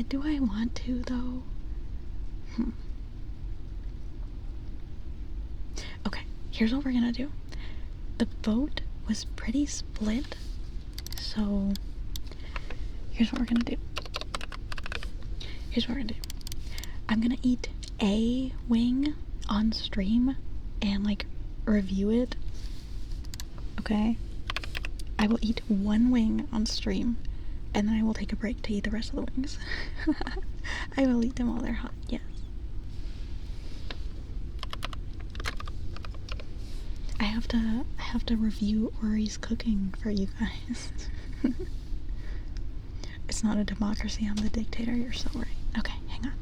Do I want to, though? Okay, here's what we're gonna do. The vote was pretty split, so here's what we're gonna do. I'm gonna eat a wing on stream and, like, review it okay? I will eat one wing on stream, and then I will take a break to eat the rest of the wings. I will eat them while they're hot, yes. I have to review Ori's cooking for you guys. It's not a democracy, I'm the dictator, you're so right. Okay, hang on.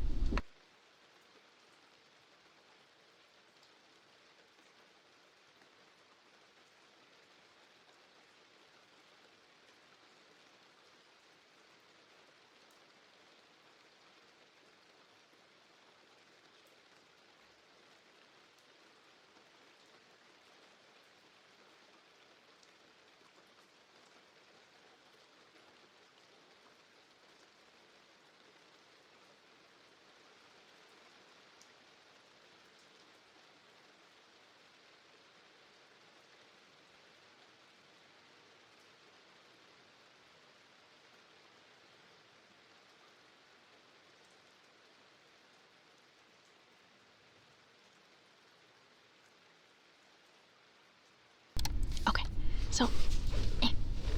Okay, so,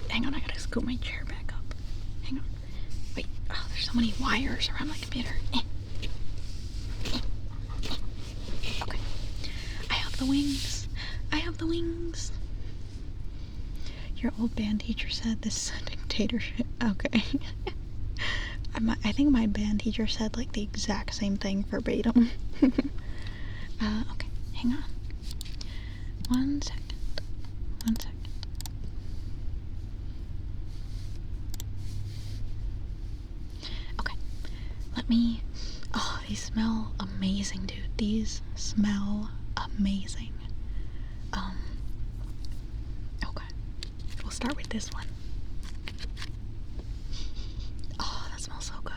hang on, I gotta scoop my chair back up. Hang on. Wait, oh, there's so many wires around my computer. Okay, I have the wings. I have the wings. Your old band teacher said this is a dictatorship. Okay. I think my band teacher said like the exact same thing verbatim. Okay, hang on. 1 second. 1 second. Okay, let me. Oh, these smell amazing, dude. These smell amazing. Okay. We'll start with this one. Oh, that smells so good.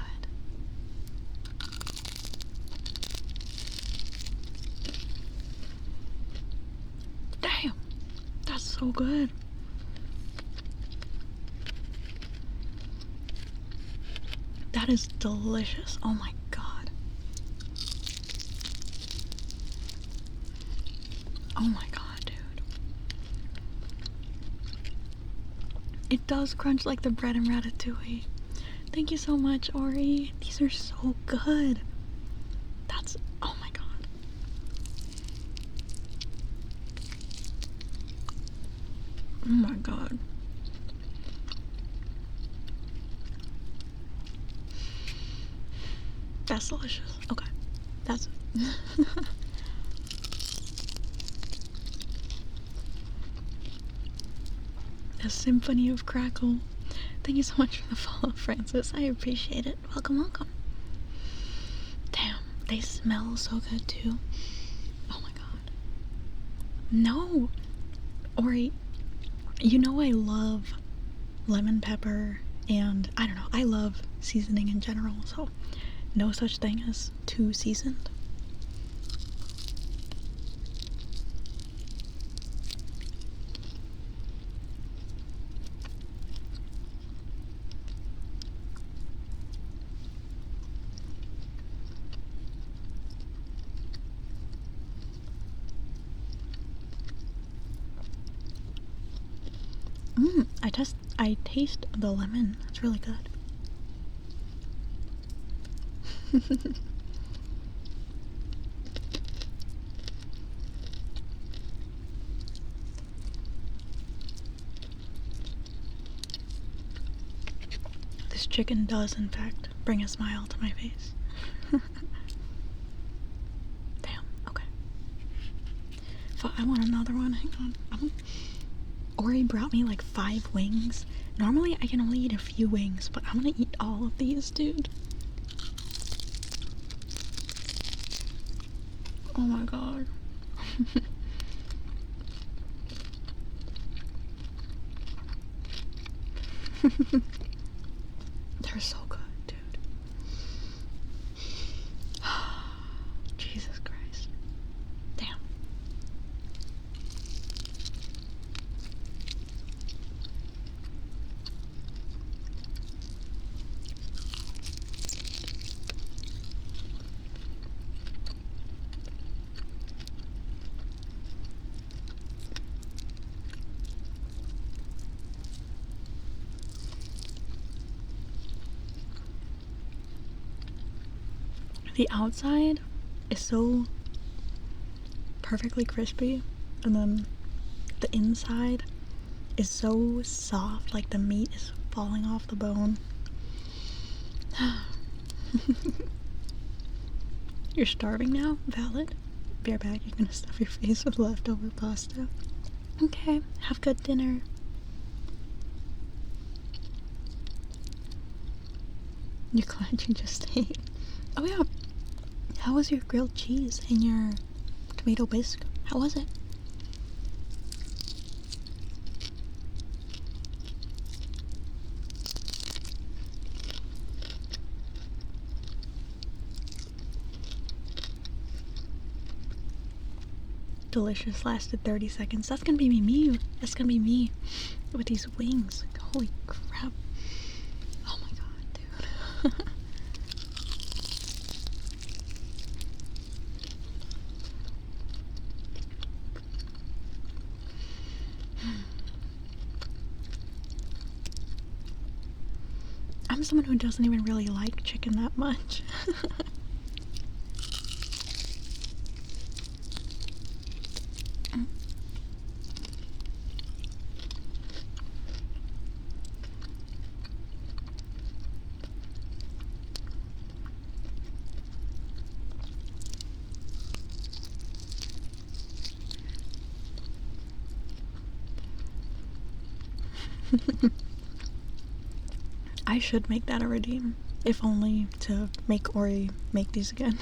Damn, that's so good. That is delicious. Oh my god. Oh my god, dude. It does crunch like the bread and ratatouille. Thank you so much, Ori. These are so good. That's, oh my god. Oh my god. That's delicious. Okay. That's a symphony of crackle. Thank you so much for the follow, Francis. I appreciate it. Welcome, welcome. Damn, they smell so good too. Oh my god. No! Ori, you know I love lemon pepper and I don't know, I love seasoning in general, so no such thing as too seasoned. I taste the lemon. It's really good. This chicken does, in fact, bring a smile to my face. Damn, okay. I want another one. Hang on. Ori brought me like 5 wings. Normally I can only eat a few wings, but I'm gonna eat all of these, dude. Oh my god. They're so good, dude. Jesus Christ. Damn. The outside is so perfectly crispy, and then the inside is so soft, like the meat is falling off the bone. You're starving now? Valid. Be right back. You're gonna stuff your face with leftover pasta. Okay, have good dinner. You're glad you just ate. Oh yeah. How was your grilled cheese and your tomato bisque? How was it? Delicious, lasted 30 seconds. That's gonna be me. That's gonna be me with these wings. Holy crap. Oh my god, dude. I'm someone who doesn't even really like chicken that much. I should make that a redeem, if only to make Ori make these again.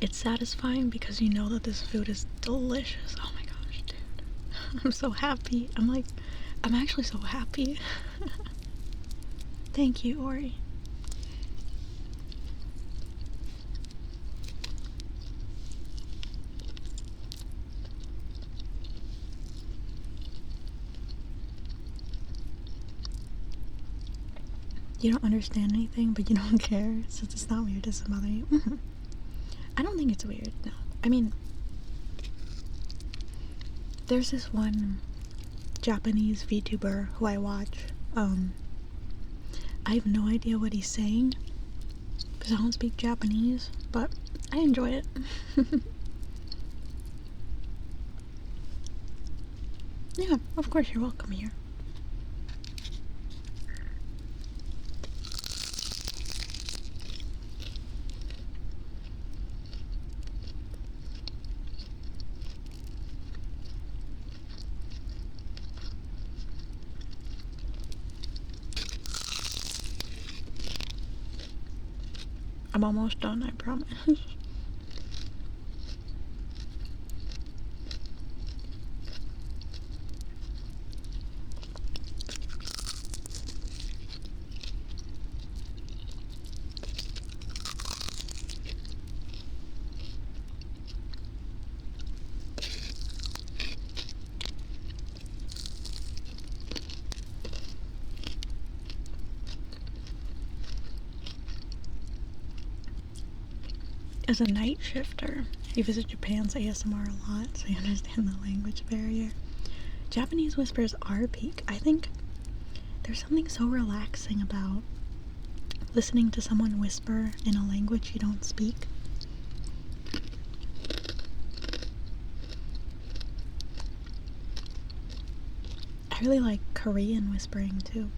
It's satisfying because you know that this food is delicious. Oh my gosh, dude. I'm so happy. I'm actually so happy. Thank you, Ori. You don't understand anything, but you don't care, since it's not weird, doesn't bother you. I don't think it's weird, no. I mean, there's this one Japanese VTuber who I watch. I have no idea what he's saying because I don't speak Japanese, but I enjoy it. Yeah, of course you're welcome here. I'm almost done, I promise. As a night shifter, you visit Japan's ASMR a lot, so you understand the language barrier. Japanese whispers are peak. I think there's something so relaxing about listening to someone whisper in a language you don't speak. I really like Korean whispering too.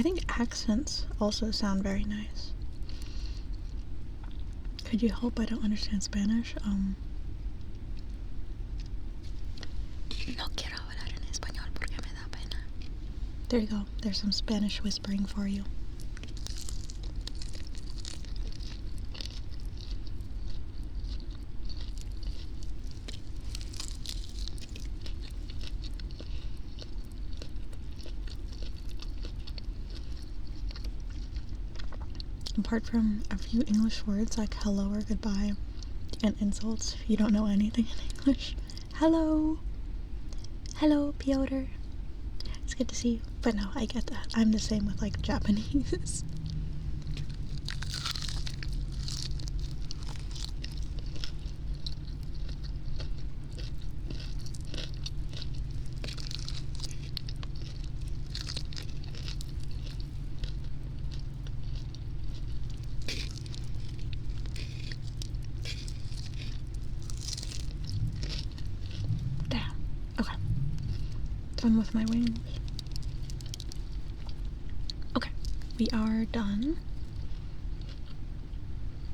I think accents also sound very nice. Could you help? I don't understand Spanish. No quiero hablar en español porque me da pena. There you go. There's some Spanish whispering for you. Apart from a few English words like hello or goodbye and insults if you don't know anything in English. Hello! Hello, Piotr. It's good to see you. But no, I get that. I'm the same with like Japanese. Damn. Okay. Done with my wings. Okay. We are done.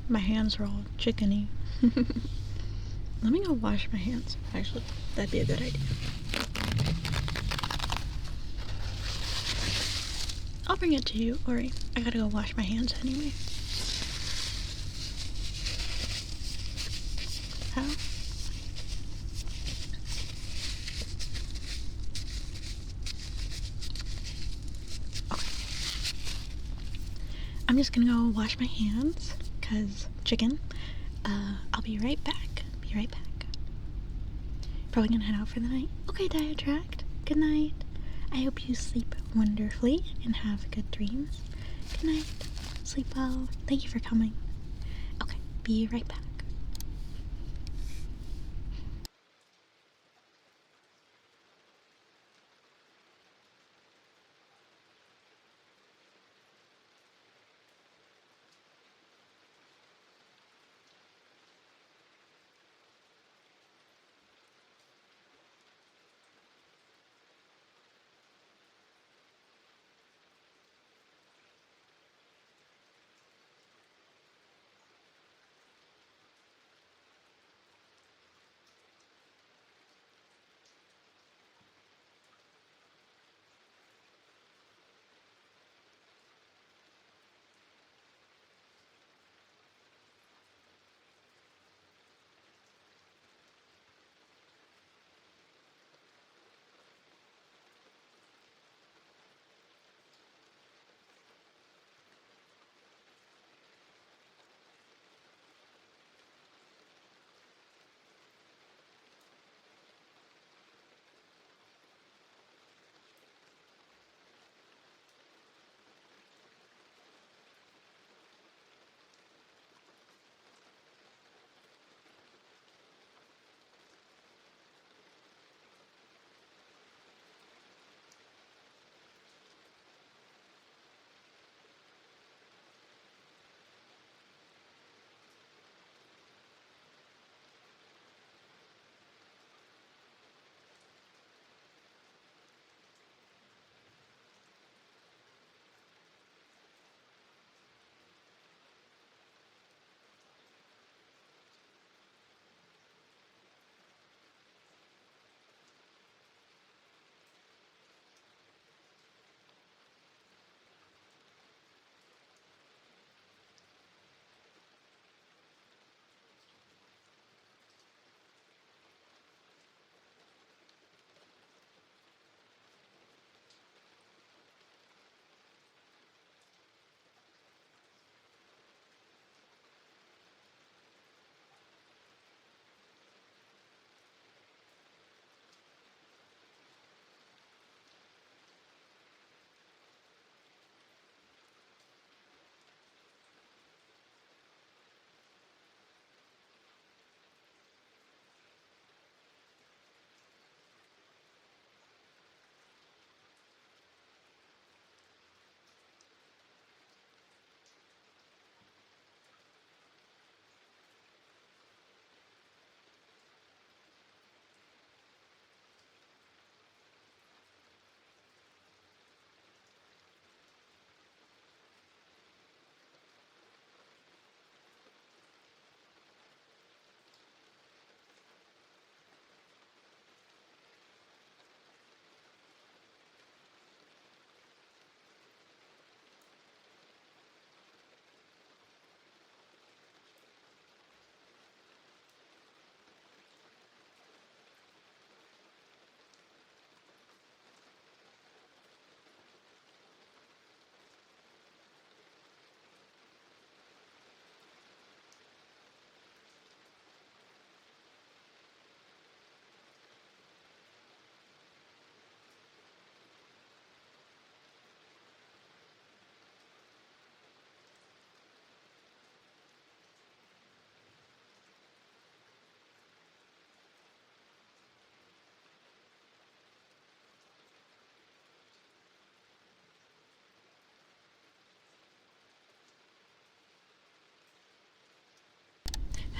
My hands are all chickeny. Let me go wash my hands. Actually, that'd be a good idea. I'll bring it to you, Ori. I gotta go wash my hands anyway. How? Okay. I'm just gonna go wash my hands, cause chicken. I'll be right back. Be right back. Probably gonna head out for the night. Okay, Diatract. Good night. I hope you sleep wonderfully and have good dreams. Good night. Sleep well. Thank you for coming. Okay, be right back.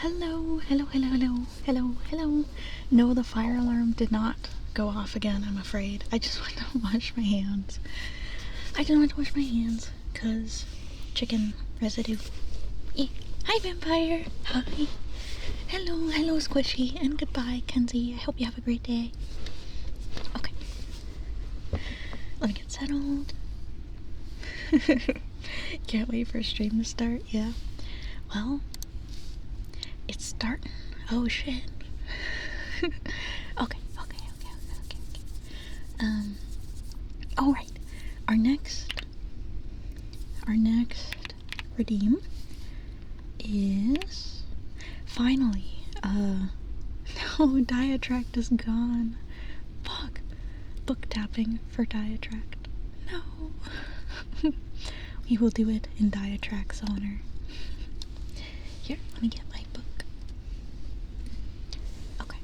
Hello, hello, hello, hello, hello, hello. No, the fire alarm did not go off again, I'm afraid. I just went to wash my hands. Cause chicken residue. Hi, vampire. Hi. Hello, hello, Squishy, and goodbye, Kenzie. I hope you have a great day. Okay. Let me get settled. Can't wait for a stream to start, yeah. Well, it's starting. Oh, shit. Okay. Alright. Our next redeem is finally, no, Diatract is gone. Fuck. Book tapping for Diatract. No. We will do it in Diatract's honor. Here, let me get my book. Okay.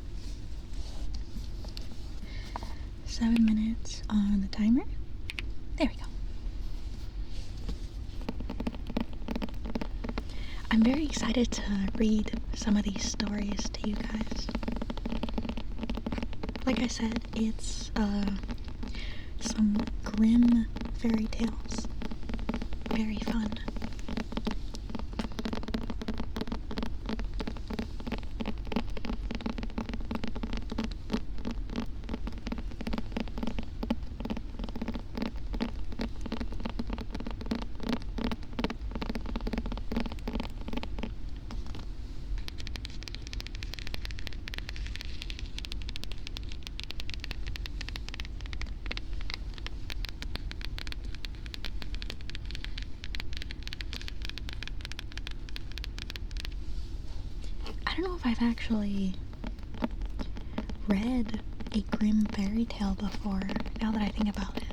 7 minutes on the timer. There we go. I'm very excited to read some of these stories to you guys. Like I said, it's some grim fairy tales. Very fun. I don't know if I've actually read a grim fairy tale before, now that I think about it.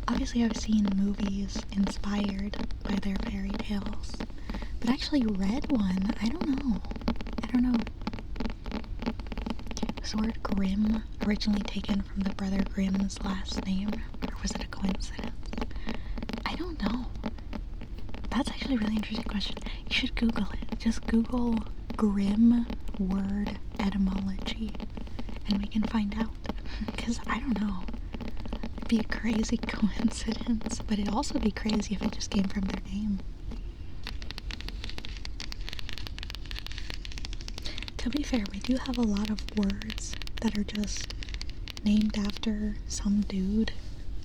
Obviously I've seen movies inspired by their fairy tales, but actually read one, I don't know. Was the word grim originally taken from the brother Grimm's last name, or was it a coincidence? I don't know. That's actually a really interesting question. You should Google it. Just Google grim word etymology and we can find out. Because I don't know. It'd be a crazy coincidence, but it'd also be crazy if it just came from their name. To be fair, we do have a lot of words that are just named after some dude.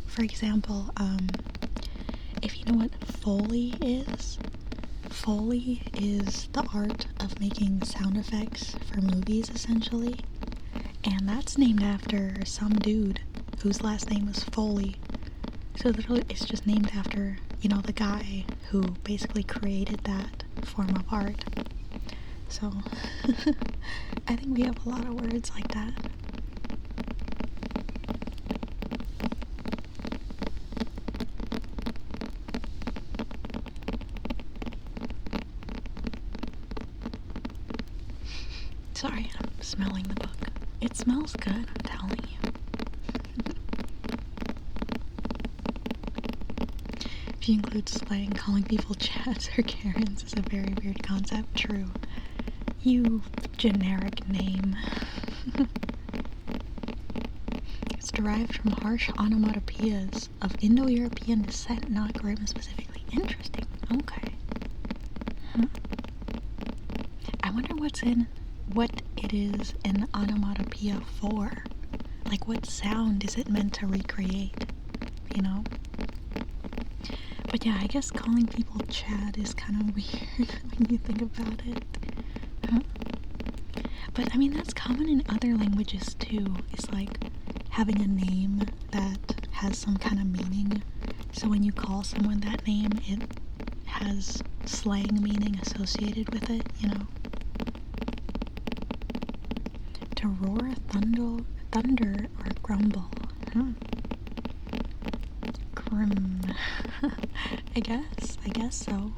For example, if you know what Foley is the art of making sound effects for movies, essentially. And that's named after some dude whose last name was Foley. So it's just named after, you know, the guy who basically created that form of art. So, I think we have a lot of words like that. Sorry, I'm smelling the book. It smells good, I'm telling you. If you include slang, calling people Chads or Karens is a very weird concept. True. You generic name. It's derived from harsh onomatopoeias of Indo-European descent, not grim specifically. Interesting. Okay. Huh. I wonder what it is an onomatopoeia for. Like, what sound is it meant to recreate? You know? But yeah, I guess calling people Chad is kind of weird when you think about it. Huh? But I mean, that's common in other languages too. It's like having a name that has some kind of meaning. So when you call someone that name, it has slang meaning associated with it, you know? To roar, thunder, or grumble. Huh. Grim. I guess so.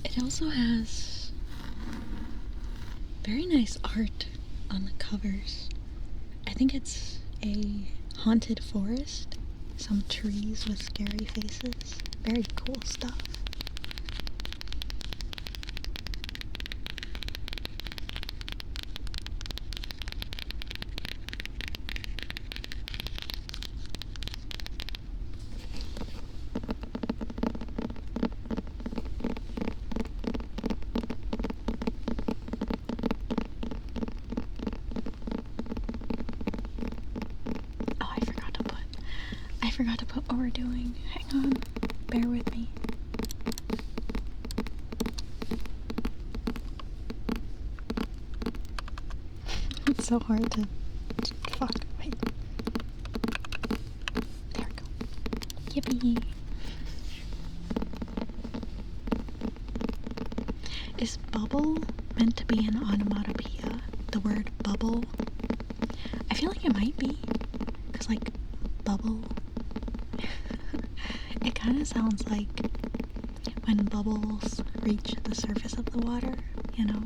It also has Very nice art on the covers. I think it's a haunted forest. Some trees with scary faces. Very cool stuff. I forgot to put what we're doing. Hang on. Bear with me. It's so hard to... Fuck. Wait. There we go. Yippee. Is bubble meant to be an onomatopoeia? The word bubble? I feel like it might be. Because, like, bubble... It kind of sounds like when bubbles reach the surface of the water, you know?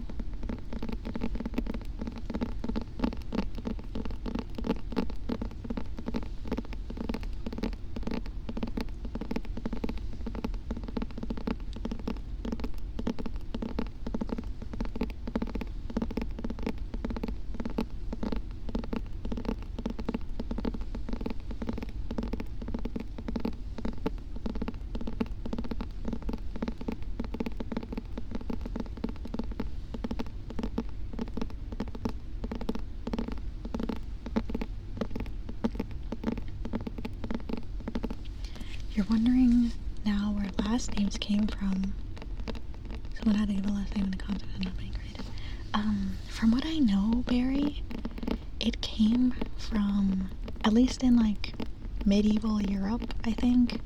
You're wondering now where last names came from. Someone had to give a last name in the context of not being created. From what I know, Barry, it came from, at least in like medieval Europe, I think,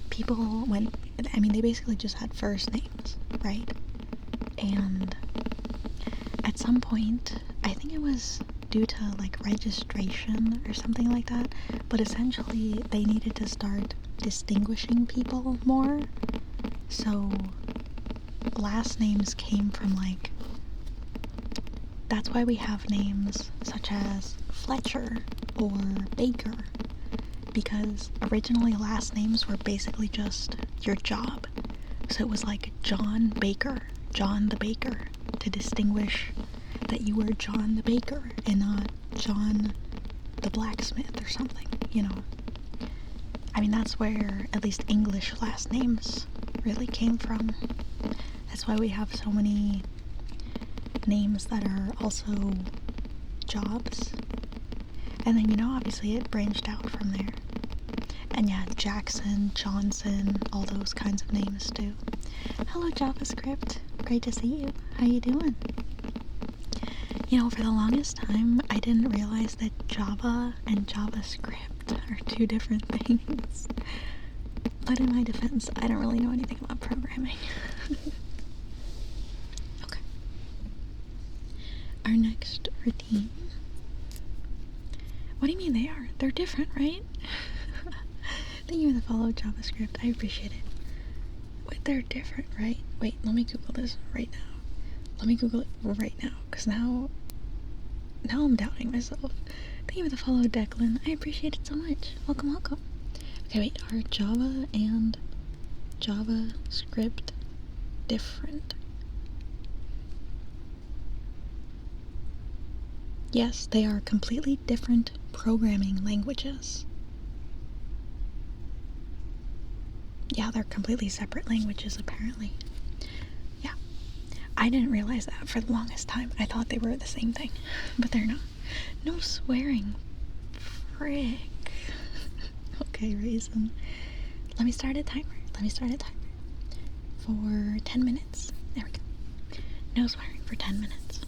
people went, I mean, they basically just had first names, right? And at some point, I think it was due to like registration or something like that, but essentially they needed to start distinguishing people more, so last names came from like, that's why we have names such as Fletcher or Baker, because originally last names were basically just your job. So it was like John Baker, John the Baker, to distinguish that you were John the Baker and not John the Blacksmith or something, you know. I mean, that's where at least English last names really came from. That's why we have so many names that are also jobs. And then, you know, obviously it branched out from there. And yeah, Jackson, Johnson, all those kinds of names too. Hello, JavaScript. Great to see you. How you doing? You know, for the longest time, I didn't realize that Java and JavaScript are two different things. But in my defense, I don't really know anything about programming. Okay. Our next routine. What do you mean they are? They're different, right? Thank you for the follow, JavaScript. I appreciate it. Wait, they're different, right? Wait, let me Google this right now. Let me Google it right now, because now I'm doubting myself. Thank you for the follow, Declan. I appreciate it so much. Welcome, welcome. Okay, wait, are Java and JavaScript different? Yes, they are completely different programming languages. Yeah, they're completely separate languages, apparently. Yeah. I didn't realize that for the longest time. I thought they were the same thing, but they're not. No swearing. Frick. Okay, Raisin. Let me start a timer. For 10 minutes. There we go. No swearing for 10 minutes.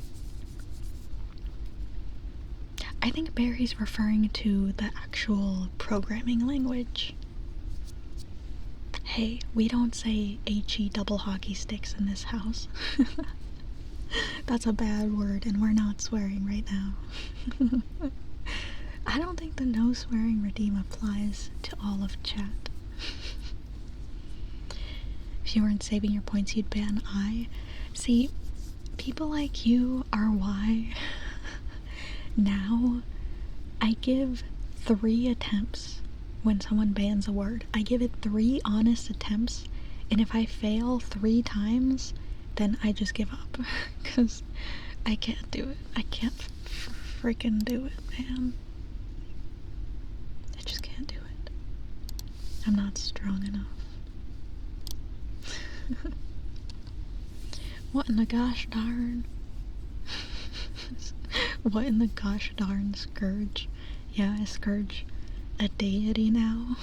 I think Barry's referring to the actual programming language. Hey, we don't say HE double hockey sticks in this house. That's a bad word, and we're not swearing right now. I don't think the no swearing redeem applies to all of chat. If you weren't saving your points, you'd ban I. See, People like you are why now I give 3 attempts when someone bans a word. I give it 3 honest attempts, and if I fail 3 times, then I just give up. Because I can't do it. I can't freaking do it, man. I just can't do it. I'm not strong enough. What in the gosh darn? What in the gosh darn scourge? Yeah, I scourge a deity now.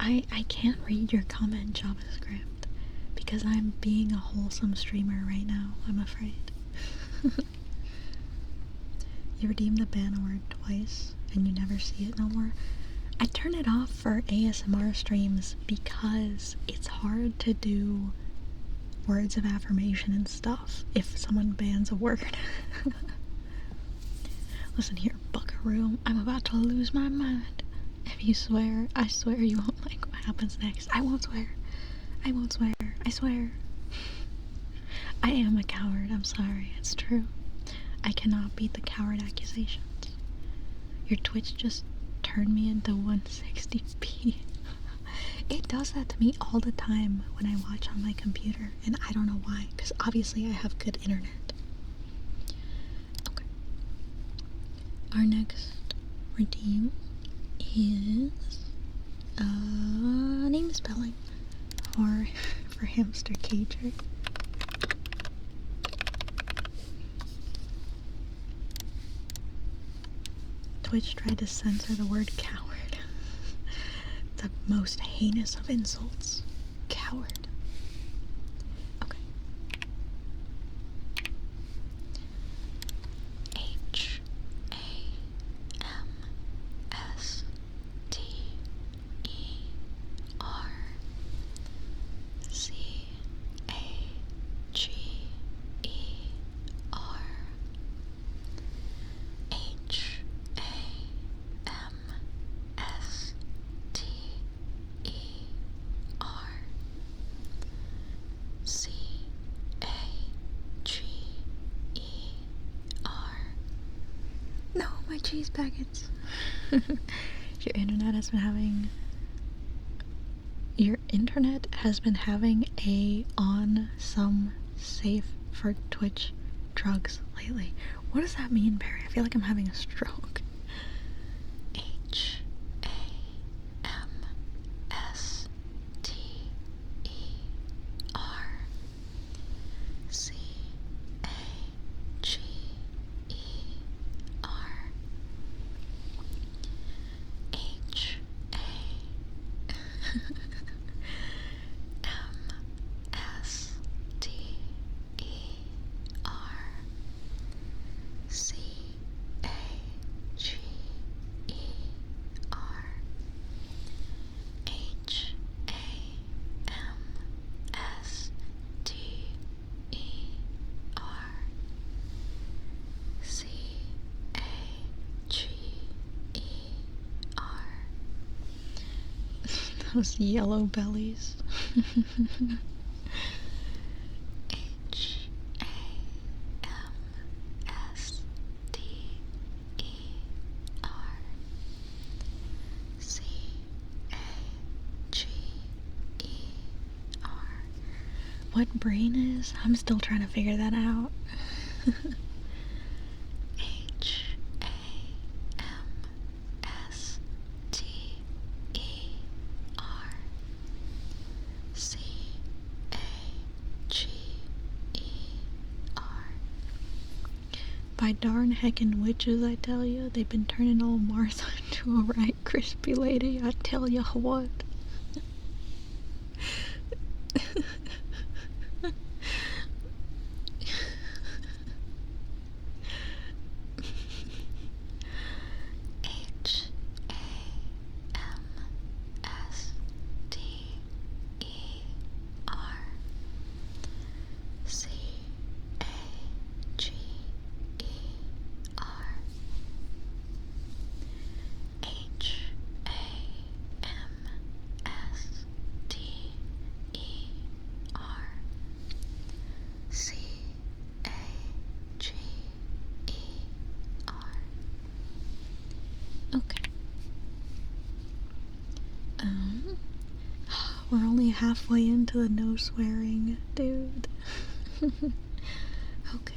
I can't read your comment, JavaScript, because I'm being a wholesome streamer right now, I'm afraid. You redeem the ban word twice, and you never see it no more. I turn it off for ASMR streams because it's hard to do words of affirmation and stuff if someone bans a word. Listen here, buckaroo, I'm about to lose my mind. If you swear, I swear you won't like what happens next. I won't swear. I won't swear. I swear. I am a coward, I'm sorry, it's true. I cannot beat the coward accusations. Your Twitch just turned me into 160p. It does that to me all the time when I watch on my computer, and I don't know why, because obviously I have good internet. Okay. Our next redeem is name spelling for Hamster Cager. Twitch tried to censor the word coward. The most heinous of insults. Coward. Okay. No, my cheese packets. Your internet has been having on some safe for Twitch drugs lately. What does that mean, Barry? I feel like I'm having a stroke. Those yellow bellies. What brain is? I'm still trying to figure that out. By darn heckin' witches, I tell you, they've been turning old Martha into a right crispy lady, I tell ya what. already halfway into the no swearing, dude. Okay.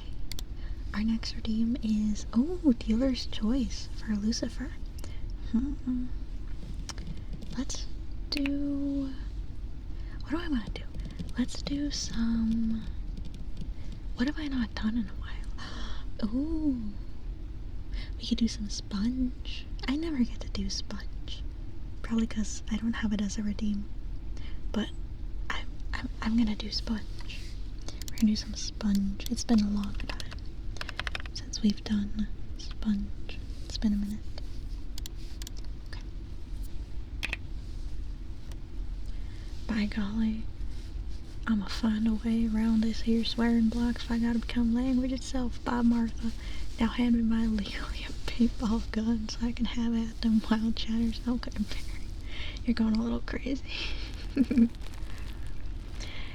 Our next redeem is, oh, dealer's choice for Lucifer. Let's do, what do I want to do? Let's do some, what have I not done in a while? Ooh, we could do some sponge. I never get to do sponge. Probably because I don't have it as a redeem. But I'm gonna do sponge. We're gonna do some sponge. It's been a long time since we've done sponge. It's been a minute. Okay. By golly, I'ma find a way around this here swearing block if I gotta become language itself. Bye, Martha. Now hand me my legally paintball gun so I can have at them wild chatters. Okay, Barry, you're going a little crazy.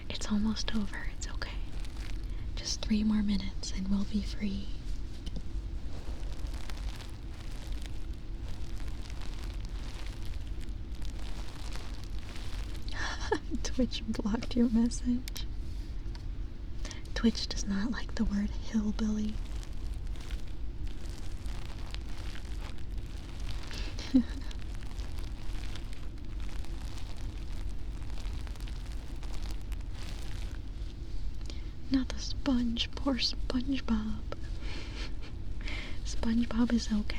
It's almost over. It's okay. Just 3 more minutes and we'll be free. Twitch blocked your message. Twitch does not like the word hillbilly. Not the sponge, poor SpongeBob. SpongeBob is okay.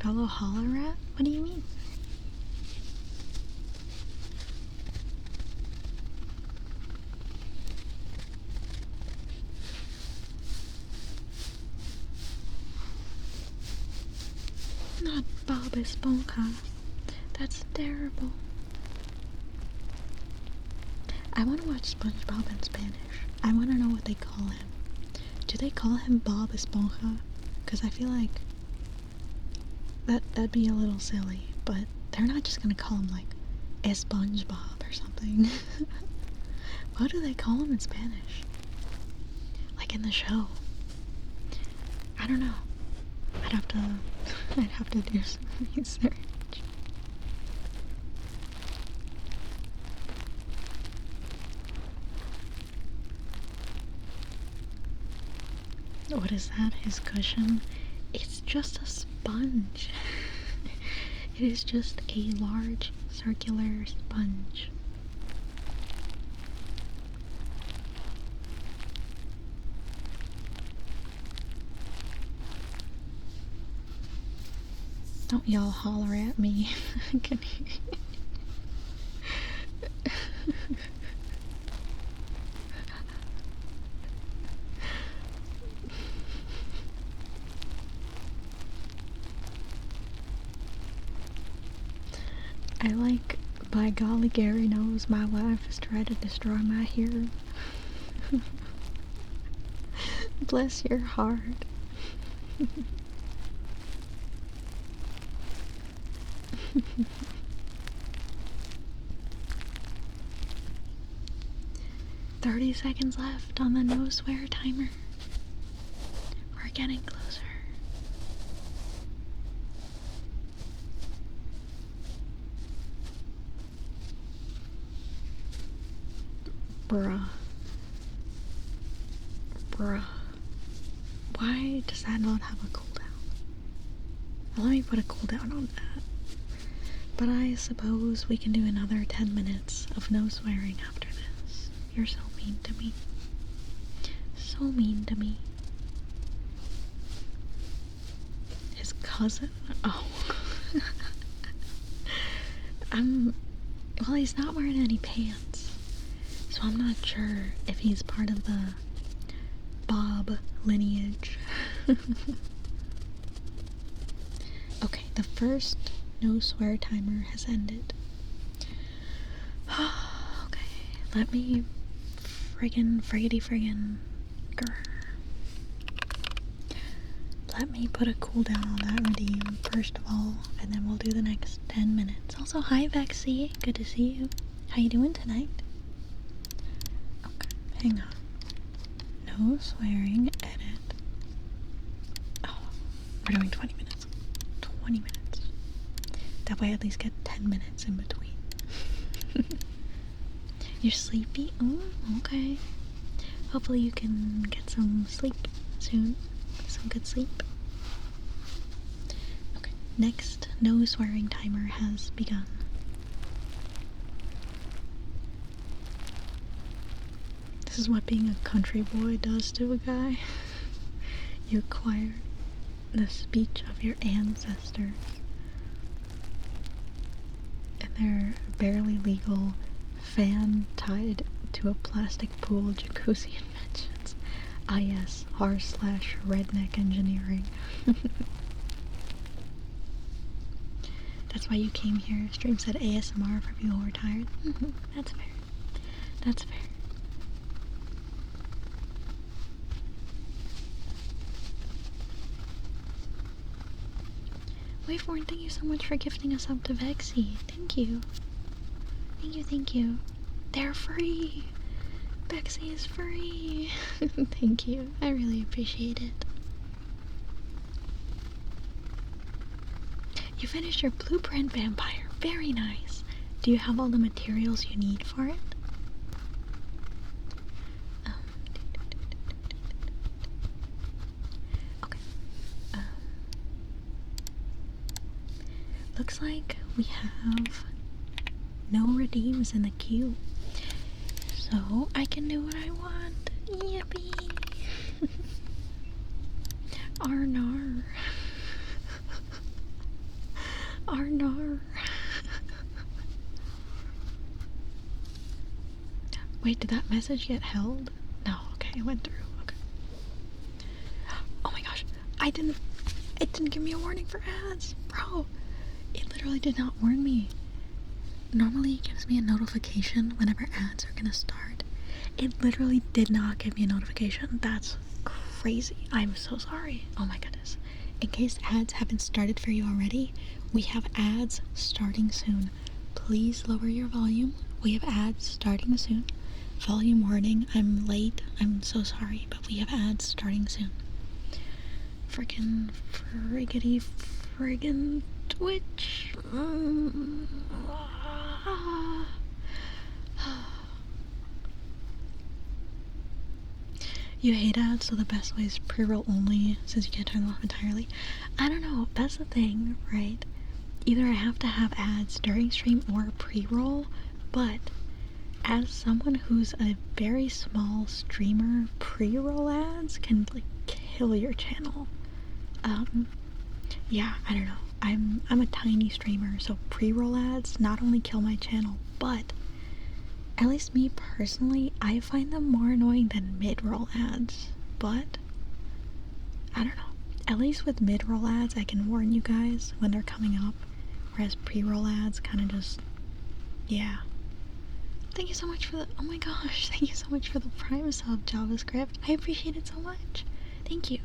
Fellow holler rat? What do you mean? Not Bob Esponja. That's terrible. I want to watch SpongeBob in Spanish. I want to know what they call him. Do they call him Bob Esponja? Because I feel like that'd be a little silly, but they're not just gonna call him like SpongeBob or something. What do they call him in Spanish? Like in the show? I don't know. I'd have to do some research. What is that? His cushion? It's just a sponge. It is just a large circular sponge. Don't y'all holler at me. I can hear you. I like, by golly, Gary knows my wife has tried to destroy my hero. Bless your heart. 30 seconds left on the no swear timer. We're getting closer. Bruh. Why does that not have a cooldown? Let me put a cooldown on that. But I suppose we can do another 10 minutes of no swearing after this. You're so mean to me. So mean to me. His cousin? Oh. Well, he's not wearing any pants. So I'm not sure if he's part of the Bob lineage. Okay, the first no swear timer has ended. Okay, let me friggity grr. Let me put a cooldown on that redeem first of all, and then we'll do the next 10 minutes. Also, hi Vexy, good to see you. How you doing tonight? Okay, hang on. No swearing, edit. We're doing 20 minutes. 20 minutes. That way I at least get 10 minutes in between. You're sleepy? Oh, okay. Hopefully you can get some sleep soon. Some good sleep. Okay, next no swearing timer has begun. This is what being a country boy does to a guy. You acquire the speech of your ancestors and their barely legal fan tied to a plastic pool jacuzzi inventions. IS r/redneck engineering. That's why you came here. Stream said ASMR for people who are tired. That's fair. That's fair. Waveborn, thank you so much for gifting us up to Vexy. Thank you. Thank you, thank you. They're free! Vexy is free! Thank you. I really appreciate it. You finished your blueprint vampire. Very nice. Do you have all the materials you need for it? Okay. Looks like we have no redeems in the queue. So I can do what I want. Yippee! Arnar. Arnar. Wait, did that message get held? No, okay, it went through. Okay. Oh my gosh, it didn't give me a warning for ads, bro. It literally did not warn me. Normally it gives me a notification whenever ads are gonna start. It literally did not give me a notification. That's crazy. I'm so sorry. Oh my goodness. In case ads haven't started for you already, we have ads starting soon. Please lower your volume. We have ads starting soon. Volume warning. I'm late. I'm so sorry, but we have ads starting soon. Friggin' Twitch. You hate ads, so the best way is pre-roll only, since you can't turn them off entirely. I don't know, that's the thing, right? Either I have to have ads during stream or pre-roll, but as someone who's a very small streamer, pre-roll ads can like kill your channel. Yeah, I don't know. I'm a tiny streamer, so pre-roll ads not only kill my channel, but at least me personally, I find them more annoying than mid-roll ads. But I don't know. At least with mid-roll ads, I can warn you guys when they're coming up, whereas pre-roll ads kind of just, yeah. Thank you so much for the, oh my gosh, thank you so much for the Prime sub, JavaScript. I appreciate it so much. Thank you.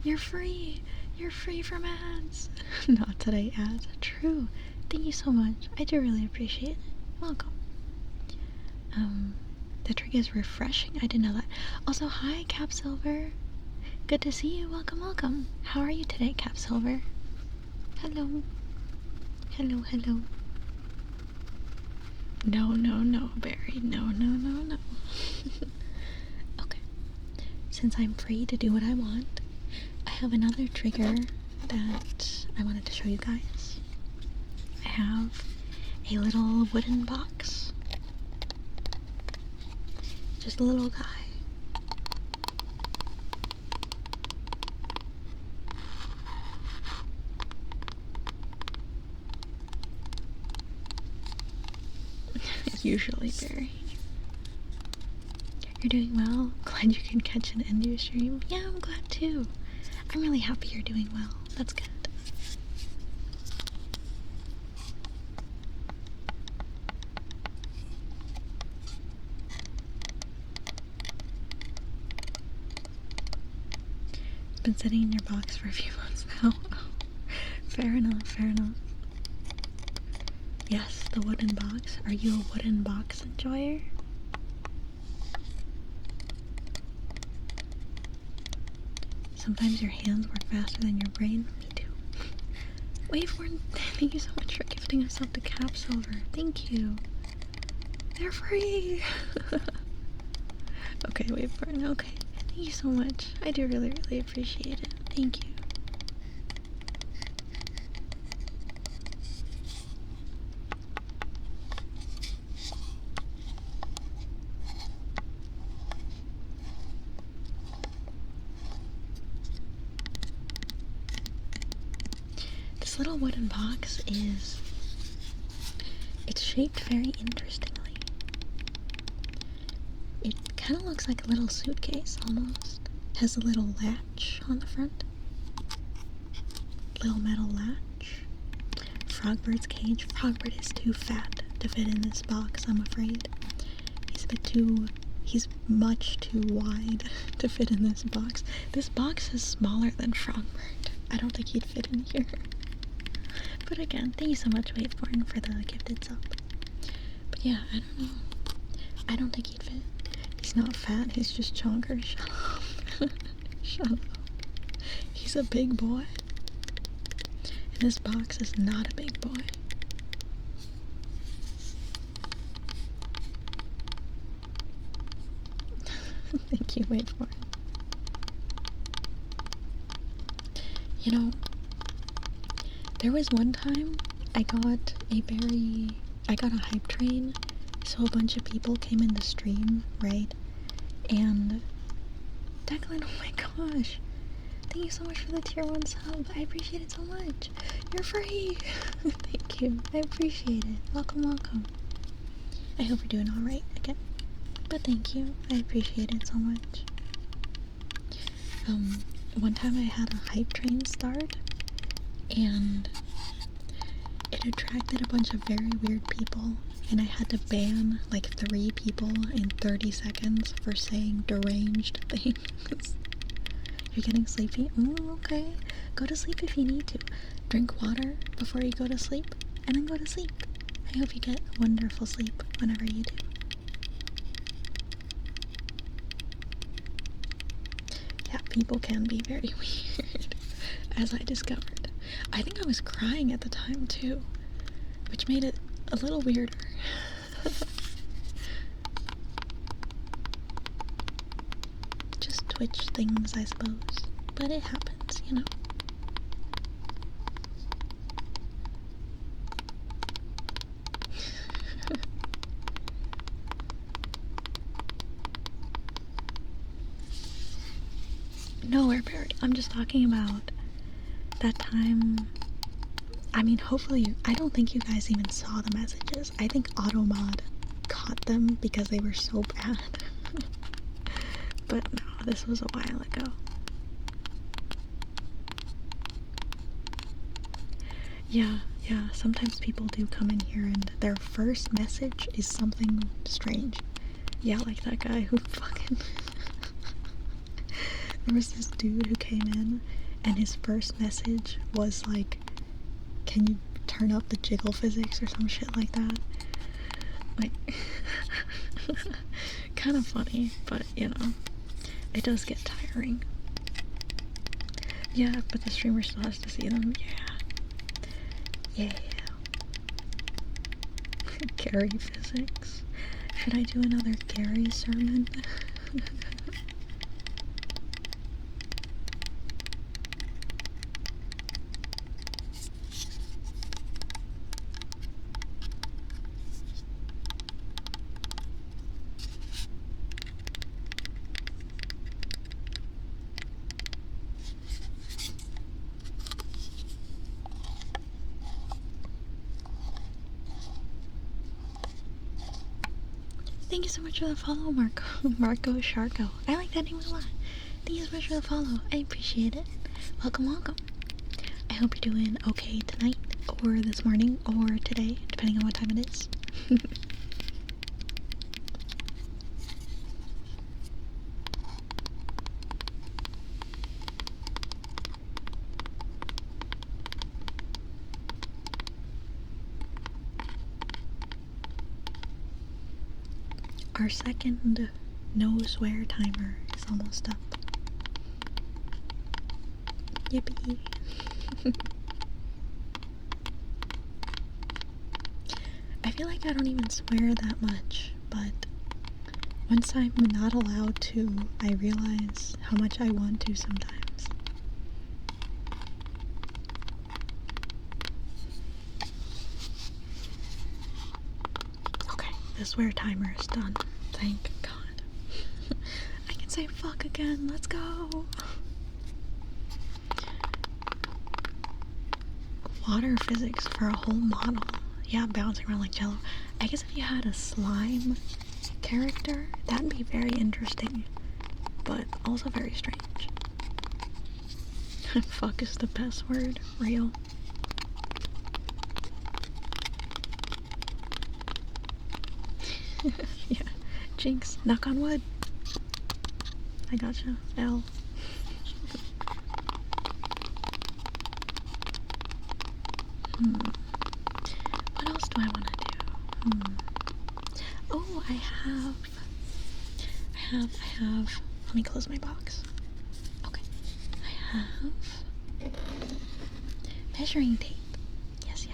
You're free. You're free from ads. Not today ads. True. Thank you so much. I do really appreciate it. Welcome. The trick is refreshing. I didn't know that. Also, hi, Cap Silver. Good to see you. Welcome, welcome. How are you today, Cap Silver? Hello. Hello, hello. No, Barry. No. Okay. Since I'm free to do what I want, I have another trigger that I wanted to show you guys. I have a little wooden box. Just a little guy. Usually Barry. You're doing well? Glad you can catch an end to your stream. Yeah, I'm glad too. I'm really happy you're doing well. That's good. It's been sitting in your box for a few months now. Fair enough, fair enough. Yes, the wooden box. Are you a wooden box enjoyer? Sometimes your hands work faster than your brain. Me too. Waveborn, thank you so much for gifting us up to Cap Silver. Thank you. They're free! Okay, Waveborn, okay. Thank you so much. I do really, really appreciate it. Thank you. This little wooden box it's shaped very interestingly. It kind of looks like a little suitcase almost. Has a little latch on the front. Little metal latch. Frogbird's cage. Frogbird is too fat to fit in this box, I'm afraid. He's much too wide to fit in this box. This box is smaller than Frogbird. I don't think he'd fit in here. But again, thank you so much, Waveborn, for the gifted sub. But yeah, I don't know. I don't think he'd fit. He's not fat, he's just chunker. Shut up. Shut up. He's a big boy. And this box is not a big boy. Thank you, Waveborn. You know, there was one time I got a hype train, so a bunch of people came in the stream, right? And Declan, oh my gosh, thank you so much for the tier 1 sub. I appreciate it so much. You're free. Thank you. I appreciate it. Welcome, welcome. I hope you're doing alright again. But thank you. I appreciate it so much. One time I had a hype train start, and it attracted a bunch of very weird people, and I had to ban like 3 people in 30 seconds for saying deranged things. You're getting sleepy? Okay. Go to sleep if you need to. Drink water before you go to sleep, and then go to sleep. I hope you get wonderful sleep whenever you do. Yeah, people can be very weird, as I discovered. I think I was crying at the time too, which made it a little weirder. Just Twitch things, I suppose. But it happens, you know. No, Airberry, I'm just talking about that time. I mean, hopefully, I don't think you guys even saw the messages. I think Automod caught them because they were so bad. But no, this was a while ago. Yeah, sometimes people do come in here and their first message is something strange. Yeah, like that guy who fucking... There was this dude who came in and his first message was like, can you turn up the jiggle physics or some shit like that? Like, kind of funny, but you know, it does get tiring. Yeah, but the streamer still has to see them. Yeah. Gary physics. Should I do another Gary sermon? Thank you so much for the follow, Marco Sharko. I like that name a lot. Thank you so much for the follow. I appreciate it. Welcome. I hope you're doing okay tonight, or this morning, or today, depending on what time it is. Our second no swear timer is almost up. Yippee. I feel like I don't even swear that much, but once I'm not allowed to, I realize how much I want to sometimes. Okay, the swear timer is done. Thank God. I can say fuck again. Let's go. Water physics for a whole model. Yeah, bouncing around like jello. I guess if you had a slime character, that'd be very interesting, but also very strange. Fuck is the best word. Real. Yeah. Jinx. Knock on wood. I gotcha. L. What else do I want to do? Oh, I have. Let me close my box. Okay. I have measuring tape. Yes.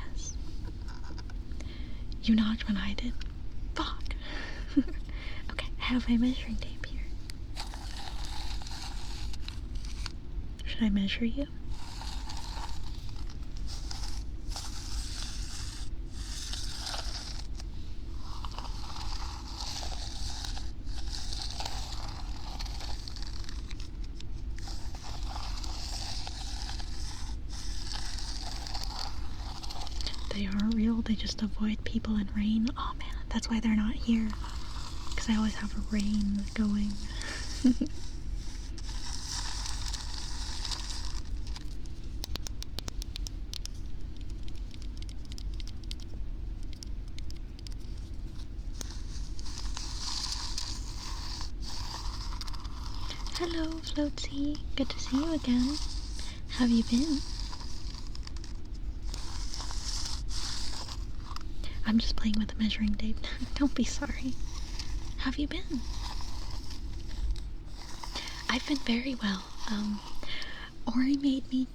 You knocked when I did. Fuck. Okay, I have my measuring tape here. Should I measure you? They aren't real, they just avoid people in rain. Oh man, that's why they're not here. Because I always have rain going. Hello, Floatsy. Good to see you again. How have you been? I'm just playing with the measuring tape. Don't be sorry. How have you been? I've been very well. Ori made me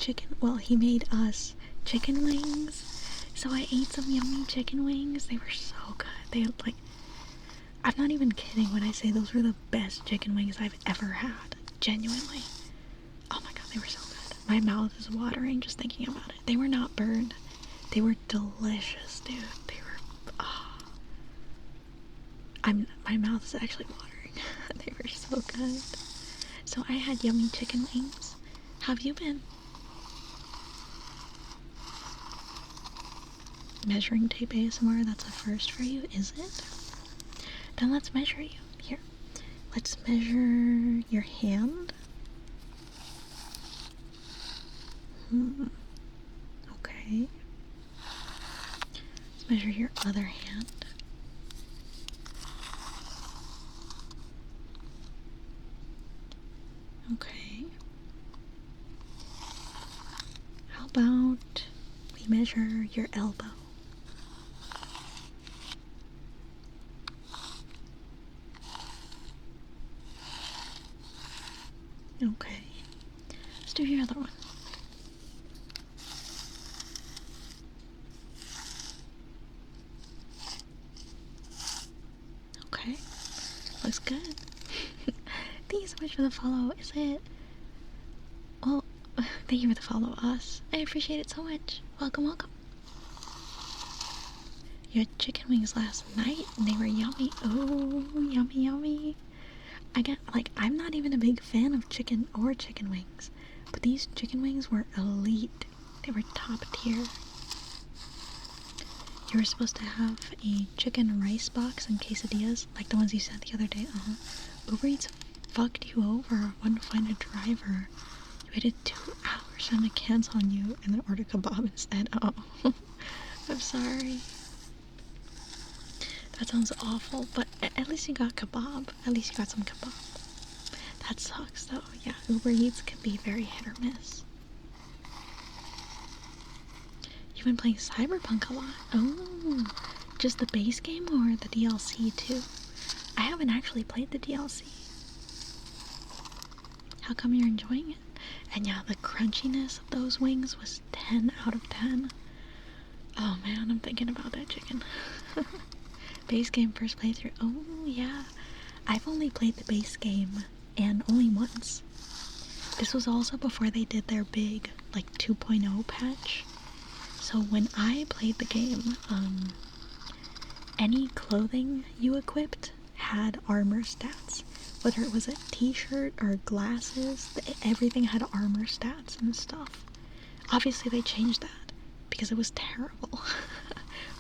he made us chicken wings. So I ate some yummy chicken wings. They were so good. They like, I'm not even kidding when I say those were the best chicken wings I've ever had. Genuinely. Oh my god, they were so good. My mouth is watering just thinking about it. They were not burned. They were delicious, dude. They were, my mouth is actually watering. They were so good. So I had yummy chicken wings. How have you been? Measuring tape ASMR, that's a first for you, is it? Then let's measure you. Here. Let's measure your hand. Okay. Let's measure your other hand. Okay. How about we measure your elbow? Okay. Let's do your other one. Okay. Looks good. Thank you so much for the follow. Is it? Well, thank you for the follow us. I appreciate it so much. Welcome, welcome. You had chicken wings last night and they were yummy. Oh, yummy, yummy. I'm not even a big fan of chicken or chicken wings, but these chicken wings were elite. They were top tier. You were supposed to have a chicken rice box and quesadillas, like the ones you sent the other day. Uber Eats fucked you over. Wouldn't find a driver. You waited 2 hours trying to cancel on you and then ordered kebab instead. Oh, I'm sorry. That sounds awful, but at least you got kebab. At least you got some kebab. That sucks though. Yeah, Uber Eats can be very hit or miss. You've been playing Cyberpunk a lot. Oh, just the base game or the DLC too? I haven't actually played the DLC. How come you're enjoying it? And yeah, the crunchiness of those wings was 10 out of 10. Oh man, I'm thinking about that chicken. Base game first playthrough. Oh yeah. I've only played the base game, and only once. This was also before they did their big, like, 2.0 patch. So when I played the game, any clothing you equipped had armor stats. Whether it was a t-shirt or glasses, everything had armor stats and stuff. Obviously they changed that, because it was terrible.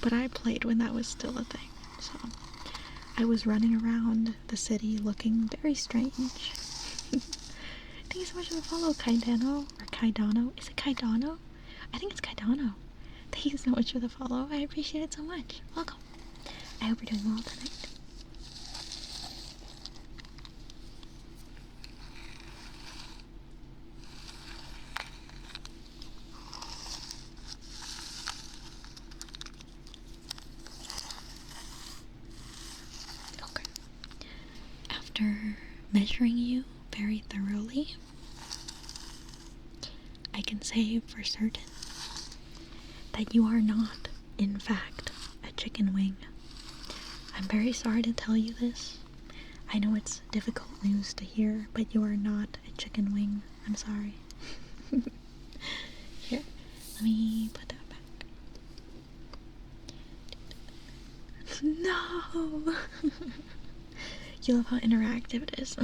But I played when that was still a thing, so I was running around the city looking very strange. Thank you so much for the follow, Kaidano, or Kaidano. Is it Kaidano? I think it's Kaidano. Thank you so much for the follow. I appreciate it so much. Welcome. I hope you're doing well tonight. Okay. After measuring you very thoroughly, I can say for certain that you are not, in fact, a chicken wing. I'm very sorry to tell you this. I know it's difficult news to hear, but you are not a chicken wing. I'm sorry. Here, let me put that back. No! You love how interactive it is.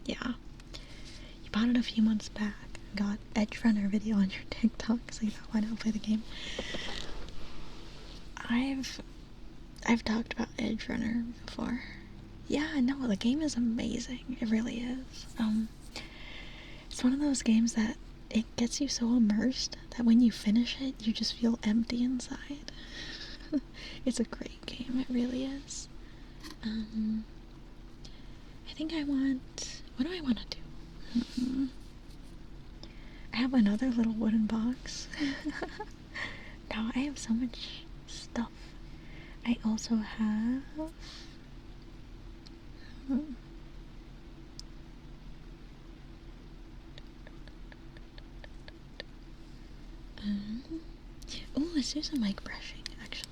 Yeah. You bought it a few months back. Got Edge Runner video on your TikTok, so you thought, why not play the game? I've talked about Edge Runner before. Yeah, no, the game is amazing. It really is. It's one of those games that it gets you so immersed that when you finish it, you just feel empty inside. It's a great game. It really is. I think I want... What do I want to do? I have another little wooden box. Now I have so much stuff. I also have... oh, let's do some mic brushing, actually.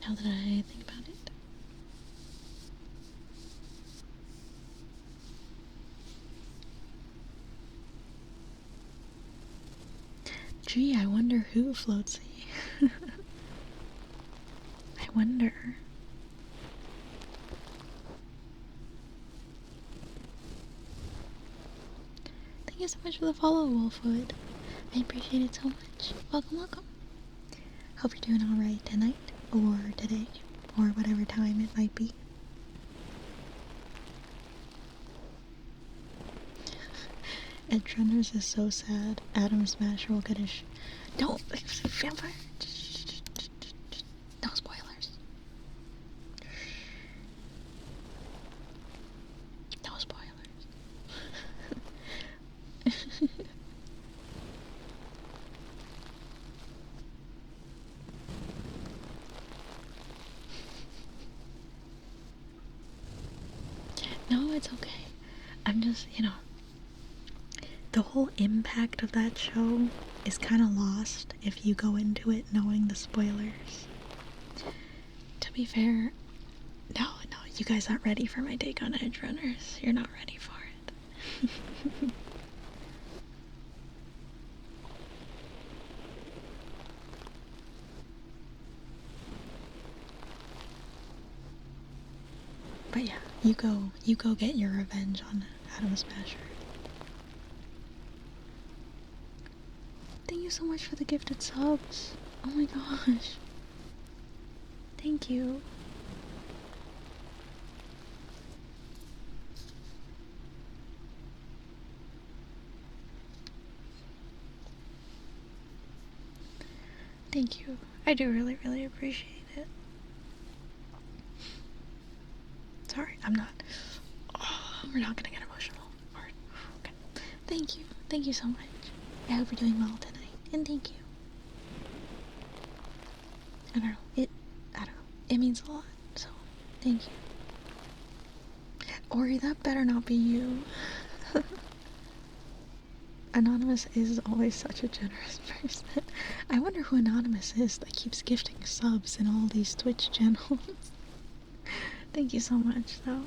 Now that I think about it. Gee, I wonder who Floatsy. I wonder. Thank you so much for the follow, Wolfwood. I appreciate it so much. Welcome, welcome. Hope you're doing alright tonight, or today, or whatever time it might be. Edge Runners is so sad. Adam Smasher will get his don't! Vampire! No spoilers. No spoilers. No, it's okay. I'm just, the whole impact of that show is kind of lost if you go into it knowing the spoilers. To be fair, no, you guys aren't ready for my take on Edge Runners. You're not ready for it. But yeah, you go get your revenge on Adam Smasher. Thank you so much for the gifted subs. Oh my gosh. Thank you. Thank you. I do really, really appreciate it. Sorry, I'm not. Oh, we're not gonna get emotional. Okay. Thank you. Thank you so much. I hope you're doing well tonight. And thank you. I don't know. It means a lot. So, thank you. Ori, that better not be you. Anonymous is always such a generous person. I wonder who Anonymous is that keeps gifting subs in all these Twitch channels. Thank you so much, though.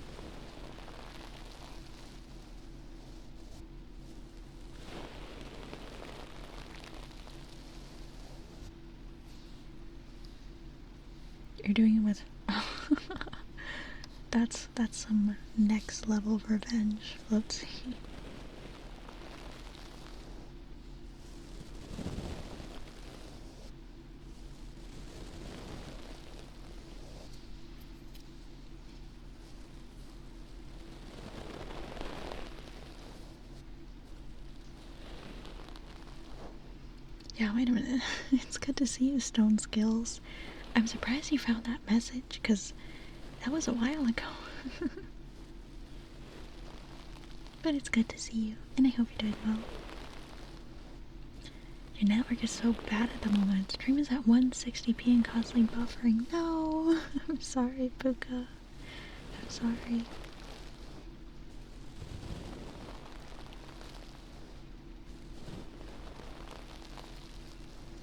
You're doing it with... that's some next level revenge, let's see. Yeah, wait a minute. It's good to see you, Stone Skills. I'm surprised you found that message, because that was a while ago. But it's good to see you, and I hope you're doing well. Your network is so bad at the moment. Stream is at 160p and constantly buffering. No! I'm sorry, Puka. I'm sorry.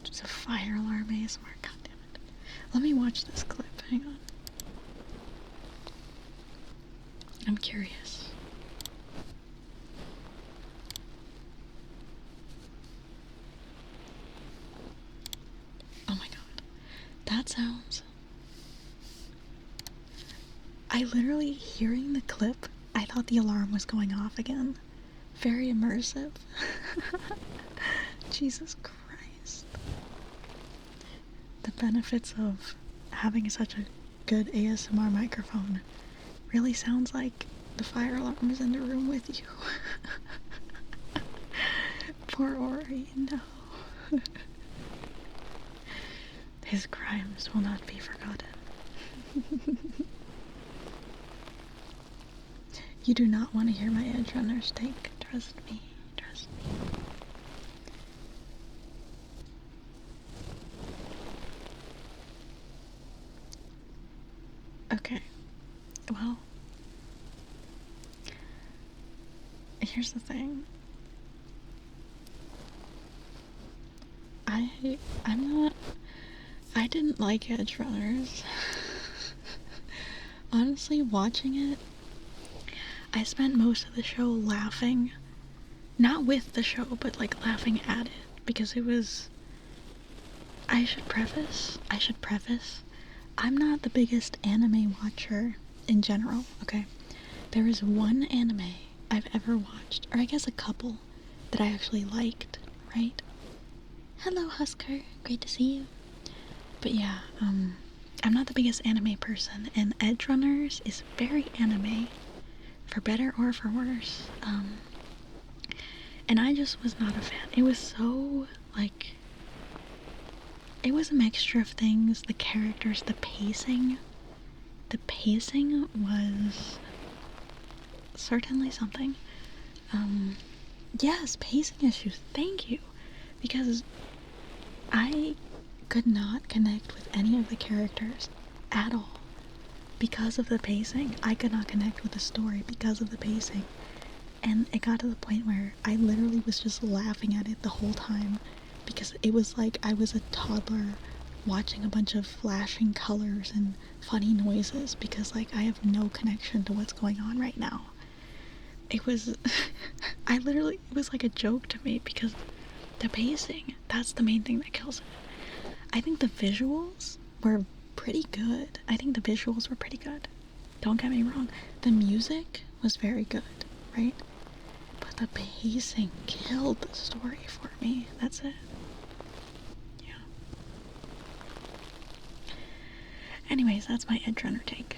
It's a fire alarm ASMR. God damn it. Let me watch this clip. Hang on. I'm curious. Oh my god. That sounds... I literally, hearing the clip, I thought the alarm was going off again. Very immersive. Jesus Christ. The benefits of having such a good ASMR microphone really sounds like the fire alarm is in the room with you. Poor Ori, no. His crimes will not be forgotten. You do not want to hear my edge runner's take. Trust me. Trust me. Okay. Well, here's the thing. I didn't like Edge Runners. Honestly, watching it, I spent most of the show laughing. Not with the show, but like laughing at it. Because it was... I should preface, I'm not the biggest anime watcher in general, okay? There is one anime I've ever watched, or I guess a couple, that I actually liked, right? Hello, Husker. Great to see you. But yeah, I'm not the biggest anime person, and Edge Runners is very anime, for better or for worse. And I just was not a fan. It was so, like... It was a mixture of things. The characters, the pacing. The pacing was... certainly something. Yes, pacing issues. Thank you. Because I could not connect with any of the characters at all because of the pacing. I could not connect with the story because of the pacing. And it got to the point where I literally was just laughing at it the whole time because it was like I was a toddler watching a bunch of flashing colors and funny noises because like I have no connection to what's going on right now. It was it was like a joke to me because the pacing, that's the main thing that kills it. I think the visuals were pretty good. Don't get me wrong. The music was very good, right? But the pacing killed the story for me. That's it. Yeah. Anyways, that's my Edge Runner take.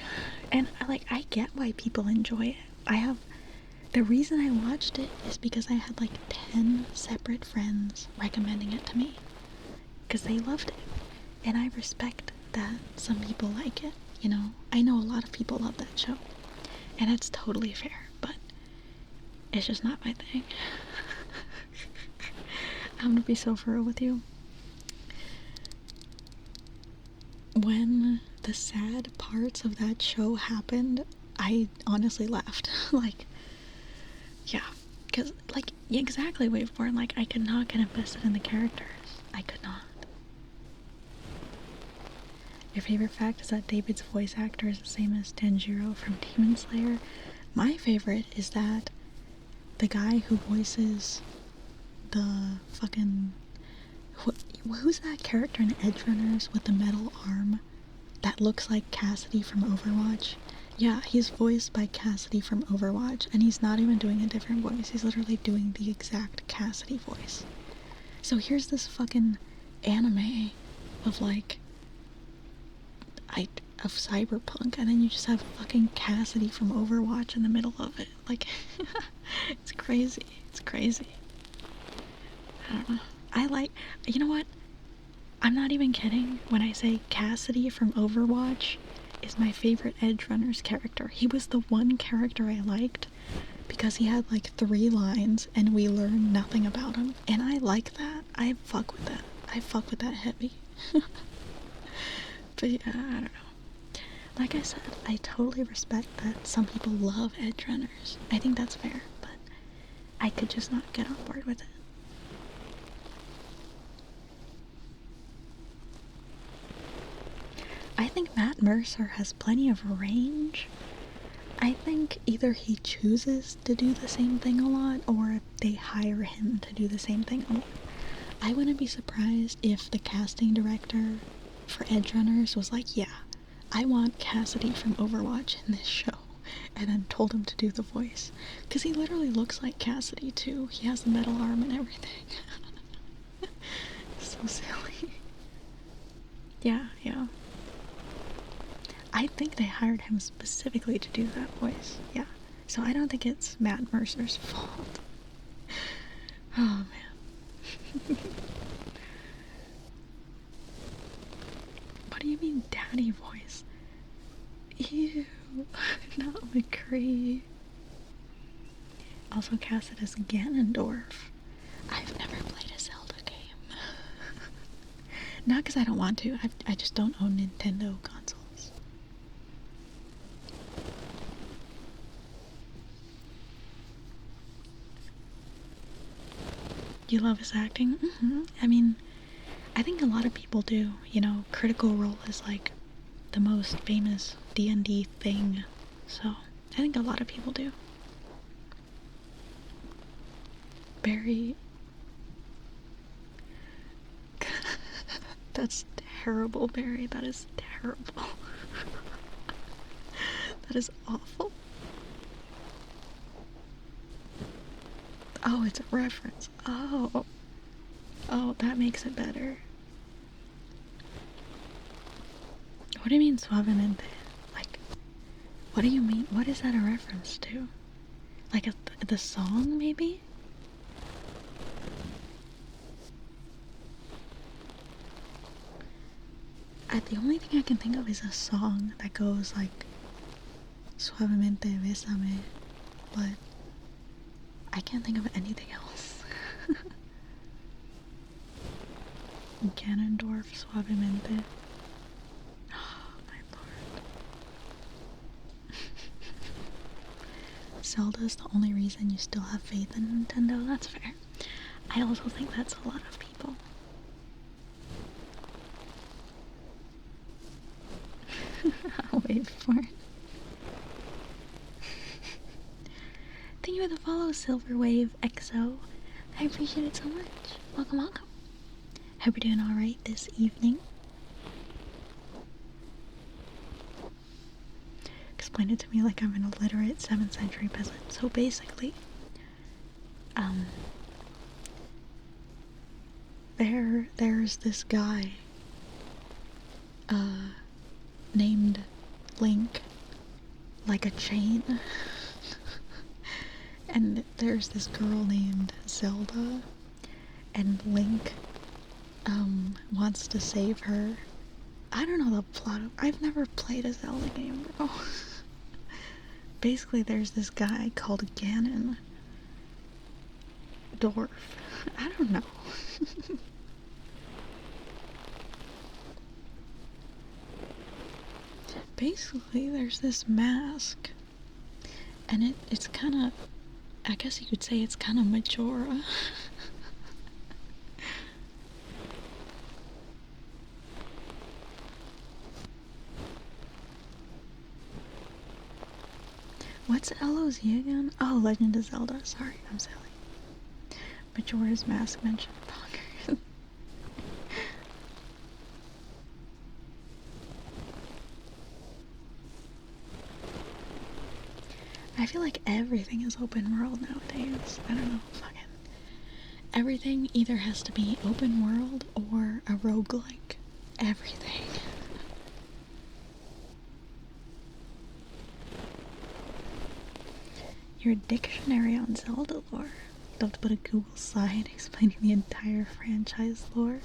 And I get why people enjoy it. The reason I watched it is because I had like 10 separate friends recommending it to me. Because they loved it. And I respect that some people like it, you know? I know a lot of people love that show. And it's totally fair, but it's just not my thing. I'm gonna be so for real with you. When the sad parts of that show happened, I honestly laughed. Like, yeah, Because, like, exactly, Waveborn, like, I could not get invested in the characters. I could not. Your favorite fact is that David's voice actor is the same as Tanjiro from Demon Slayer. My favorite is that the guy who voices the fucking... Who's that character in Edgerunners with the metal arm that looks like Cassidy from Overwatch? Yeah, he's voiced by Cassidy from Overwatch, and he's not even doing a different voice. He's literally doing the exact Cassidy voice. So here's this fucking anime of, like, of cyberpunk, and then you just have fucking Cassidy from Overwatch in the middle of it. Like, it's crazy. It's crazy. I don't know. You know what? I'm not even kidding when I say Cassidy from Overwatch is my favorite Edgerunners character. He was the one character I liked because he had like 3 lines and we learned nothing about him. And I like that. I fuck with that. I fuck with that heavy. But yeah, I don't know. Like I said, I totally respect that some people love Edgerunners. I think that's fair, but I could just not get on board with it. I think Matt Mercer has plenty of range. I think either he chooses to do the same thing a lot, or they hire him to do the same thing a lot. I wouldn't be surprised if the casting director for Edgerunners was like, yeah, I want Cassidy from Overwatch in this show, and then told him to do the voice. Because he literally looks like Cassidy, too. He has the metal arm and everything. So silly. Yeah. I think they hired him specifically to do that voice. Yeah. So I don't think it's Matt Mercer's fault. Oh, man. What do you mean daddy voice? Ew. Not McCree. Also casted as Ganondorf. I've never played a Zelda game. Not because I don't want to. I just don't own Nintendo consoles. You love his acting? Mm-hmm. I mean, I think a lot of people do. You know, Critical Role is like the most famous D&D thing. So, I think a lot of people do. Barry... That's terrible, Barry. That is terrible. That is awful. Oh, it's a reference. Oh, that makes it better. What do you mean suavemente? Like, what do you mean? What is that a reference to? Like the song, maybe? The only thing I can think of is a song that goes like suavemente bésame, but I can't think of anything else. Ganondorf suavemente. Oh my lord. Zelda's the only reason you still have faith in Nintendo. That's fair. I also think that's a lot of people. I'll wait for it. Thank you for the follow, Silverwave XO. I appreciate it so much. Welcome, welcome. Hope you're doing alright this evening. Explain it to me like I'm an illiterate 7th century peasant. So basically, there's this guy, named Link, like a chain. And there's this girl named Zelda, and Link, wants to save her. I don't know the plot of... I've never played a Zelda game, bro. Basically, there's this guy called Ganondorf. I don't know. Basically, there's this mask, and it's kind of... I guess you could say it's kind of mature. What's LOZ again? Oh, Legend of Zelda. Sorry, I'm silly. Majora's Mask mentioned bonkers. I feel like everything is open world nowadays. I don't know, fucking. Everything either has to be open world or a roguelike. Everything. Your dictionary on Zelda lore. You'll have to put a Google slide explaining the entire franchise lore.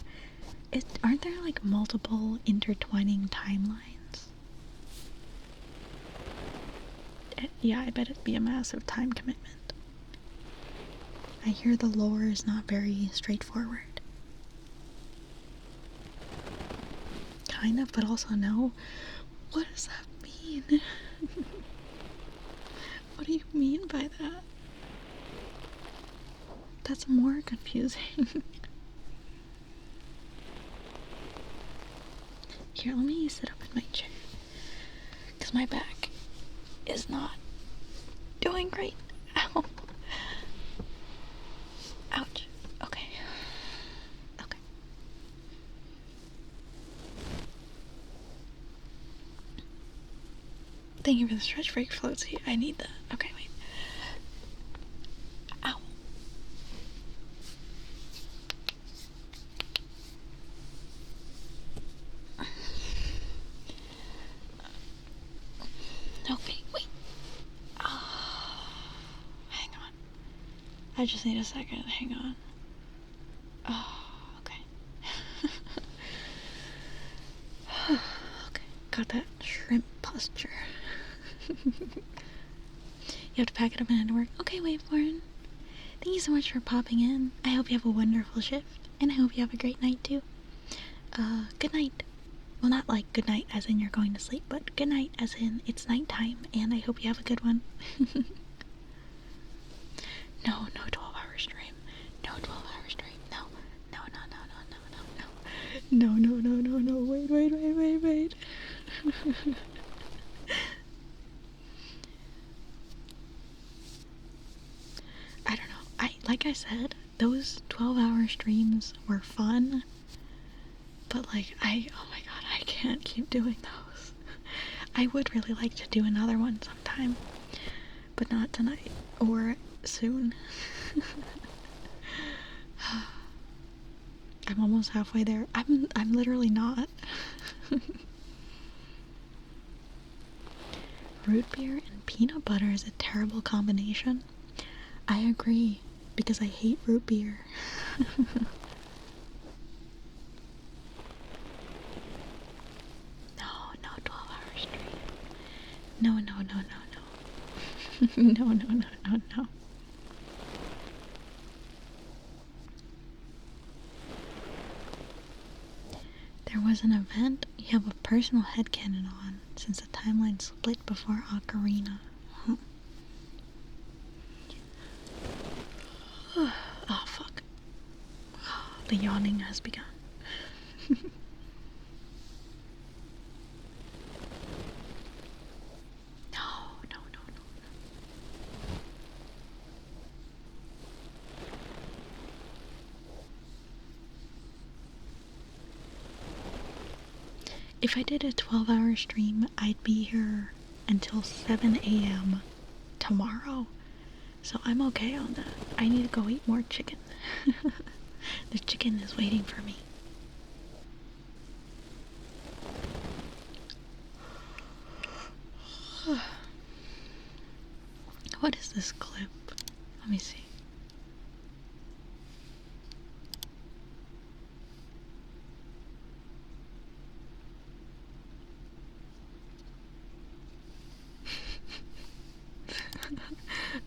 Aren't there like multiple intertwining timelines? Yeah, I bet it'd be a massive time commitment. I hear the lore is not very straightforward. Kind of, but also no. What does that mean? What do you mean by that? That's more confusing. Here, let me sit up in my chair. Because my back is not doing great. Ow. Ouch. Okay. Okay. Thank you for the stretch break floatsy. I need that. Okay, wait. Ow. Okay, wait. Hang on. I just need a second. Hang on. Oh, okay. Okay, got that shrimp posture. You have to pack it up and head to work. Okay, Waveborn. Thank you so much for popping in. I hope you have a wonderful shift, and I hope you have a great night too. Good night. Well, not like good night as in you're going to sleep, but good night as in it's nighttime, and I hope you have a good one. No 12-hour stream. No 12-hour stream. No. No. Wait. I don't know. Like I said, those 12-hour streams were fun, but like oh my god, I can't keep doing those. I would really like to do another one sometime, but not tonight or soon. I'm almost halfway there. I'm literally not. Root beer and peanut butter is a terrible combination. I agree, because I hate root beer. No 12-hour stream. No. No. There was an event. You have a personal headcanon on, since the timeline split before Ocarina. Oh, fuck. The yawning has begun. No. If I did a 12-hour stream, I'd be here until 7 a.m. tomorrow. So I'm okay on that. I need to go eat more chicken. The chicken is waiting for me. What is this clip? Let me see.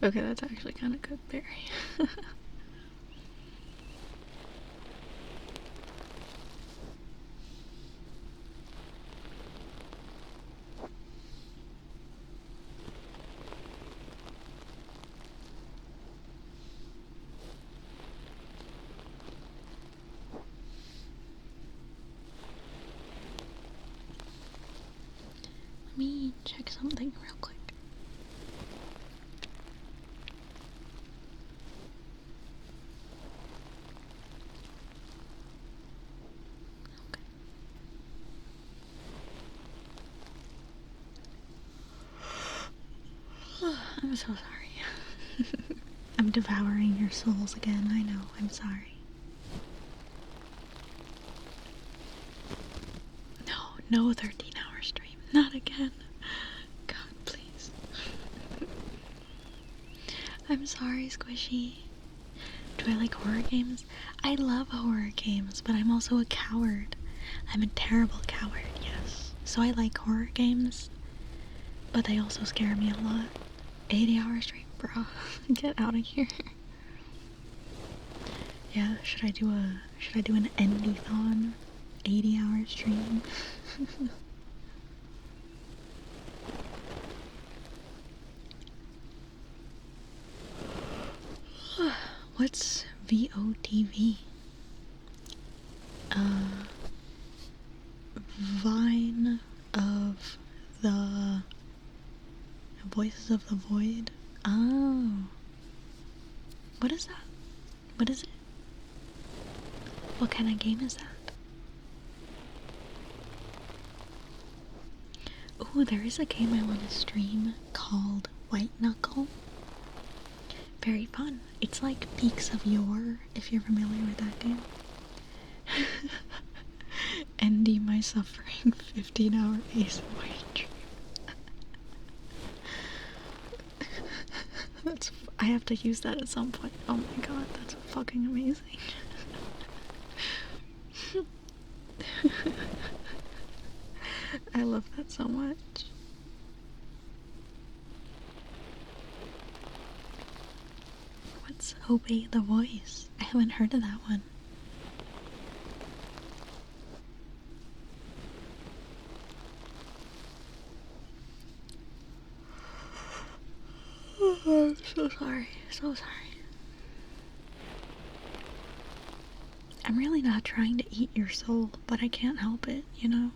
Okay, that's actually kind of good, Barry. let me check something real quick. Okay. I'm so sorry. I'm devouring your souls again, I know, I'm sorry. No 13-hour stream, not again. God, please. I'm sorry, Squishy. Do I like horror games? I love horror games, but I'm also a coward. I'm a terrible coward, yes. So I like horror games, but they also scare me a lot. 80-hour stream, bro. Get out of here. Yeah, should I do an Endy-thon? 80-hour stream? What's VOD? Vine of the Voices of the Void? Oh. What is that? What is it? What kind of game is that? Ooh, there is a game I want to stream called White Knuckle. Very fun. It's like Peaks of Yore, if you're familiar with that game. Ending my suffering 15-hour ASMR stream. I have to use that at some point. Oh my god, that's fucking amazing. I love that so much. What's Obey the Voice? I haven't heard of that one. I'm so sorry. So sorry. I'm really not trying to eat your soul, but I can't help it, you know?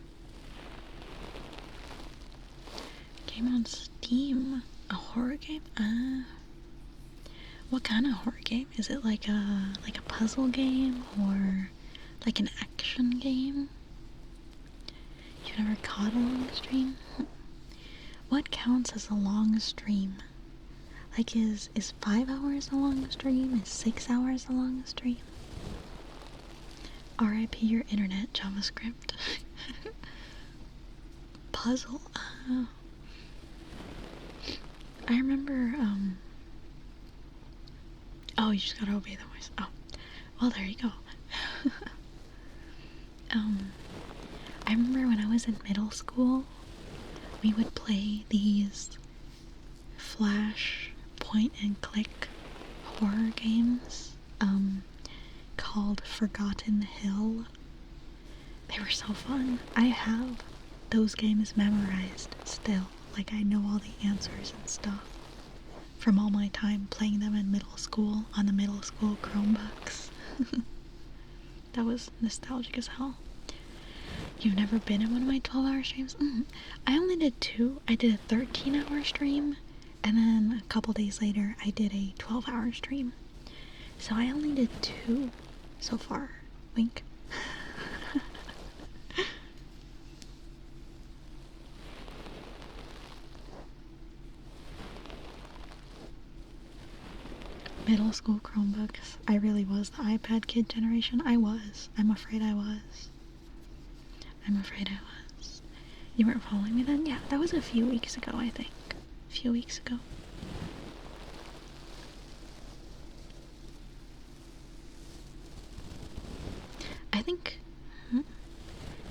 Game on Steam. A horror game? What kind of horror game? Is it like a puzzle game or like an action game? You've never caught a long stream? What counts as a long stream? Like is 5 hours a long stream? Is 6 hours a long stream? RIP your internet, JavaScript. Puzzle. I remember, oh, you just gotta obey the voice. Oh, well, there you go. I remember when I was in middle school, we would play these flash point and click horror games, called Forgotten Hill. They were so fun. I have those games memorized still. Like, I know all the answers and stuff from all my time playing them in middle school on the middle school Chromebooks. That was nostalgic as hell. You've never been in one of my 12-hour streams? I only did 2. I did a 13-hour stream, and then a couple days later I did a 12-hour stream. So I only did 2 so far. Wink. Middle school Chromebooks. I really was the iPad kid generation. I was. I'm afraid I was. You weren't following me then? Yeah, that was a few weeks ago, I think. A few weeks ago. I think...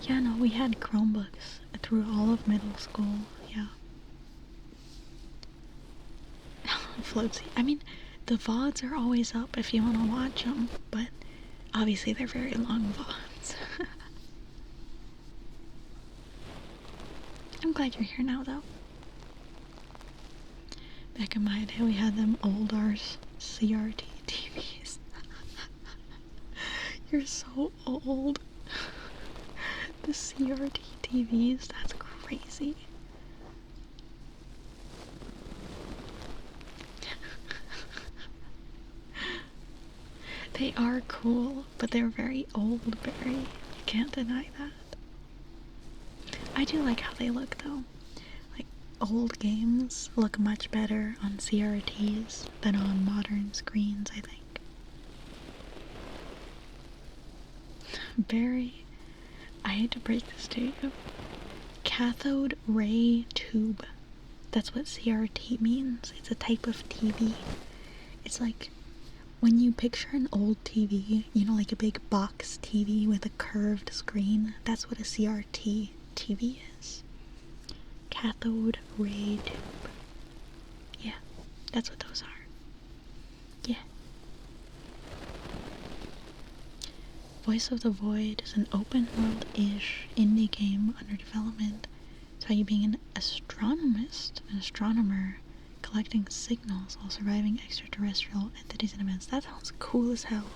Yeah, no, we had Chromebooks through all of middle school, yeah. Floatsy. I mean, the VODs are always up if you want to watch them, but obviously they're very long VODs. I'm glad you're here now, though. Back in my day, we had them old CRT TVs. You're so old. The CRT TVs, that's crazy. They are cool, but they're very old berry. You can't deny that. I do like how they look though. Like, old games look much better on CRTs than on modern screens, I think. Berry, I hate to break this to you. Cathode ray tube. That's what CRT means. It's a type of TV. It's like when you picture an old TV, you know, like a big box TV with a curved screen. That's what a CRT TV is. Cathode ray tube. Yeah, that's what those are. Yeah. Voice of the Void is an open world-ish indie game under development. It's about you being an astronomer, collecting signals while surviving extraterrestrial entities and events. That sounds cool as hell.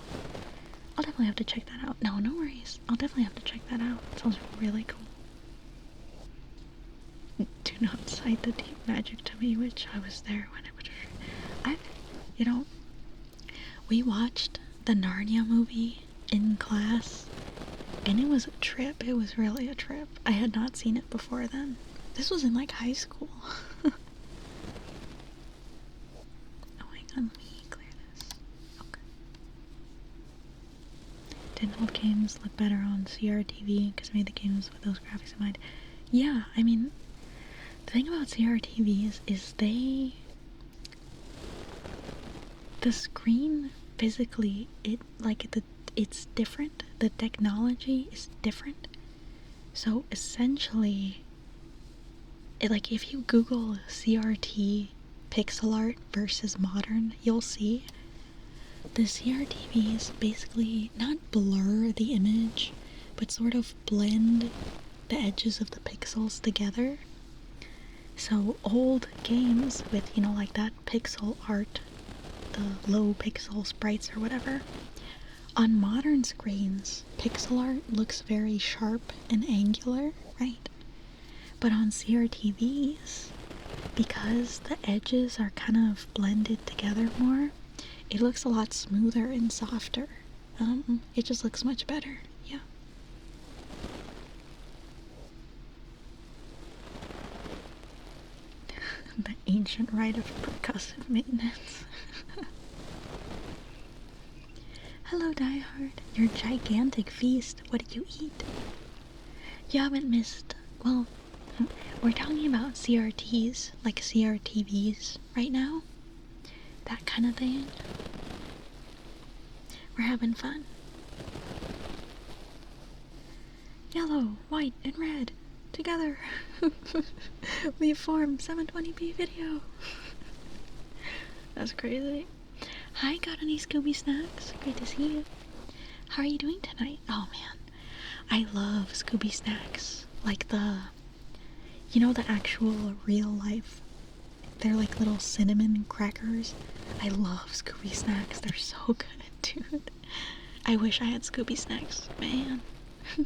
I'll definitely have to check that out. No, no worries. I'll definitely have to check that out. It sounds really cool. Do not cite the deep magic to me, which I was there when it was. You know, we watched the Narnia movie in class, and it was a trip. It was really a trip. I had not seen it before then. This was in like high school. Oh, hang on, let me clear this. Okay. Didn't old games look better on CRTV because I made the games with those graphics in mind? Yeah, I mean, the thing about CRTVs is the screen physically, it's different. The technology is different. So essentially, like if you Google CRT pixel art versus modern, you'll see the CRTVs basically not blur the image, but sort of blend the edges of the pixels together. So old games with, you know, like that pixel art, the low pixel sprites or whatever, on modern screens, pixel art looks very sharp and angular, right? But on CRTVs, because the edges are kind of blended together more, it looks a lot smoother and softer. It just looks much better, yeah. The ancient rite of percussive maintenance. Hello, Diehard. Your gigantic feast. What did you eat? You haven't missed. Well, we're talking about CRTs, like CRTVs, right now. That kind of thing. We're having fun. Yellow, white, and red. Together. We form 720p video. That's crazy. Hi, got any Scooby Snacks? Great to see you. How are you doing tonight? Oh man, I love Scooby Snacks. Like you know, the actual real life. They're like little cinnamon crackers. I love Scooby Snacks. They're so good, dude. I wish I had Scooby Snacks, man.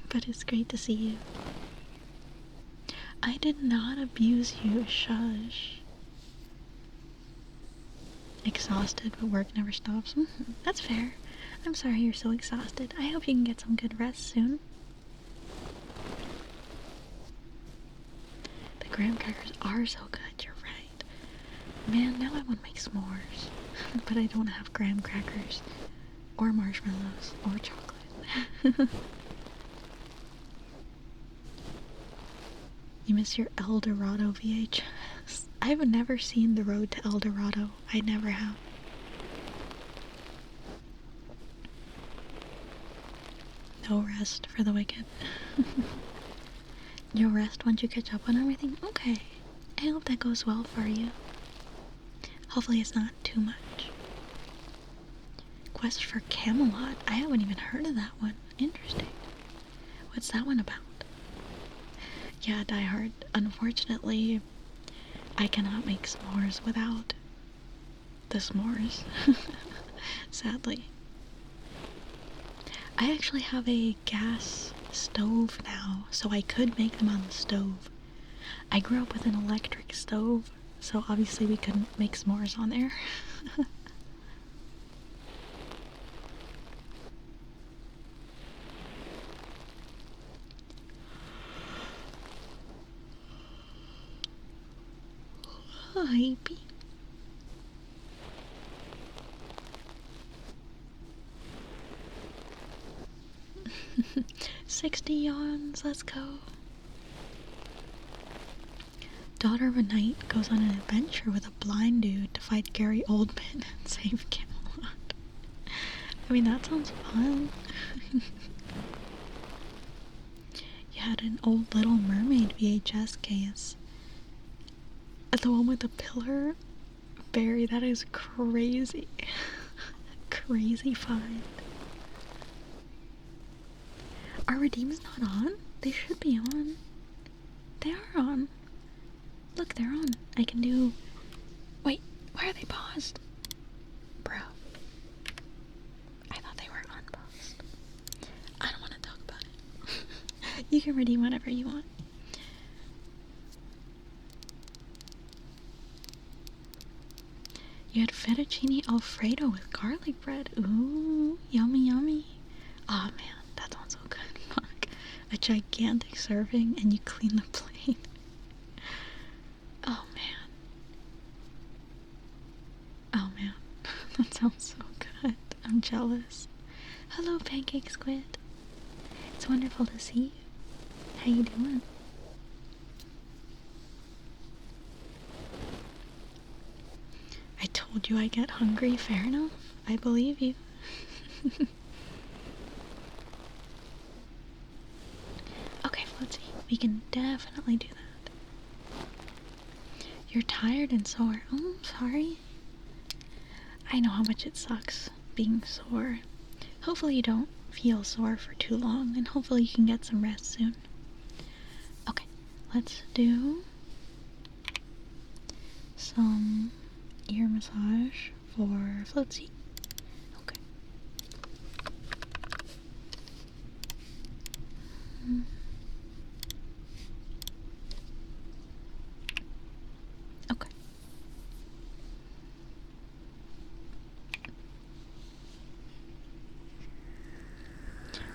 But it's great to see you. I did not abuse you, shush. Exhausted, but work never stops. That's fair. I'm sorry you're so exhausted. I hope you can get some good rest soon. The graham crackers are so good, you're right. Man, now I want to make s'mores. But I don't have graham crackers, or marshmallows, or chocolate. You miss your El Dorado VHS. I've never seen The Road to El Dorado. I never have. No rest for the wicked. You'll rest once you catch up on everything? Okay. I hope that goes well for you. Hopefully it's not too much. Quest for Camelot. I haven't even heard of that one. Interesting. What's that one about? Yeah, Die Hard. Unfortunately, I cannot make s'mores without the s'mores. Sadly. I actually have a gas stove now, so I could make them on the stove. I grew up with an electric stove, so obviously we couldn't make s'mores on there. baby. 60 yawns, let's go. Daughter of a Knight goes on an adventure with a blind dude to fight Gary Oldman and save Camelot. I mean, that sounds fun. You had an old Little Mermaid VHS case. The one with the pillar? Barry, that is crazy. Crazy find. Are redeems not on? They should be on. They are on. Look, they're on. I can do... Wait, why are they paused? Bro. I thought they were unpaused. I don't want to talk about it. You can redeem whatever you want. You had fettuccine alfredo with garlic bread. Ooh, yummy, yummy. Oh man, that sounds so good. Fuck. A gigantic serving and you clean the plate. Oh man. Oh man. That sounds so good. I'm jealous. Hello, Pancake Squid. It's wonderful to see you. How you doing? I told you I get hungry, fair enough. I believe you. Okay, Floatsy, we can definitely do that. You're tired and sore. Oh, I'm sorry. I know how much it sucks being sore. Hopefully you don't feel sore for too long, and hopefully you can get some rest soon. Okay, let's do some ear massage for Floatsy. Okay. Okay.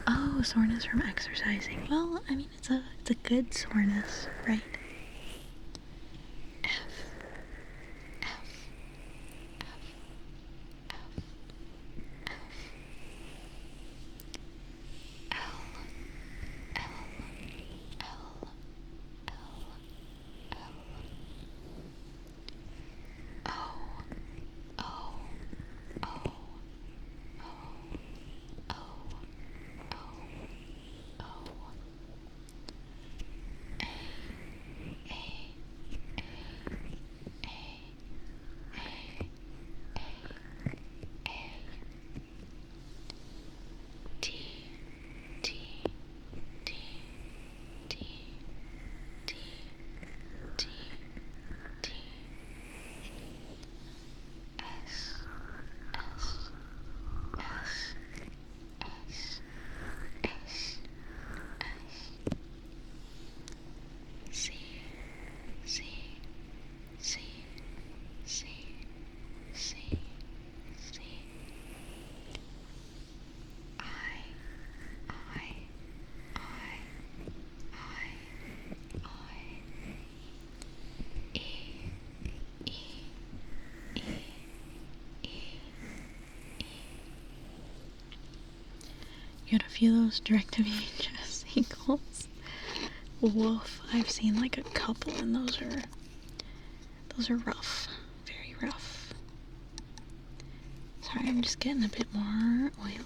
Oh, soreness from exercising. Well, I mean, it's a good soreness, right? You had a few of those direct-to-VHS sequels. Woof, I've seen like a couple and those are rough. Very rough. Sorry, I'm just getting a bit more oil.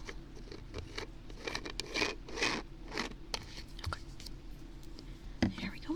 Okay. There we go.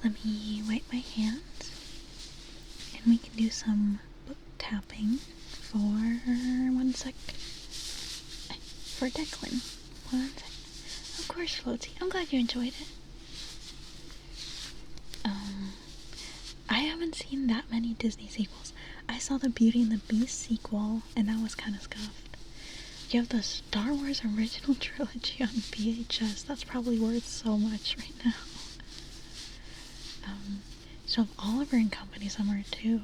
let me wipe my hands and we can do some book tapping for 1 sec. For Declan. 1 sec. Of course, Floaty. I'm glad you enjoyed it. I haven't seen that many Disney sequels. I saw the Beauty and the Beast sequel, and that was kind of scuffed. You have the Star Wars original trilogy on VHS. That's probably worth so much right now. So Oliver and Company somewhere too.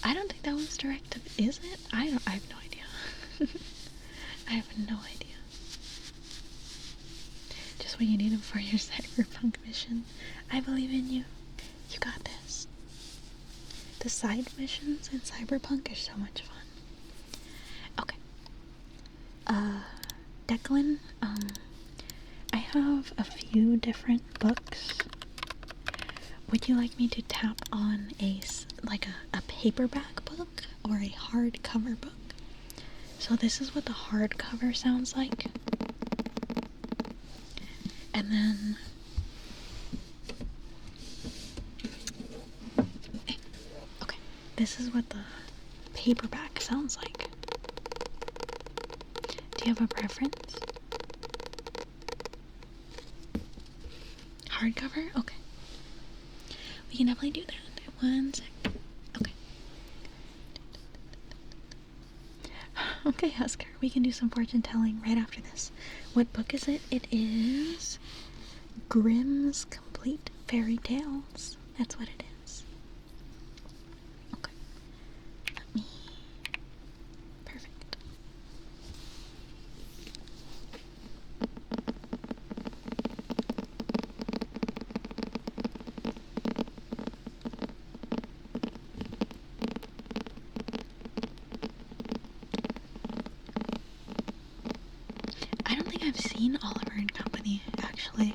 I don't think that was direct to, is it? I have no idea. I have no idea. Just what you need for your cyberpunk mission. I believe in you. You got this. The side missions in Cyberpunk are so much fun. Okay. Declan, I have a few different books. Would you like me to tap on a paperback book or a hardcover book? So this is what the hardcover sounds like. And then okay, this is what the paperback sounds like. Do you have a preference? Hardcover? Okay. We can definitely do that. 1 sec. Okay. Okay, Husker, we can do some fortune telling right after this. What book is it? It is Grimm's Complete Fairy Tales. That's what it is. Okay. Let me... Perfect. I don't think I've seen Oliver and Company, actually.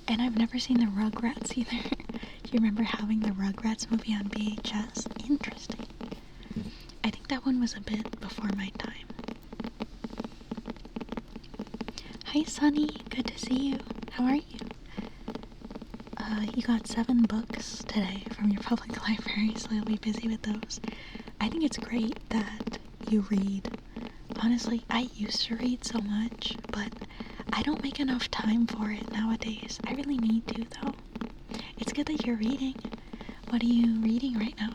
And I've never seen the Rugrats either. Do you remember having the Rugrats movie on VHS? Interesting. I think that one was a bit before my time. Hi, Sunny. Good to see you. How are you? You got 7 books today from your public library, so you'll be busy with those. I think it's great that you read. Honestly, I used to read so much, but I don't make enough time for it nowadays. I really need to, though. It's good that you're reading. What are you reading right now?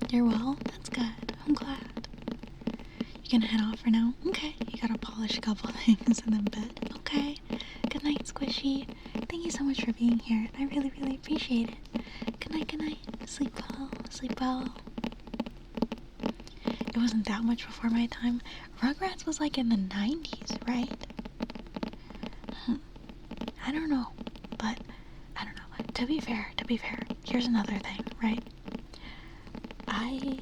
You're well? That's good. I'm glad. You gonna head off for now? Okay. You gotta polish a couple things and then bed. Okay. Good night, Squishy. Thank you so much for being here. I really, really appreciate it. Good night, good night. Sleep well. Sleep well. It wasn't that much before my time. Rugrats was like in the 90s, right? I don't know. But, I don't know. To be fair, here's another thing, right? I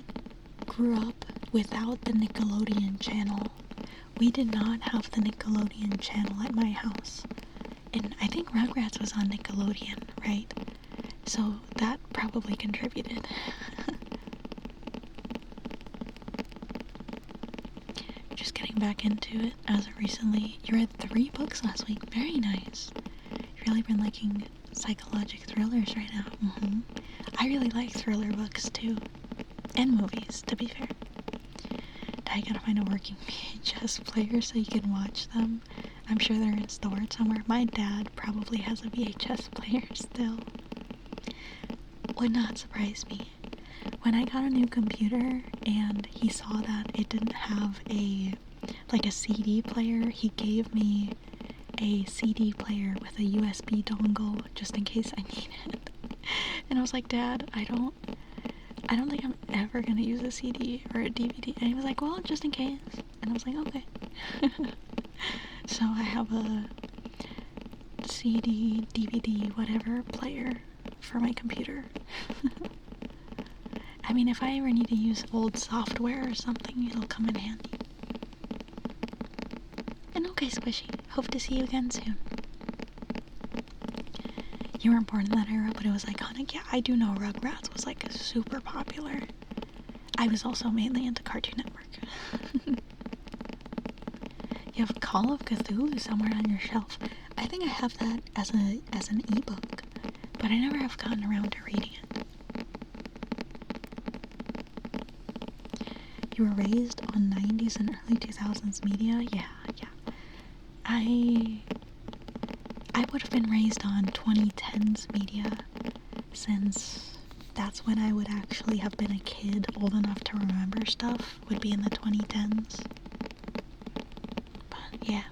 grew up without the Nickelodeon channel. We did not have the Nickelodeon channel at my house. And I think Rugrats was on Nickelodeon, right? So that probably contributed. Just getting back into it as of recently. You read 3 books last week. Very nice. You've really been liking psychologic thrillers right now. I really like thriller books too. And movies, to be fair. I gotta find a working VHS player so you can watch them. I'm sure they're in storage somewhere. My dad probably has a VHS player still. Would not surprise me. When I got a new computer and he saw that it didn't have a CD player, he gave me a CD player with a USB dongle just in case I need it. And I was like, Dad, I don't think I'm ever gonna use a CD or a DVD. And he was like, well, just in case. And I was like, okay. So I have a CD, DVD, whatever player for my computer. I mean, if I ever need to use old software or something, it'll come in handy. And Okay, Squishy. Hope to see you again soon. You weren't born in that era, but it was iconic. Yeah, I do know Rugrats was like super popular. I was also mainly into Cartoon Network. You have Call of Cthulhu somewhere on your shelf. I think I have that as an ebook, but I never have gotten around to reading it. You were raised on 90s and early 2000s media? Yeah. I would have been raised on 2010s media, since that's when I would actually have been a kid old enough to remember stuff, would be in the 2010s. But yeah.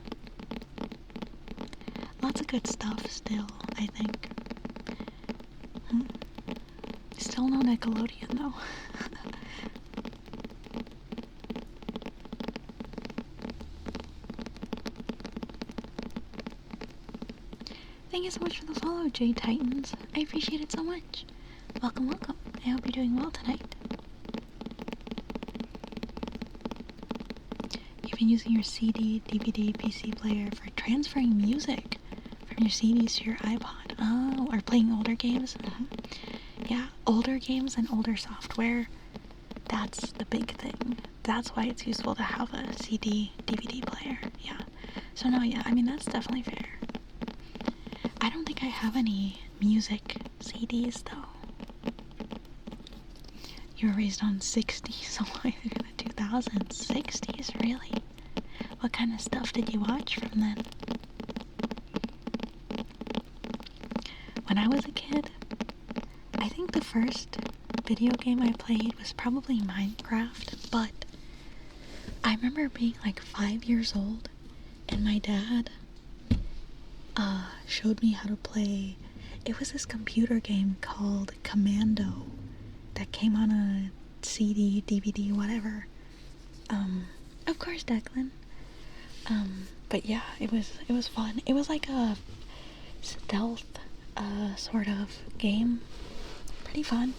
Lots of good stuff still, I think. Still no Nickelodeon though. Thank you so much for the follow, J Titans. I appreciate it so much. Welcome, welcome. I hope you're doing well tonight. You've been using your CD, DVD, PC player for transferring music from your CDs to your iPod. Oh, or playing older games? Yeah, older games and older software. That's the big thing. That's why it's useful to have a CD, DVD player. Yeah. So no, yeah, I mean, that's definitely fair. I don't think I have any music CDs, though. You were raised on 60s, so why through the 2000s? 60s, really? What kind of stuff did you watch from then? When I was a kid, I think the first video game I played was probably Minecraft, but I remember being like 5 years old, and my dad showed me how to play. It was this computer game called Commando that came on a CD, DVD, whatever. Of course, Declan. But yeah, it was fun. It was like a stealth sort of game. Pretty fun.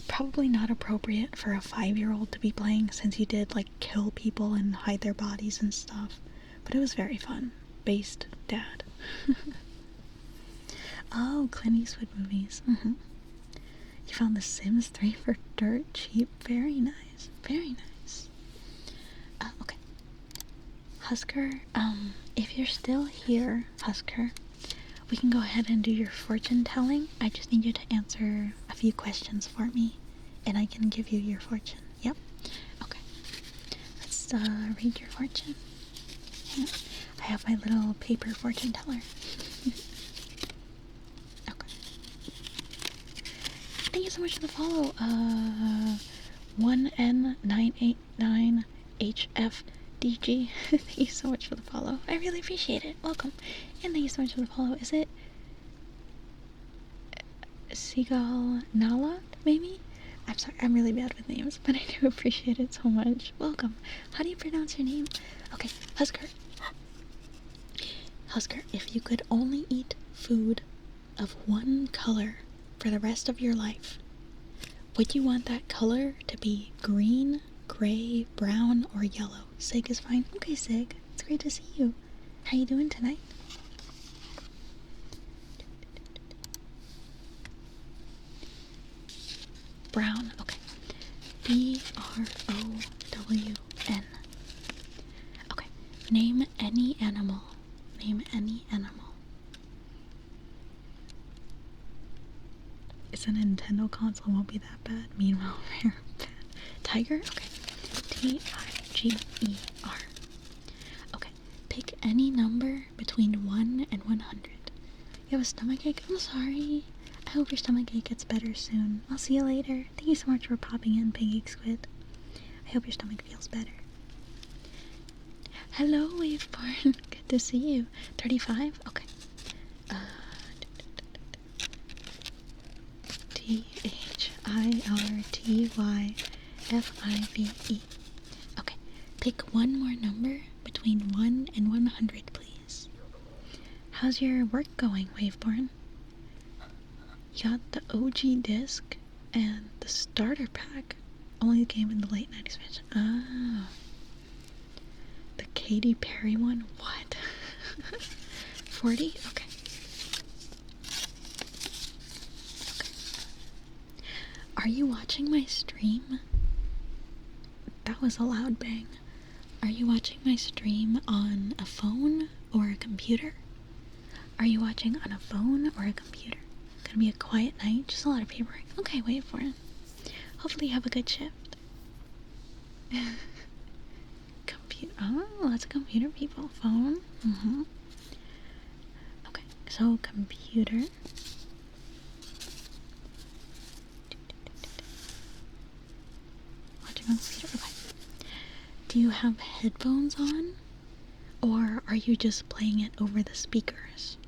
Probably not appropriate for a 5-year-old to be playing, since you did like kill people and hide their bodies and stuff. But it was very fun. Based dad. Oh, Clint Eastwood movies. You found The Sims 3 for dirt cheap. Very nice. Very nice. Okay. Husker, if you're still here, Husker, we can go ahead and do your fortune telling. I just need you to answer a few questions for me, and I can give you your fortune. Yep. Okay. Let's read your fortune. Hang on. I have my little paper fortune teller. Okay. Thank you so much for the follow. 1N989HFDG. Thank you so much for the follow. I really appreciate it. Welcome. And thank you so much for the follow. Is it Seagull Nala, maybe? I'm sorry, I'm really bad with names, but I do appreciate it so much. Welcome. How do you pronounce your name? Okay, Husker. Husker, if you could only eat food of one color for the rest of your life, would you want that color to be green, gray, brown, or yellow? Sig is fine. Okay, Sig. It's great to see you. How you doing tonight? Brown. Okay. B-R-O-W-N. Okay. Name any animal. Name any animal. It's a Nintendo console, won't be that bad. Meanwhile, rare bad. Tiger? Okay. T-I-G-E-R. Okay. Pick any number between 1 and 100. You have a stomachache? I'm sorry. I hope your stomachache gets better soon. I'll see you later. Thank you so much for popping in, Piggy Squid. I hope your stomach feels better. Hello, Waveborn. Good to see you. 35? Okay. T-H-I-R-T-Y-F-I-V-E. Okay. Pick one more number between 1 and 100, please. How's your work going, Waveborn? You got the OG disc and the starter pack. Only came in the late 90s version. Oh. The Katy Perry one? What? 40? Okay. Are you watching my stream? That was a loud bang. Are you watching my stream on a phone or a computer? Are you watching on a phone or a computer? Gonna be a quiet night, just a lot of paperwork. Okay, wait for it. Hopefully you have a good shift. Oh, lots of computer people. Phone? Okay, so computer. Watching on computer, okay. Do you have headphones on? Or are you just playing it over the speakers?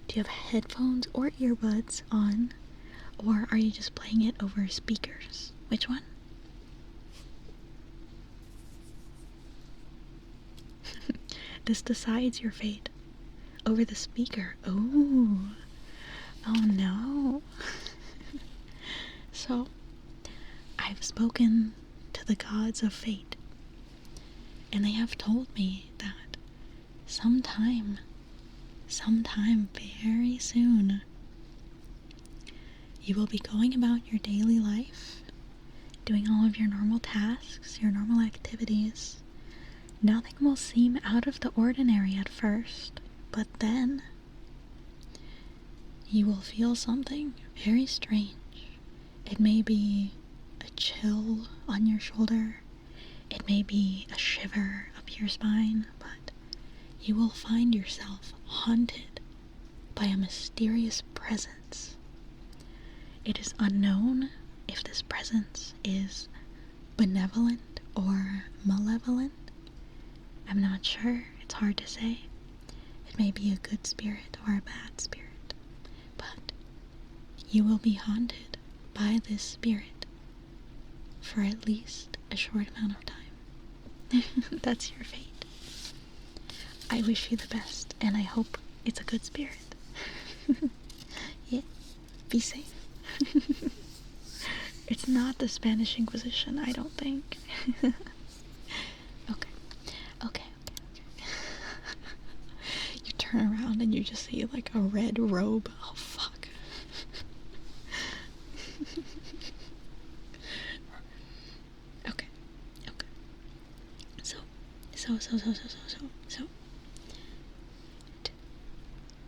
Do you have headphones or earbuds on? Or are you just playing it over speakers? Which one? This decides your fate. Over the speaker. Oh no. So, I've spoken to the gods of fate, and they have told me that sometime very soon, you will be going about your daily life, doing all of your normal tasks, your normal activities. Nothing will seem out of the ordinary at first, but then you will feel something very strange. It may be a chill on your shoulder, it may be a shiver up your spine, but you will find yourself haunted by a mysterious presence. It is unknown if this presence is benevolent or malevolent. I'm not sure, it's hard to say. It may be a good spirit or a bad spirit, but you will be haunted by this spirit for at least a short amount of time. That's your fate. I wish you the best, and I hope it's a good spirit. Yeah, be safe. It's not the Spanish Inquisition, I don't think. Okay. You turn around and you just see like a red robe. Oh fuck. Okay. So.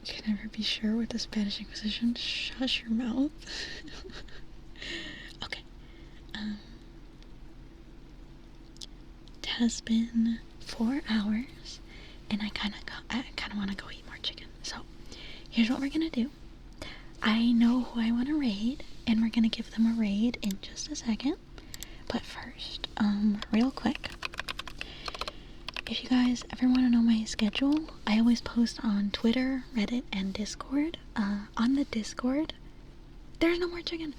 You can never be sure with the Spanish Inquisition. Shush your mouth. Okay. It has been 4 hours, and I kind of want to go eat more chicken. So, here's what we're gonna do. I know who I want to raid, and we're gonna give them a raid in just a second. But first, real quick, if you guys ever want to know my schedule, I always post on Twitter, Reddit, and Discord. On the Discord, there's no more chicken.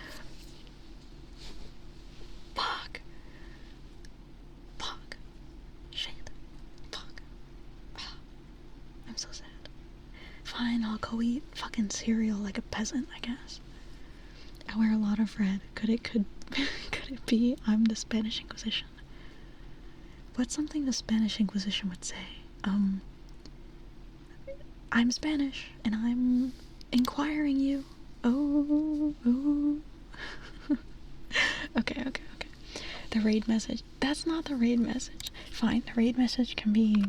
Fuck. Shit. Fuck. I'm so sad. Fine, I'll go eat fucking cereal like a peasant, I guess. I wear a lot of red. Could it be I'm the Spanish Inquisition? What's something the Spanish Inquisition would say? I'm Spanish, and I'm inquiring you. Oh. Okay. The raid message. That's not the raid message. Fine, the raid message can be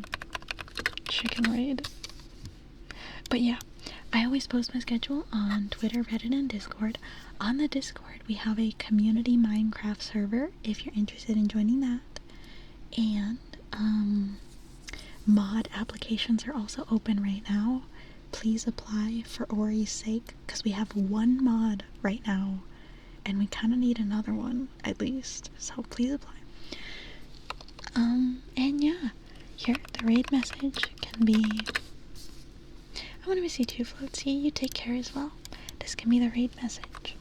chicken raid. But yeah, I always post my schedule on Twitter, Reddit, and Discord. On the Discord, we have a community Minecraft server if you're interested in joining that. And mod applications are also open right now. Please apply for Ori's sake, because we have 1 mod right now, and we kind of need another one at least. So please apply. And yeah, here the raid message can be. I want to see 2 floats. You take care as well. This can be the raid message.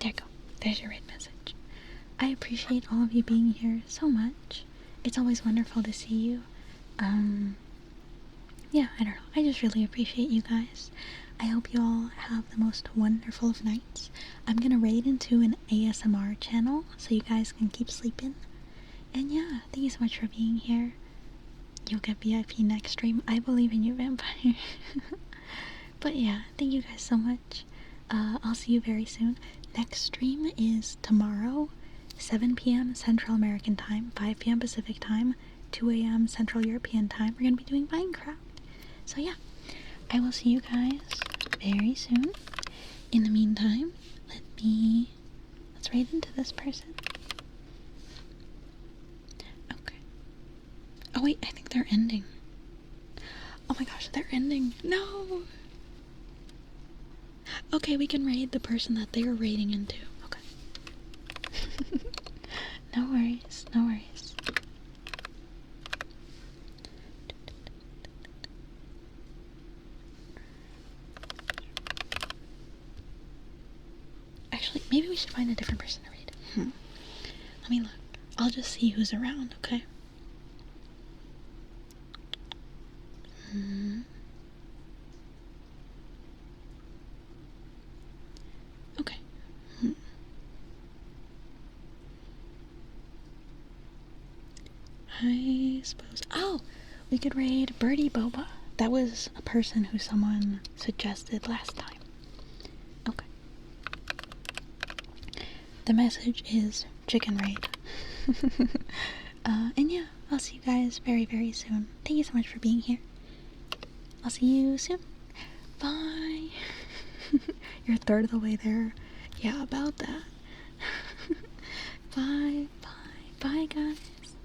There you go. There's your raid message. I appreciate all of you being here so much. It's always wonderful to see you. Yeah, I don't know. I just really appreciate you guys. I hope you all have the most wonderful of nights. I'm gonna raid into an ASMR channel so you guys can keep sleeping. And yeah, thank you so much for being here. You'll get VIP next stream. I believe in you, Vampire. But yeah, thank you guys so much. I'll see you very soon. Next stream is tomorrow, 7 p.m. Central American Time, 5 p.m. Pacific Time, 2 a.m. Central European Time. We're gonna be doing Minecraft. So yeah, I will see you guys very soon. In the meantime, let's raid into this person. Okay. Oh wait, I think they're ending. Oh my gosh, they're ending. No! Okay, we can raid the person that they were raiding into. Okay. No worries, no worries. Actually, maybe we should find a different person to raid. Let me look. I'll just see who's around, okay? Okay. I suppose. Oh! We could raid Birdie Boba. That was a person who someone suggested last time. Okay. The message is chicken raid. And yeah, I'll see you guys very, very soon. Thank you so much for being here. I'll see you soon. Bye. You're a third of the way there. Yeah, about that. Bye, bye, bye, guys.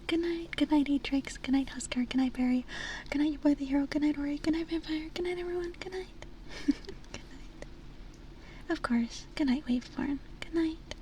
Good night. Good night, Atrix. Good night, Husker. Good night, Barry. Good night, your boy the hero. Good night, Ori. Good night, Vampire. Good night, everyone. Good night. Good night. Of course. Good night, Waveborn. Good night.